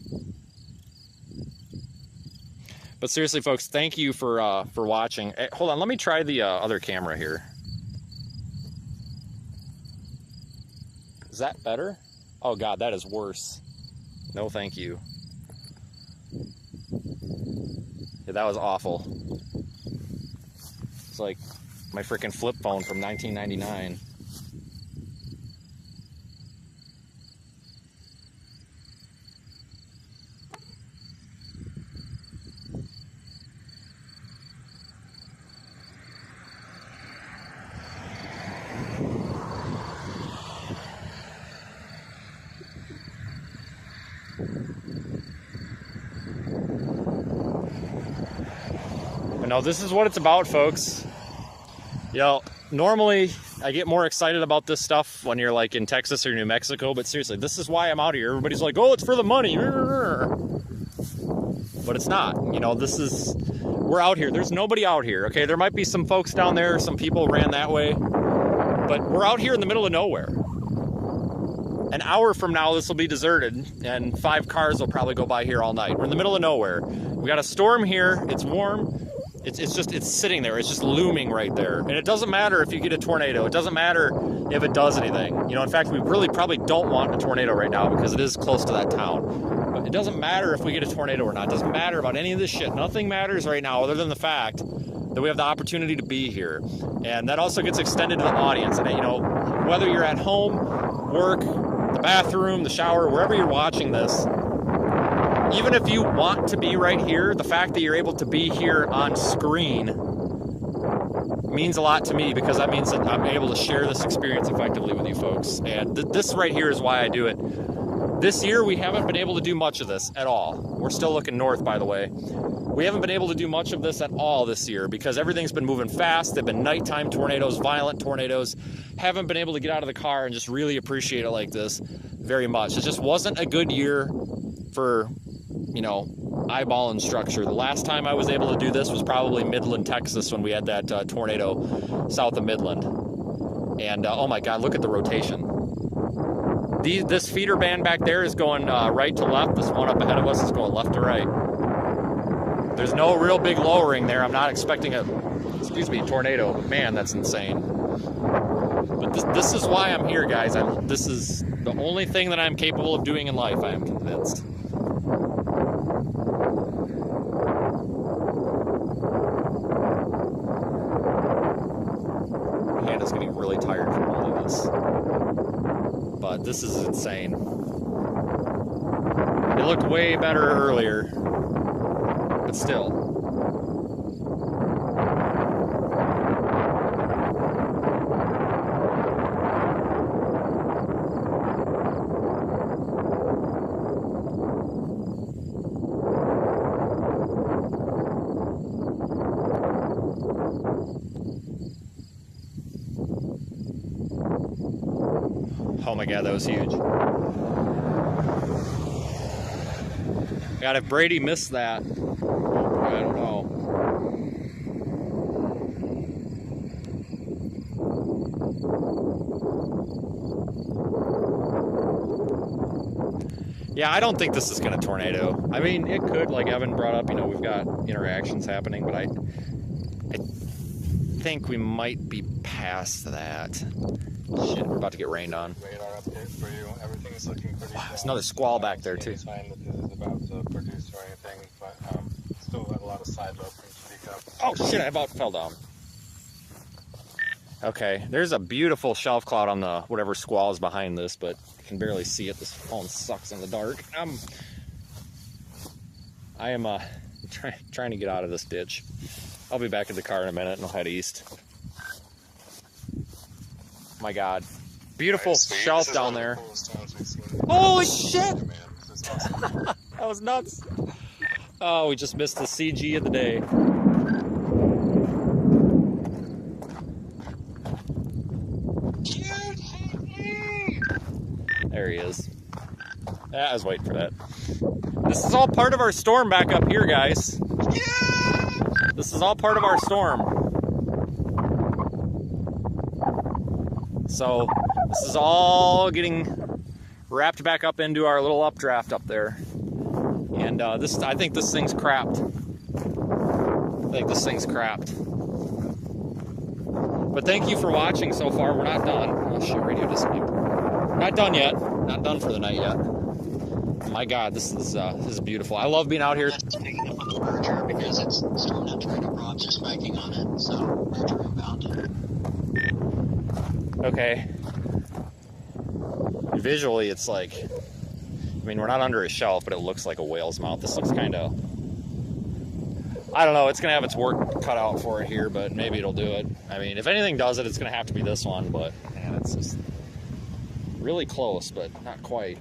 But seriously, folks, thank you for watching. Hey, hold on, let me try the other camera here. Is that better? Oh, God, that is worse. No, thank you. Yeah, that was awful. It's like my freaking flip phone from 1999. No, this is what it's about, folks. You know, normally I get more excited about this stuff when you're like in Texas or New Mexico, but seriously, this is why I'm out here. Everybody's like, oh, it's for the money. But it's not. You know, we're out here. There's nobody out here, okay? There might be some folks down there, some people ran that way, but we're out here in the middle of nowhere. An hour from now, this will be deserted, and 5 cars will probably go by here all night. We're in the middle of nowhere. We got a storm here. It's warm. It's sitting there. It's just looming right there. And it doesn't matter if you get a tornado. It doesn't matter if it does anything. You know, in fact, we really probably don't want a tornado right now because it is close to that town. But it doesn't matter if we get a tornado or not. It doesn't matter about any of this shit. Nothing matters right now other than the fact that we have the opportunity to be here. And that also gets extended to the audience. And, you know, whether you're at home, work, the bathroom, the shower, wherever you're watching this, even if you want to be right here, the fact that you're able to be here on screen means a lot to me because that means that I'm able to share this experience effectively with you folks. And this right here is why I do it. This year, we haven't been able to do much of this at all. We're still looking north, by the way. We haven't been able to do much of this at all this year because everything's been moving fast. They've been nighttime tornadoes, violent tornadoes. Haven't been able to get out of the car and just really appreciate it like this very much. It just wasn't a good year for, you know, eyeballing structure. The last time I was able to do this was probably Midland, Texas, when we had that tornado south of Midland. And oh my God, look at the rotation. This feeder band back there is going right to left. This one up ahead of us is going left to right. There's no real big lowering there. I'm not expecting a tornado. Man, that's insane. But this is why I'm here, guys. This is the only thing that I'm capable of doing in life, I am convinced. My hand is getting really tired from holding this. But this is insane. It looked way better earlier, but still. Oh my god, that was huge. God, if Brady missed that, I don't know. Yeah, I don't think this is going to tornado. I mean, it could, like Evan brought up, you know, we've got interactions happening, but I think we might be past that. Shit, we're about to get rained on. Radar update for you. Everything is looking pretty Wow, there's another squall back there, too. Sign that this is about to produce or anything, but still got a lot of side load from speak up. Oh shit, I about fell down. Okay, there's a beautiful shelf cloud on the whatever squall is behind this, but I can barely see it. This phone sucks in the dark. I am trying to get out of this ditch. I'll be back in the car in a minute and I'll head east. My god. Beautiful shelf down there. Holy shit! That was nuts. Oh, we just missed the CG of the day. There he is. Yeah, I was waiting for that. This is all part of our storm back up here, guys. This is all part of our storm. So, this is all getting wrapped back up into our little updraft up there. And I think this thing's crapped. But thank you for watching so far. We're not done. Oh shit, radio disconnect. Not done yet. Not done for the night yet. My god, this is beautiful. I love being out here. That's picking up on the merger because it's storm net tornado probs are spiking on it, so merger inbound. Okay. Visually, it's like, I mean, we're not under a shelf, but it looks like a whale's mouth. This looks kind of, I don't know, it's going to have its work cut out for it here, but maybe it'll do it. I mean, if anything does it, it's going to have to be this one, but man, it's just really close, but not quite.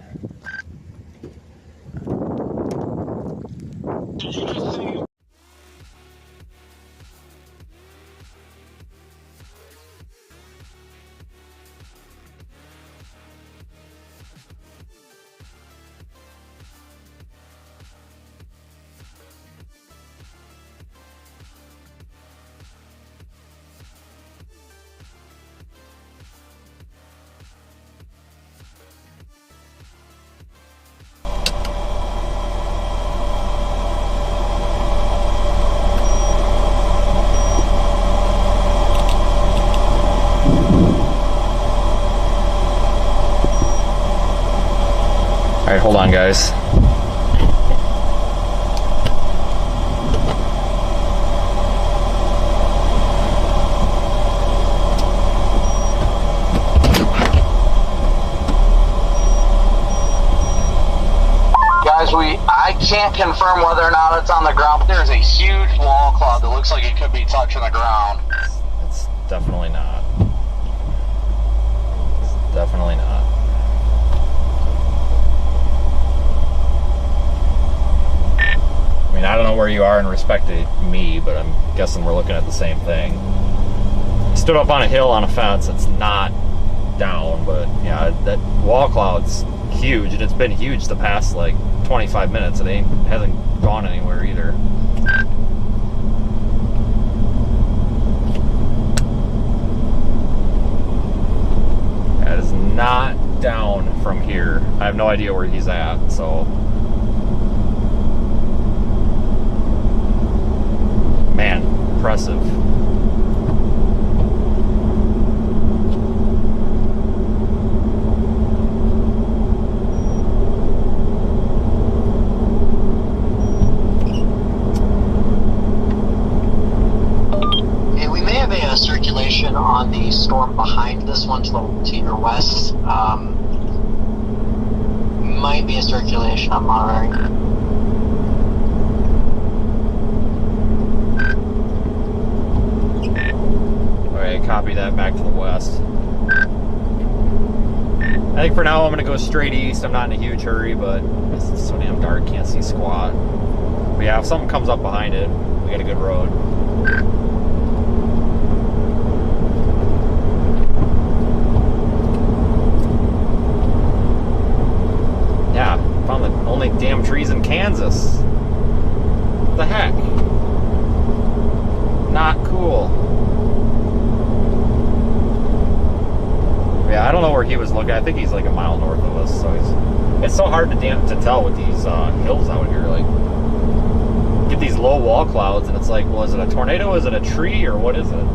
All right, hold on, guys. Guys, I can't confirm whether or not it's on the ground, but there's a huge wall cloud that looks like it could be touching the ground. It's definitely not. It's definitely not. I mean, I don't know where you are in respect to me, but I'm guessing we're looking at the same thing. Stood up on a hill on a fence. It's not down, but yeah, that wall cloud's huge, and it's been huge the past like 25 minutes. It hasn't gone anywhere either. That is not down from here. I have no idea where he's at, so. Man, impressive. Hey, we may have a circulation on the storm behind this one to your west. Might be a circulation I'm monitoring. Copy that back to the west. I think for now I'm going to go straight east. I'm not in a huge hurry, but it's so damn dark, can't see squat. But yeah, if something comes up behind it, we got a good road. I think he's like a mile north of us, so it's so hard to tell with these hills out here. Like, get these low wall clouds, and it's like, well, is it a tornado? Is it a tree? Or what is it?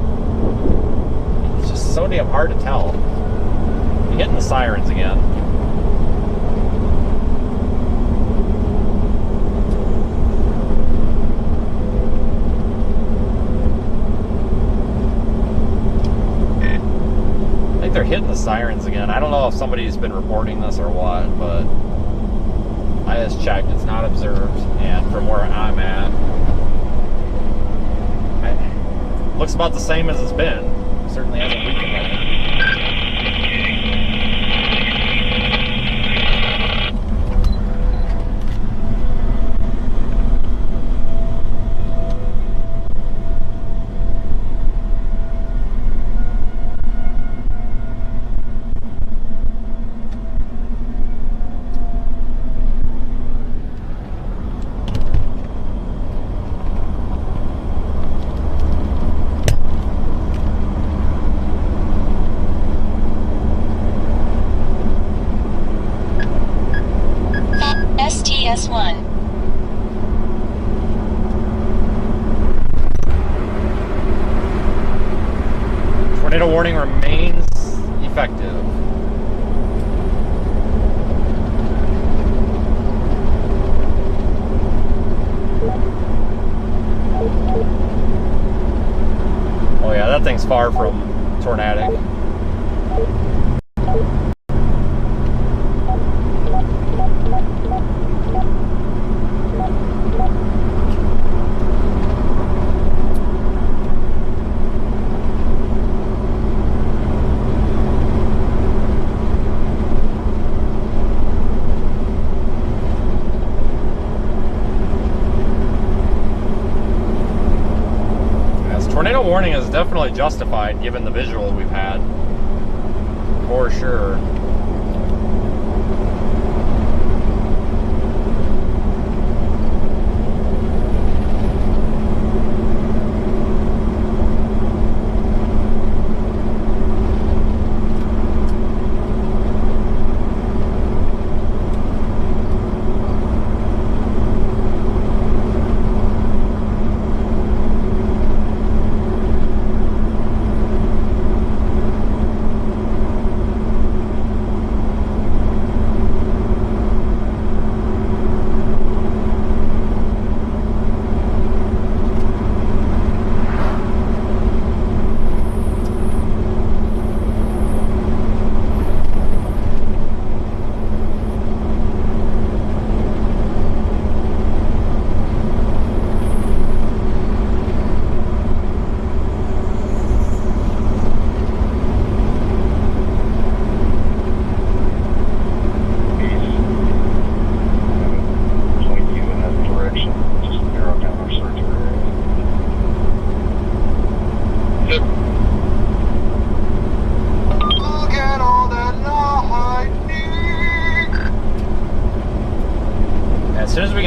It's just so damn hard to tell. You're hitting the sirens again. They're hitting the sirens again. I don't know if somebody's been reporting this or what, but I just checked. It's not observed, and from where I'm at, it looks about the same as it's been. It certainly hasn't weakened any. STS-1. Tornado warning remains effective. Oh yeah, that thing's far from tornadic. Tornado warning is definitely justified given the visual we've had, for sure.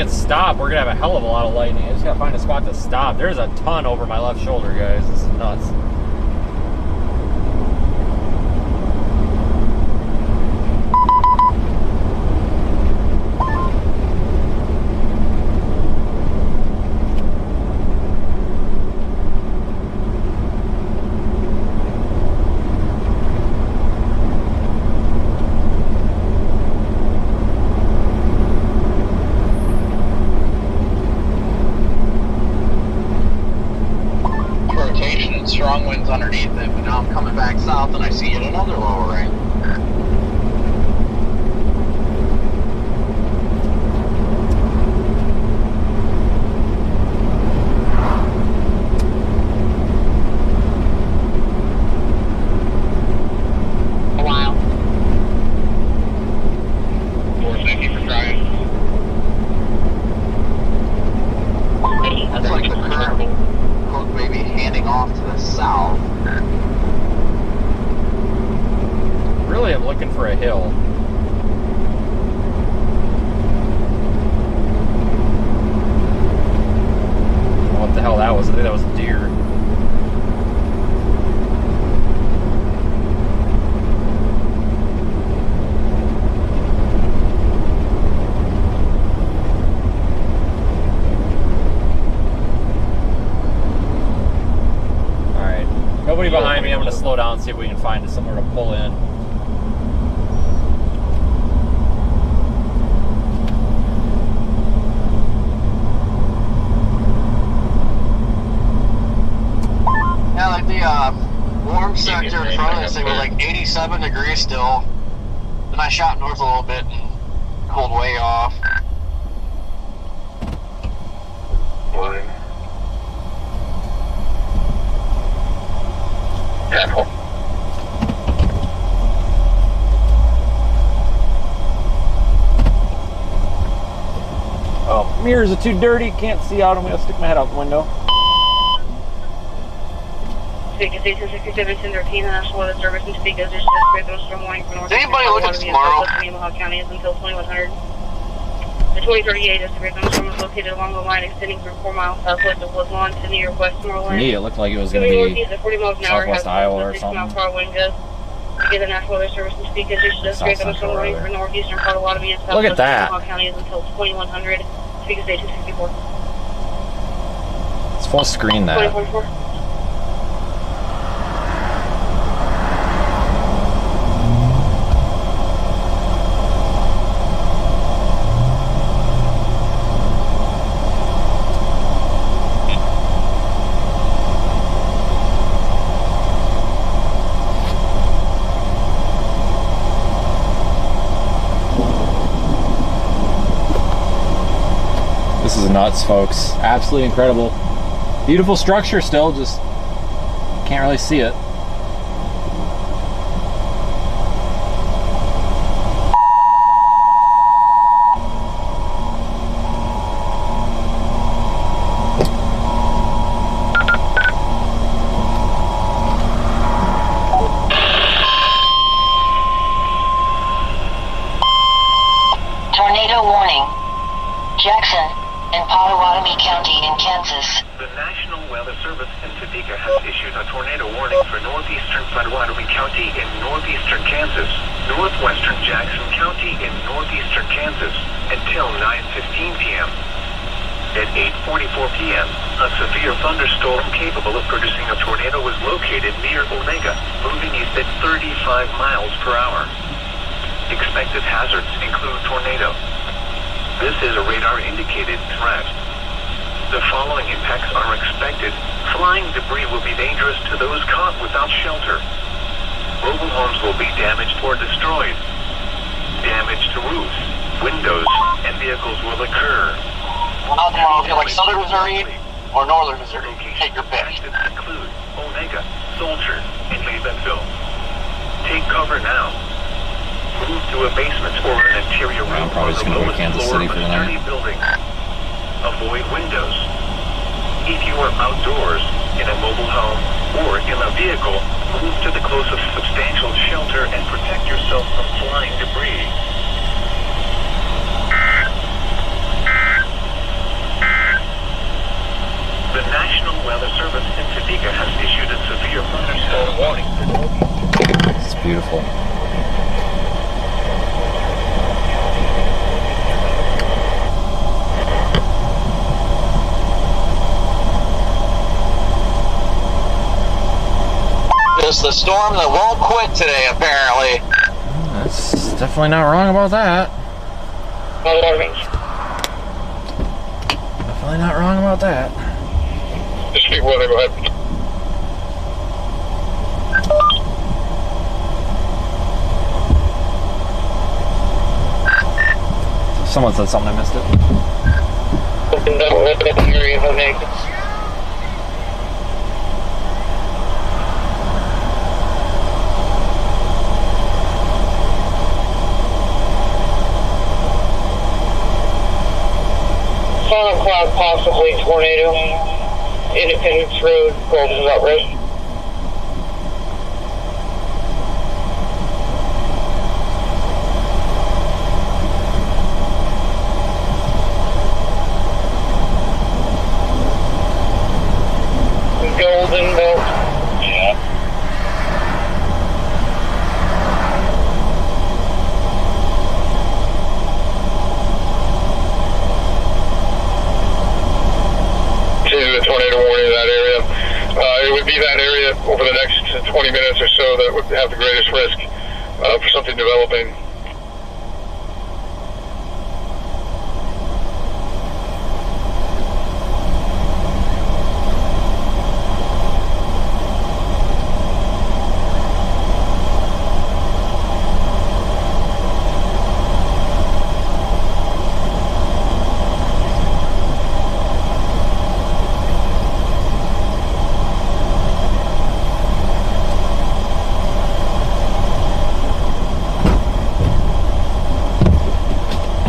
Stop, we're gonna have a hell of a lot of lightning. I just gotta find a spot to stop. There's a ton over my left shoulder, guys. This is nuts. Strong winds underneath it, but now I'm coming back south and I see yet another lowering. A while. Thank you for trying. That's like the current hook maybe handing off to the south. Really, I'm looking for a hill. What the hell that was? I think that was a deer. slow down and see if we can find somewhere to pull in. Yeah, like the warm sector in front of us, it was like 87 degrees still. Then I shot north a little bit and cooled way off. Line. Careful. Oh, mirrors are too dirty. Can't see out. I'm gonna stick my head out the window. Speak Station 67 13, the National Weather Service and speak as from morning for north. Does anybody look at tomorrow? Mohawk County is until 2100. The 2038 is the thunderstorm is located along the line extending through 4 miles southwest of Woodlawn to near west To Moreland. me, it looked like it was gonna be southwest Iowa or something. Wind gusts. Again, the National Weather Service and speak as issued a great thunderstorm warning for northeastern Potawatomi and Look at that. Mohawk County is until 2100. Speak as Station 64. It's full screen that. 2044. This is nuts, folks. Absolutely incredible. Beautiful structure still, just can't really see it. Tornado warning. Jackson in Potawatomi County in Kansas. The National Weather Service in Topeka has issued a tornado warning for northeastern Potawatomi County in northeastern Kansas, northwestern Jackson County in northeastern Kansas until 9:15 p.m. At 8:44 p.m., a severe thunderstorm capable of producing a tornado was located near Omega, moving east at 35 miles per hour. Expected hazards include tornado. This is a radar-indicated threat. The following impacts are expected. Flying debris will be dangerous to those caught without shelter. Mobile homes will be damaged or destroyed. Damage to roofs, windows, and vehicles will occur. Out tomorrow, if you're like southern Missouri or northern Missouri, take your pick. Locations include Omega, Soldier, and Fayetteville. Take cover now. Move to a basement or an interior room I'm probably just on the gonna go to lowest Kansas floor City of for a the night. sturdy building. Avoid windows. If you are outdoors, in a mobile home, or in a vehicle, move to the closest substantial shelter and protect yourself from flying debris. The National Weather Service in Topeka has issued a severe thunderstorm warning for northeastern. It's beautiful. It's the storm that won't quit today, apparently. That's definitely not wrong about that. Definitely not wrong about that. Just speak weather, go ahead. Someone said something, I missed it. Sonic cloud, possibly tornado. Independence Road, Golden Dot Road. Golden Belt. Yeah. To the tornado warning in that area. It would be that area over the next to 20 minutes or so that would have the greatest risk for something developing.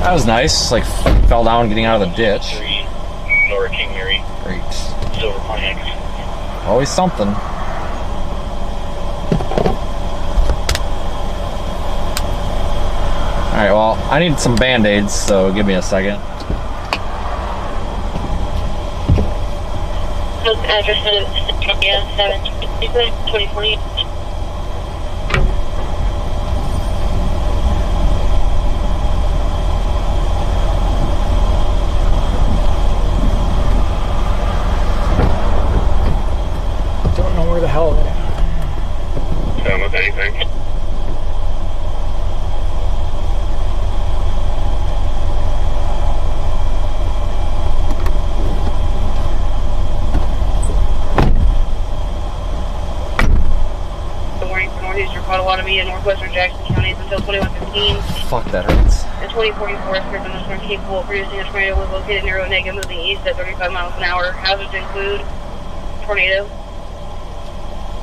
That was nice. Like, fell down getting out of the ditch. Lower King Mary. Great. Silver Pontiac. Always something. Alright, well, I need some band-aids, so give me a second. Address is 2040. Don't know where the hell they are. Down with anything. Northeastern Potawatomi and northwestern Jackson counties until 21:15. Fuck, that hurts. At 2044, a thunderstorm capable of producing a tornado was located near Onega, moving east at 35 miles an hour. Hazards include tornado.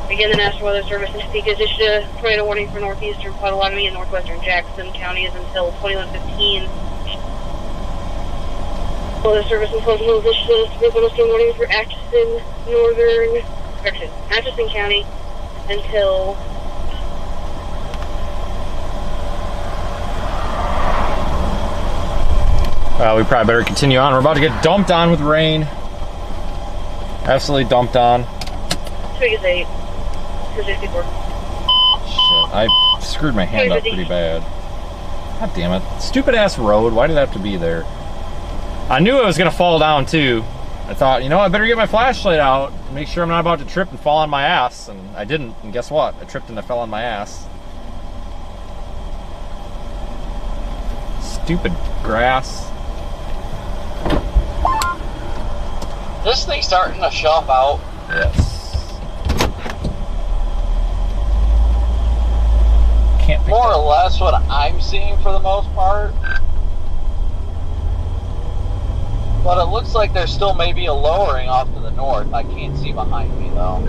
Again, the National Weather Service in Topeka has issued a tornado warning for northeastern Potawatomi and northwestern Jackson counties until 21:15. Weather Service in Pleasant Hill has issued a thunderstorm warning for Atchison County until we probably better continue on. We're about to get dumped on with rain. Absolutely dumped on. Topeka's 8. 264. Shit, I screwed my hand up pretty bad. God damn it. Stupid ass road. Why did it have to be there? I knew it was gonna fall down too. I thought, you know, I better get my flashlight out and make sure I'm not about to trip and fall on my ass. And I didn't, and guess what? I tripped and I fell on my ass. Stupid grass. This thing's starting to shelf out. Yes. Can't pick More or less what I'm seeing for the most part. But it looks like there's still maybe a lowering off to the north. I can't see behind me though.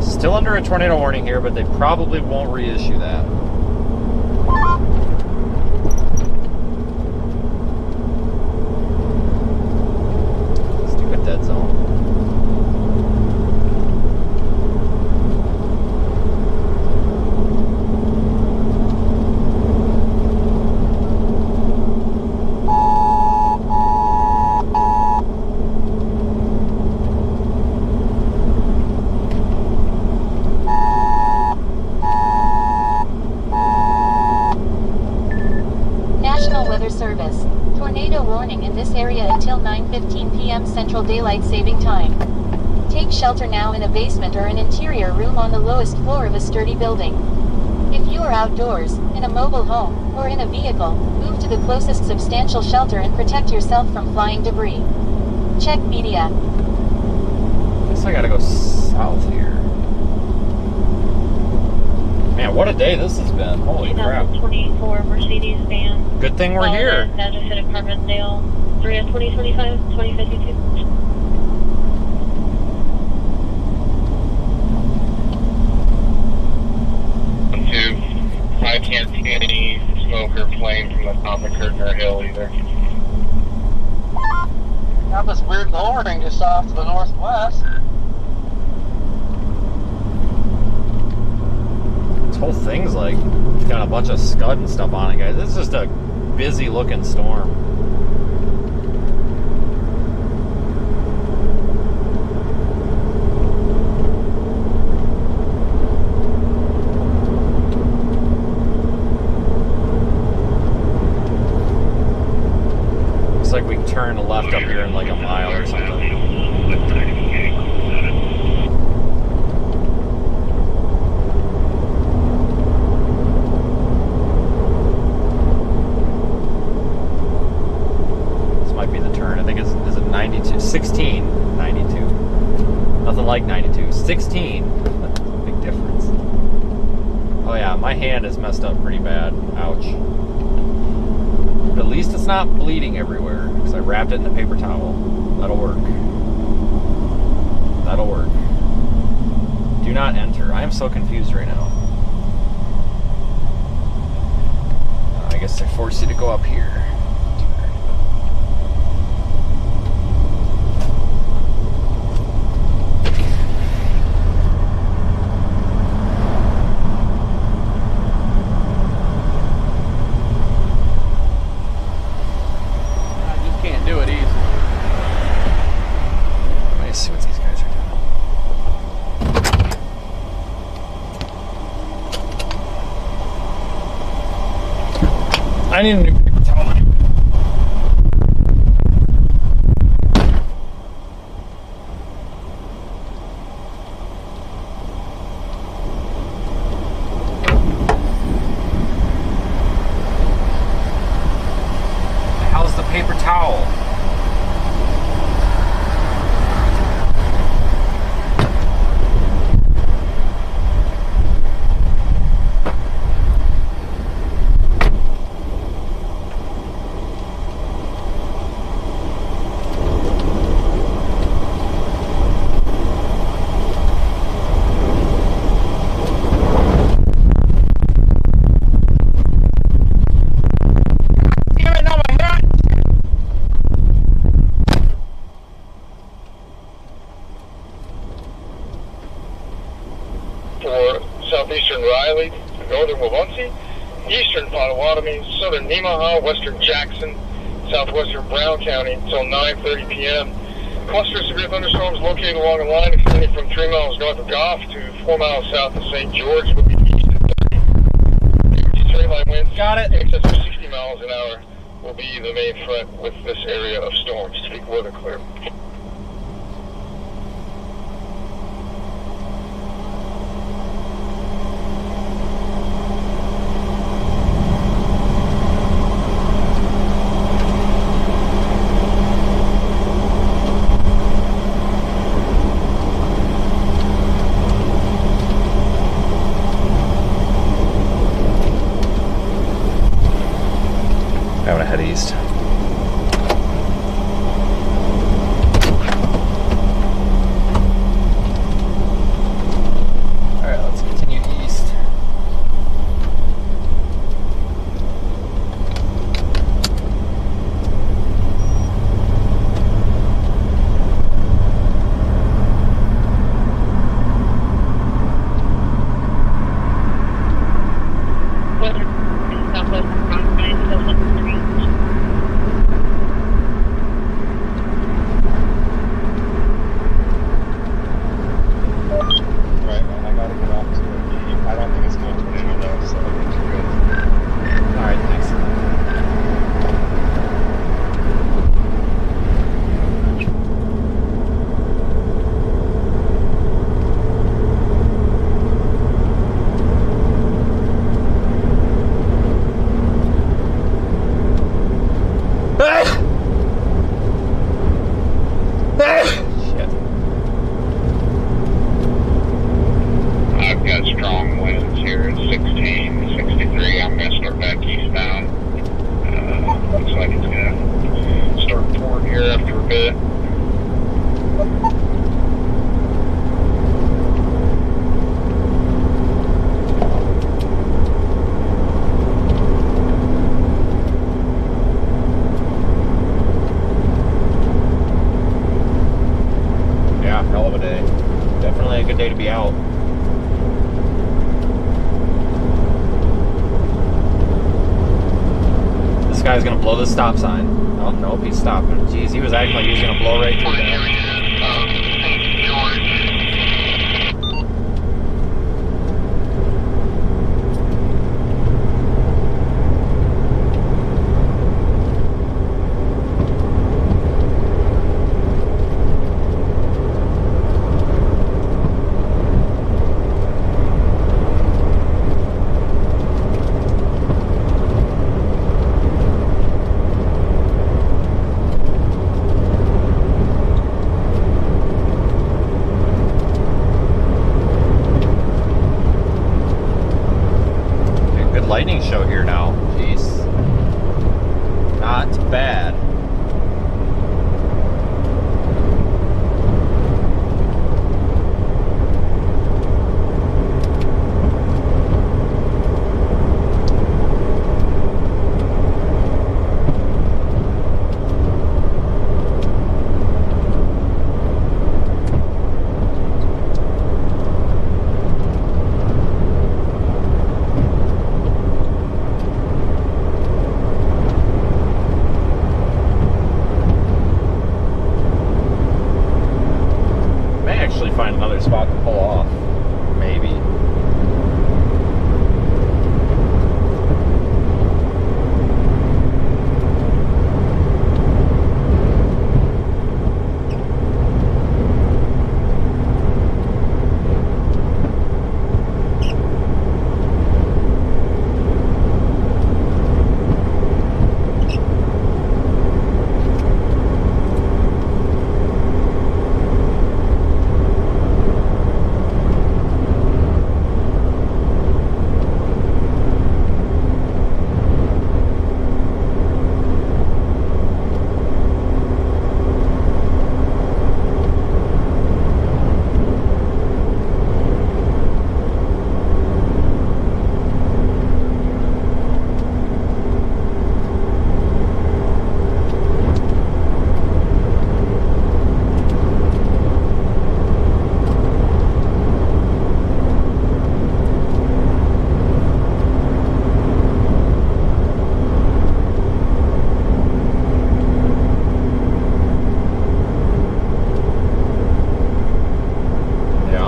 Still under a tornado warning here, but they probably won't reissue that. Stupid dead zone. Service. Tornado warning in this area until 9:15 p.m. Central Daylight Saving Time. Take shelter now in a basement or an interior room on the lowest floor of a sturdy building. If you are outdoors, in a mobile home, or in a vehicle, move to the closest substantial shelter and protect yourself from flying debris. Check media. Guess I gotta go south here. Man, what a day this has been. Holy crap. 24 Mercedes van. Good thing we're here. Address at Carbondale. 3S 2025-2052. I can't see any smoke or flame from the top of Kirtner Hill either. Got this weird lowering just off to the northwest. This whole thing's like got a bunch of scud and stuff on it, guys. This is just a busy looking storm. Looks like we can turn left up here in like a mile or something. Is it 92? 16, 92. Nothing like 92. 16. Big difference. Oh yeah, my hand is messed up pretty bad. Ouch. But at least it's not bleeding everywhere because I wrapped it in a paper towel. That'll work. That'll work. Do not enter. I am so confused right now. I guess they force you to go up here. I need a new paper towel. How's the paper towel? Southeastern Riley, northern Waelti, eastern Potawatomi, southern Nemaha, western Jackson, southwestern Brown County until 9:30 p.m. Cluster of severe thunderstorms located along a line extending from 3 miles north of Goff to 4 miles south of St. George will be east at 30. Straight line winds in excess of 60 miles an hour will be the main threat with this area of storms. Speak weather clear. I'm gonna head east. Alright, let's continue east. guy's gonna blow the stop sign. Oh, nope, he's stopping. Jeez, he was acting like he was gonna blow right through that. Lightning show here now. Jeez. Not bad. Find another spot to pull off. Maybe.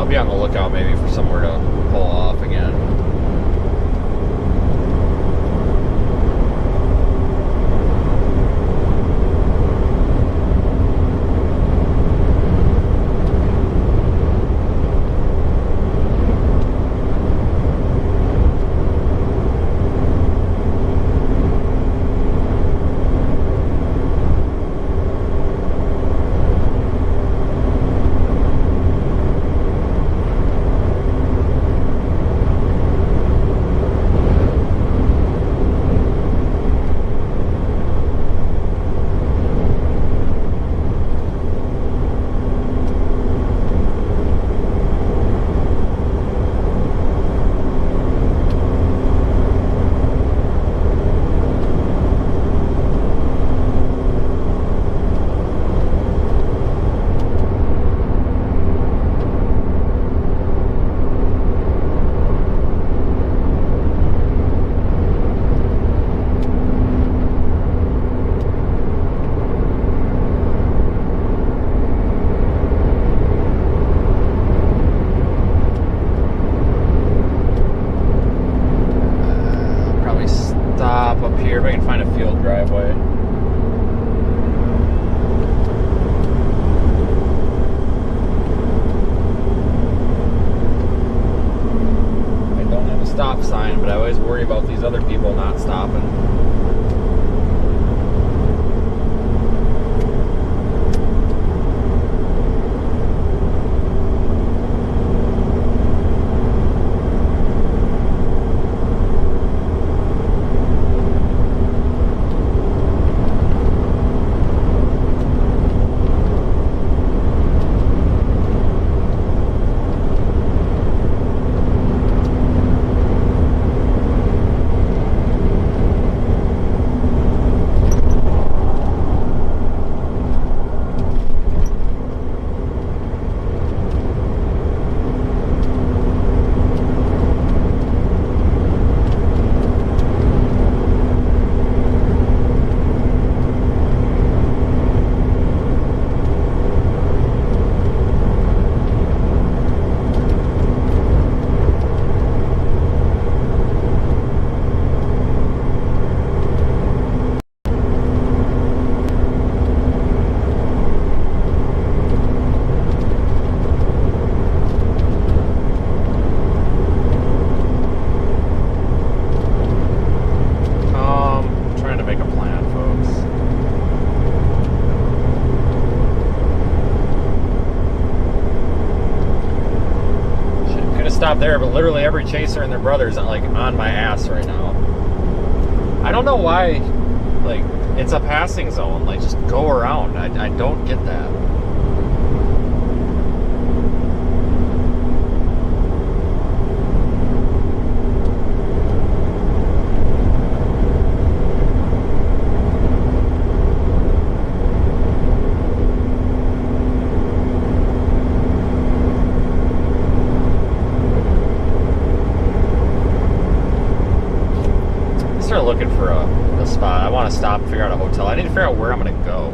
Be on the lookout maybe for somewhere to pull off again. Here, if I can find a field driveway. I don't have a stop sign, but I always worry about these other people not stopping. not there, but literally every chaser and their brothers are like on my ass right now. I don't know why, like, it's a passing zone. Like, just go around. I don't get that. Looking for a spot. I want to stop and figure out a hotel. I need to figure out where I'm going to go.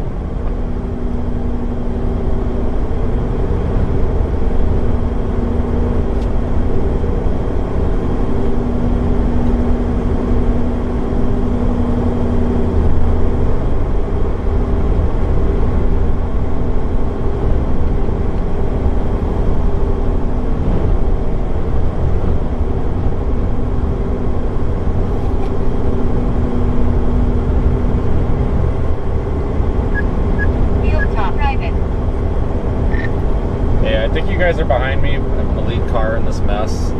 You guys are behind me. I'm the lead car in this mess,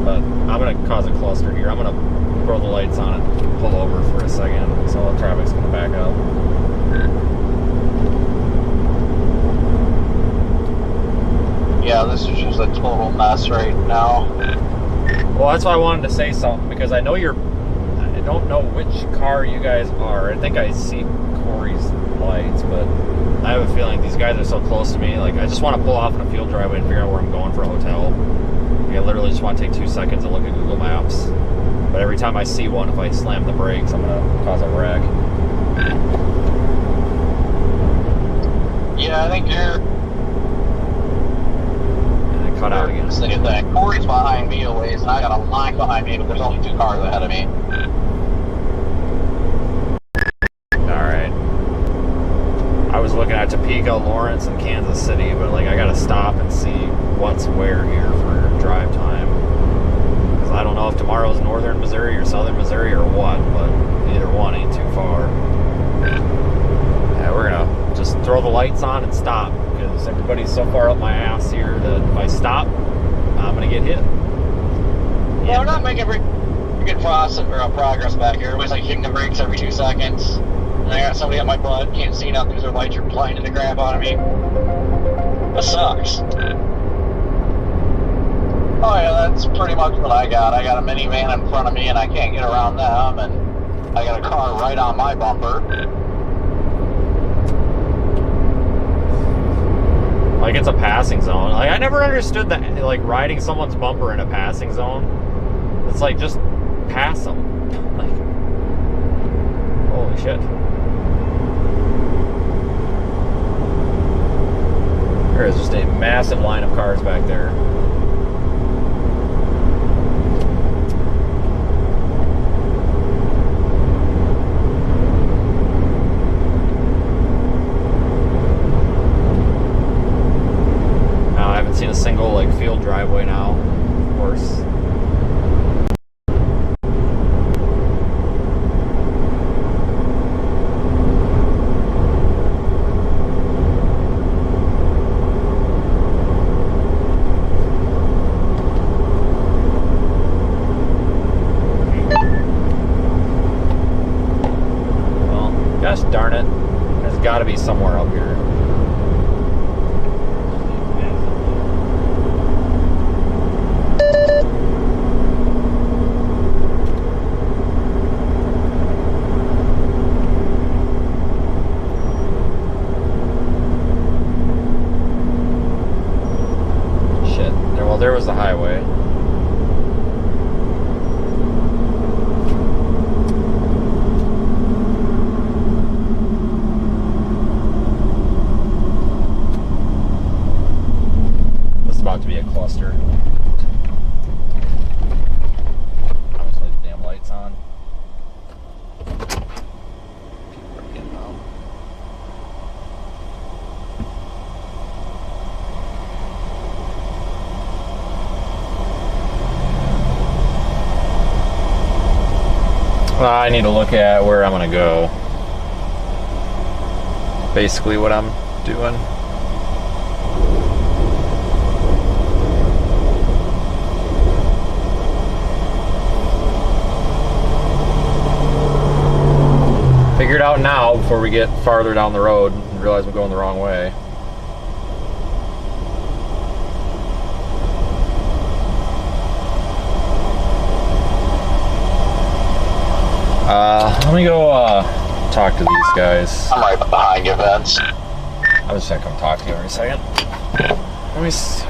but I'm gonna cause a cluster here. I'm gonna throw the lights on and pull over for a second, so the traffic's gonna back up. Yeah, this is just a total mess right now. Well, that's why I wanted to say something, because I know I don't know which car you guys are. I think I see Corey's lights, but I have a feeling these guys are so close to me. Like, I just want to pull off in a field driveway and figure out where I'm going for a hotel. Like, I literally just want to take 2 seconds and look at Google Maps. But every time I see one, if I slam the brakes, I'm going to cause a wreck. Yeah, I think you're... And I cut out again. Same thing. Corey's behind me a ways, and I got a line behind me, but there's only 2 cars ahead of me. I was looking at Topeka, Lawrence, and Kansas City, but like I gotta stop and see what's where here for drive time. Because I don't know if tomorrow's northern Missouri or southern Missouri or what, but either one ain't too far. Yeah, we're gonna just throw the lights on and stop, because everybody's so far up my ass here that if I stop, I'm gonna get hit. Yeah, we're not making very good progress back here. Everybody's like hitting the brakes every 2 seconds. And I got somebody on my butt, can't see nothing because their lights are blinding the crap out of me. That sucks. Oh yeah, that's pretty much what I got. I got a minivan in front of me and I can't get around them, and I got a car right on my bumper. Like, it's a passing zone. Like, I never understood that, like, riding someone's bumper in a passing zone. It's like, just pass them. Like, holy shit. There is just a massive line of cars back there. Now, I haven't seen a single, like, field driveway now, of course. Gosh darn it. There's got to be somewhere up here. Shit. Well, there was the highway. About to be a cluster. Obviously the damn lights on. People are getting out. I need to look at where I'm gonna go. Basically what I'm doing. Figure it out now before we get farther down the road and realize we're going the wrong way. Let me go talk to these guys. I'm right behind you, Vince. I'm just gonna come talk to you in a second. Let me see.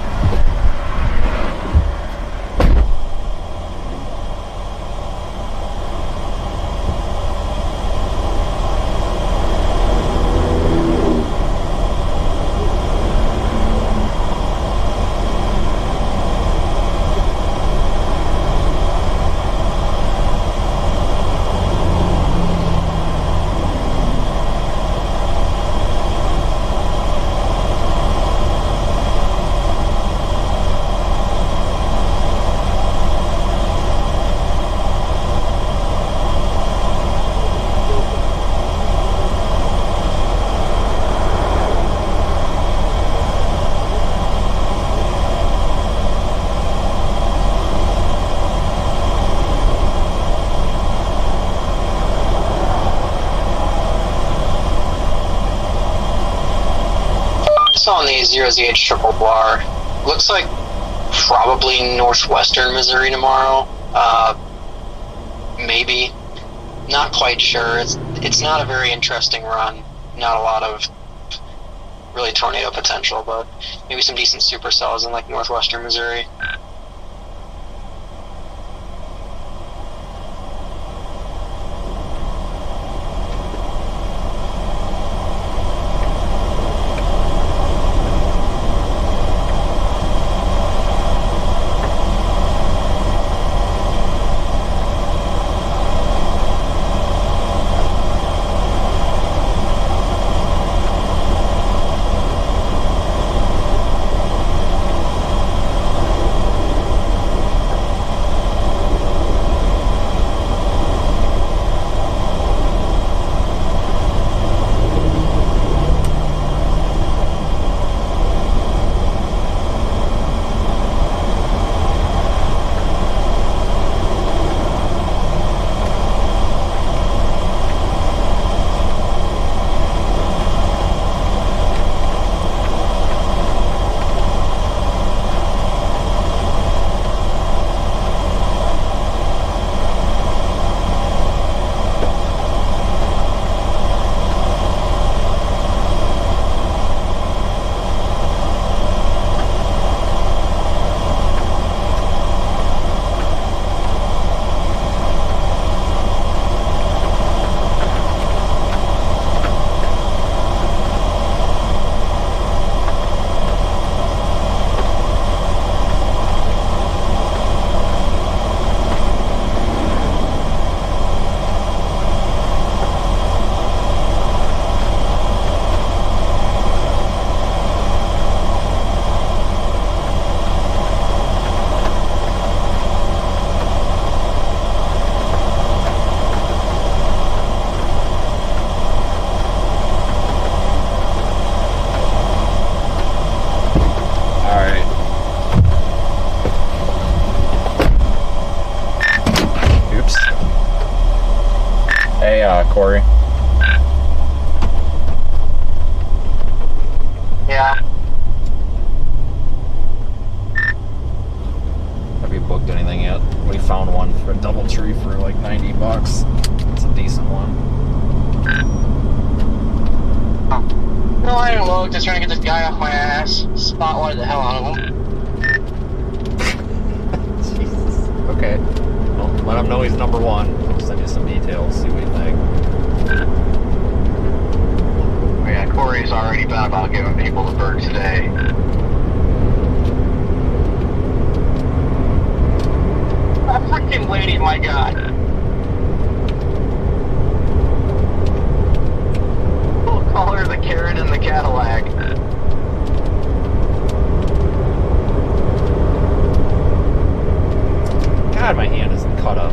On the 0ZH triple bar, looks like probably northwestern Missouri tomorrow. Maybe, not quite sure. It's not a very interesting run. Not a lot of really tornado potential, but maybe some decent supercells in like northwestern Missouri. Corey? Yeah. Have you booked anything yet? We found one for a double tree for like $90. It's a decent one. No, I didn't look. Just trying to get this guy off my ass. Spotlight the hell out of him. Jesus. Okay. Well, let him know he's number one. I'll send you some details, see what you think. Yeah, Corey's already been about giving people the bird today. That freaking lady, my God. We'll call her the Karen in the Cadillac. God, my hand isn't cut up.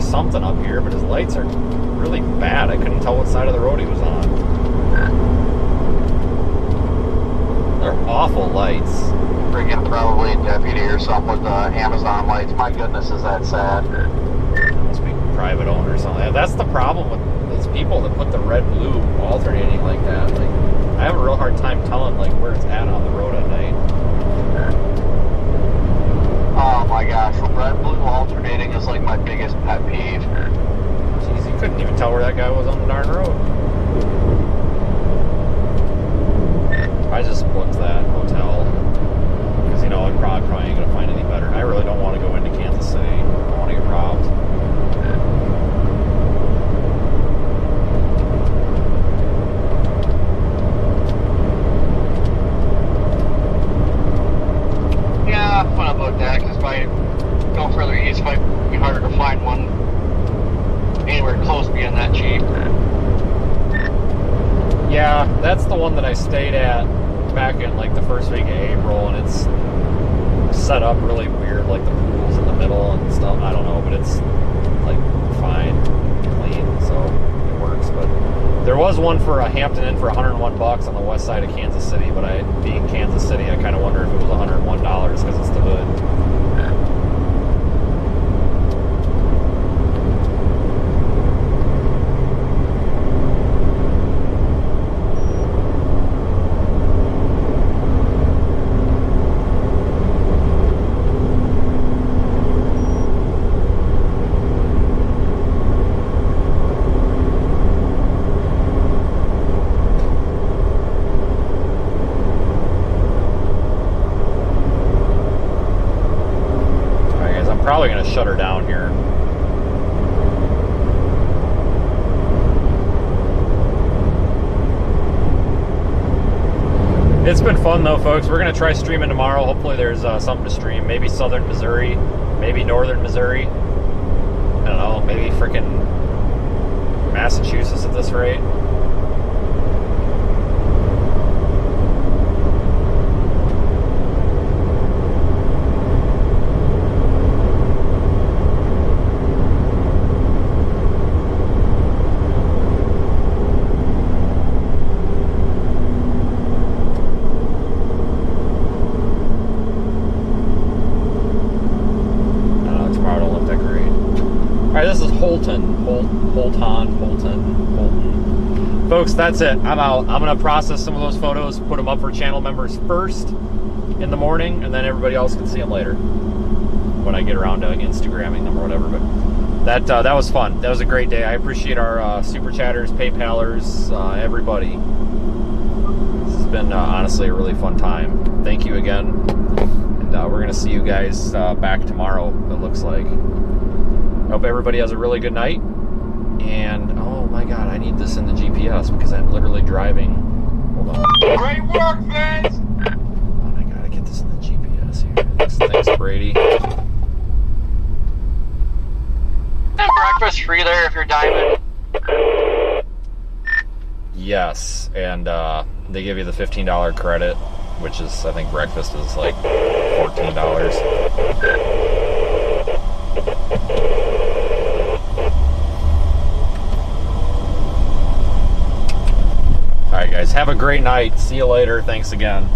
something up here, but his lights are really bad. I couldn't tell what side of the road he was on. They're awful lights. Freaking probably a deputy or something with Amazon lights. My goodness, is that sad. Must be private owner or something. That's the problem with these people that put the red-blue alternating like that. Like, I have a real hard time telling like where it's at on the road at night. Oh my gosh, red-blue alternating is like my biggest pet peeve. Jeez, you couldn't even tell where that guy was on the darn road. I just booked that hotel because, you know, I probably ain't gonna find any better. I really don't want to go into Kansas City. I don't want to get robbed. Yeah, when I booked that, because if I go further east, it might be harder to find one anywhere close to being that cheap. Yeah, that's the one that I stayed at back in like the first week of April, and it's set up really weird, like the pool's in the middle and stuff. I don't know, but it's like fine, clean, so it works. But there was one for a Hampton Inn for $101 on the west side of Kansas City, but being Kansas City, I kind of wonder if it was $101 because it's the hood. Probably going to shut her down here. It's been fun though, folks. We're going to try streaming tomorrow. Hopefully there's something to stream. Maybe southern Missouri, maybe northern Missouri. I don't know, maybe freaking Massachusetts at this rate. This is Holton. Folks, that's it. I'm out. I'm going to process some of those photos, put them up for channel members first in the morning, and then everybody else can see them later when I get around to Instagramming them or whatever. But that was fun. That was a great day. I appreciate our super chatters, PayPalers, everybody. This has been honestly a really fun time. Thank you again. And we're going to see you guys back tomorrow, it looks like. Hope everybody has a really good night. And, oh my god, I need this in the GPS because I'm literally driving. Hold on. Great work, Vince! Oh, I gotta get this in the GPS here. Thanks, Brady. And breakfast free there if you're diamond. Yes, and they give you the $15 credit, which is, I think breakfast is like $14. Alright guys, have a great night. See you later. Thanks again.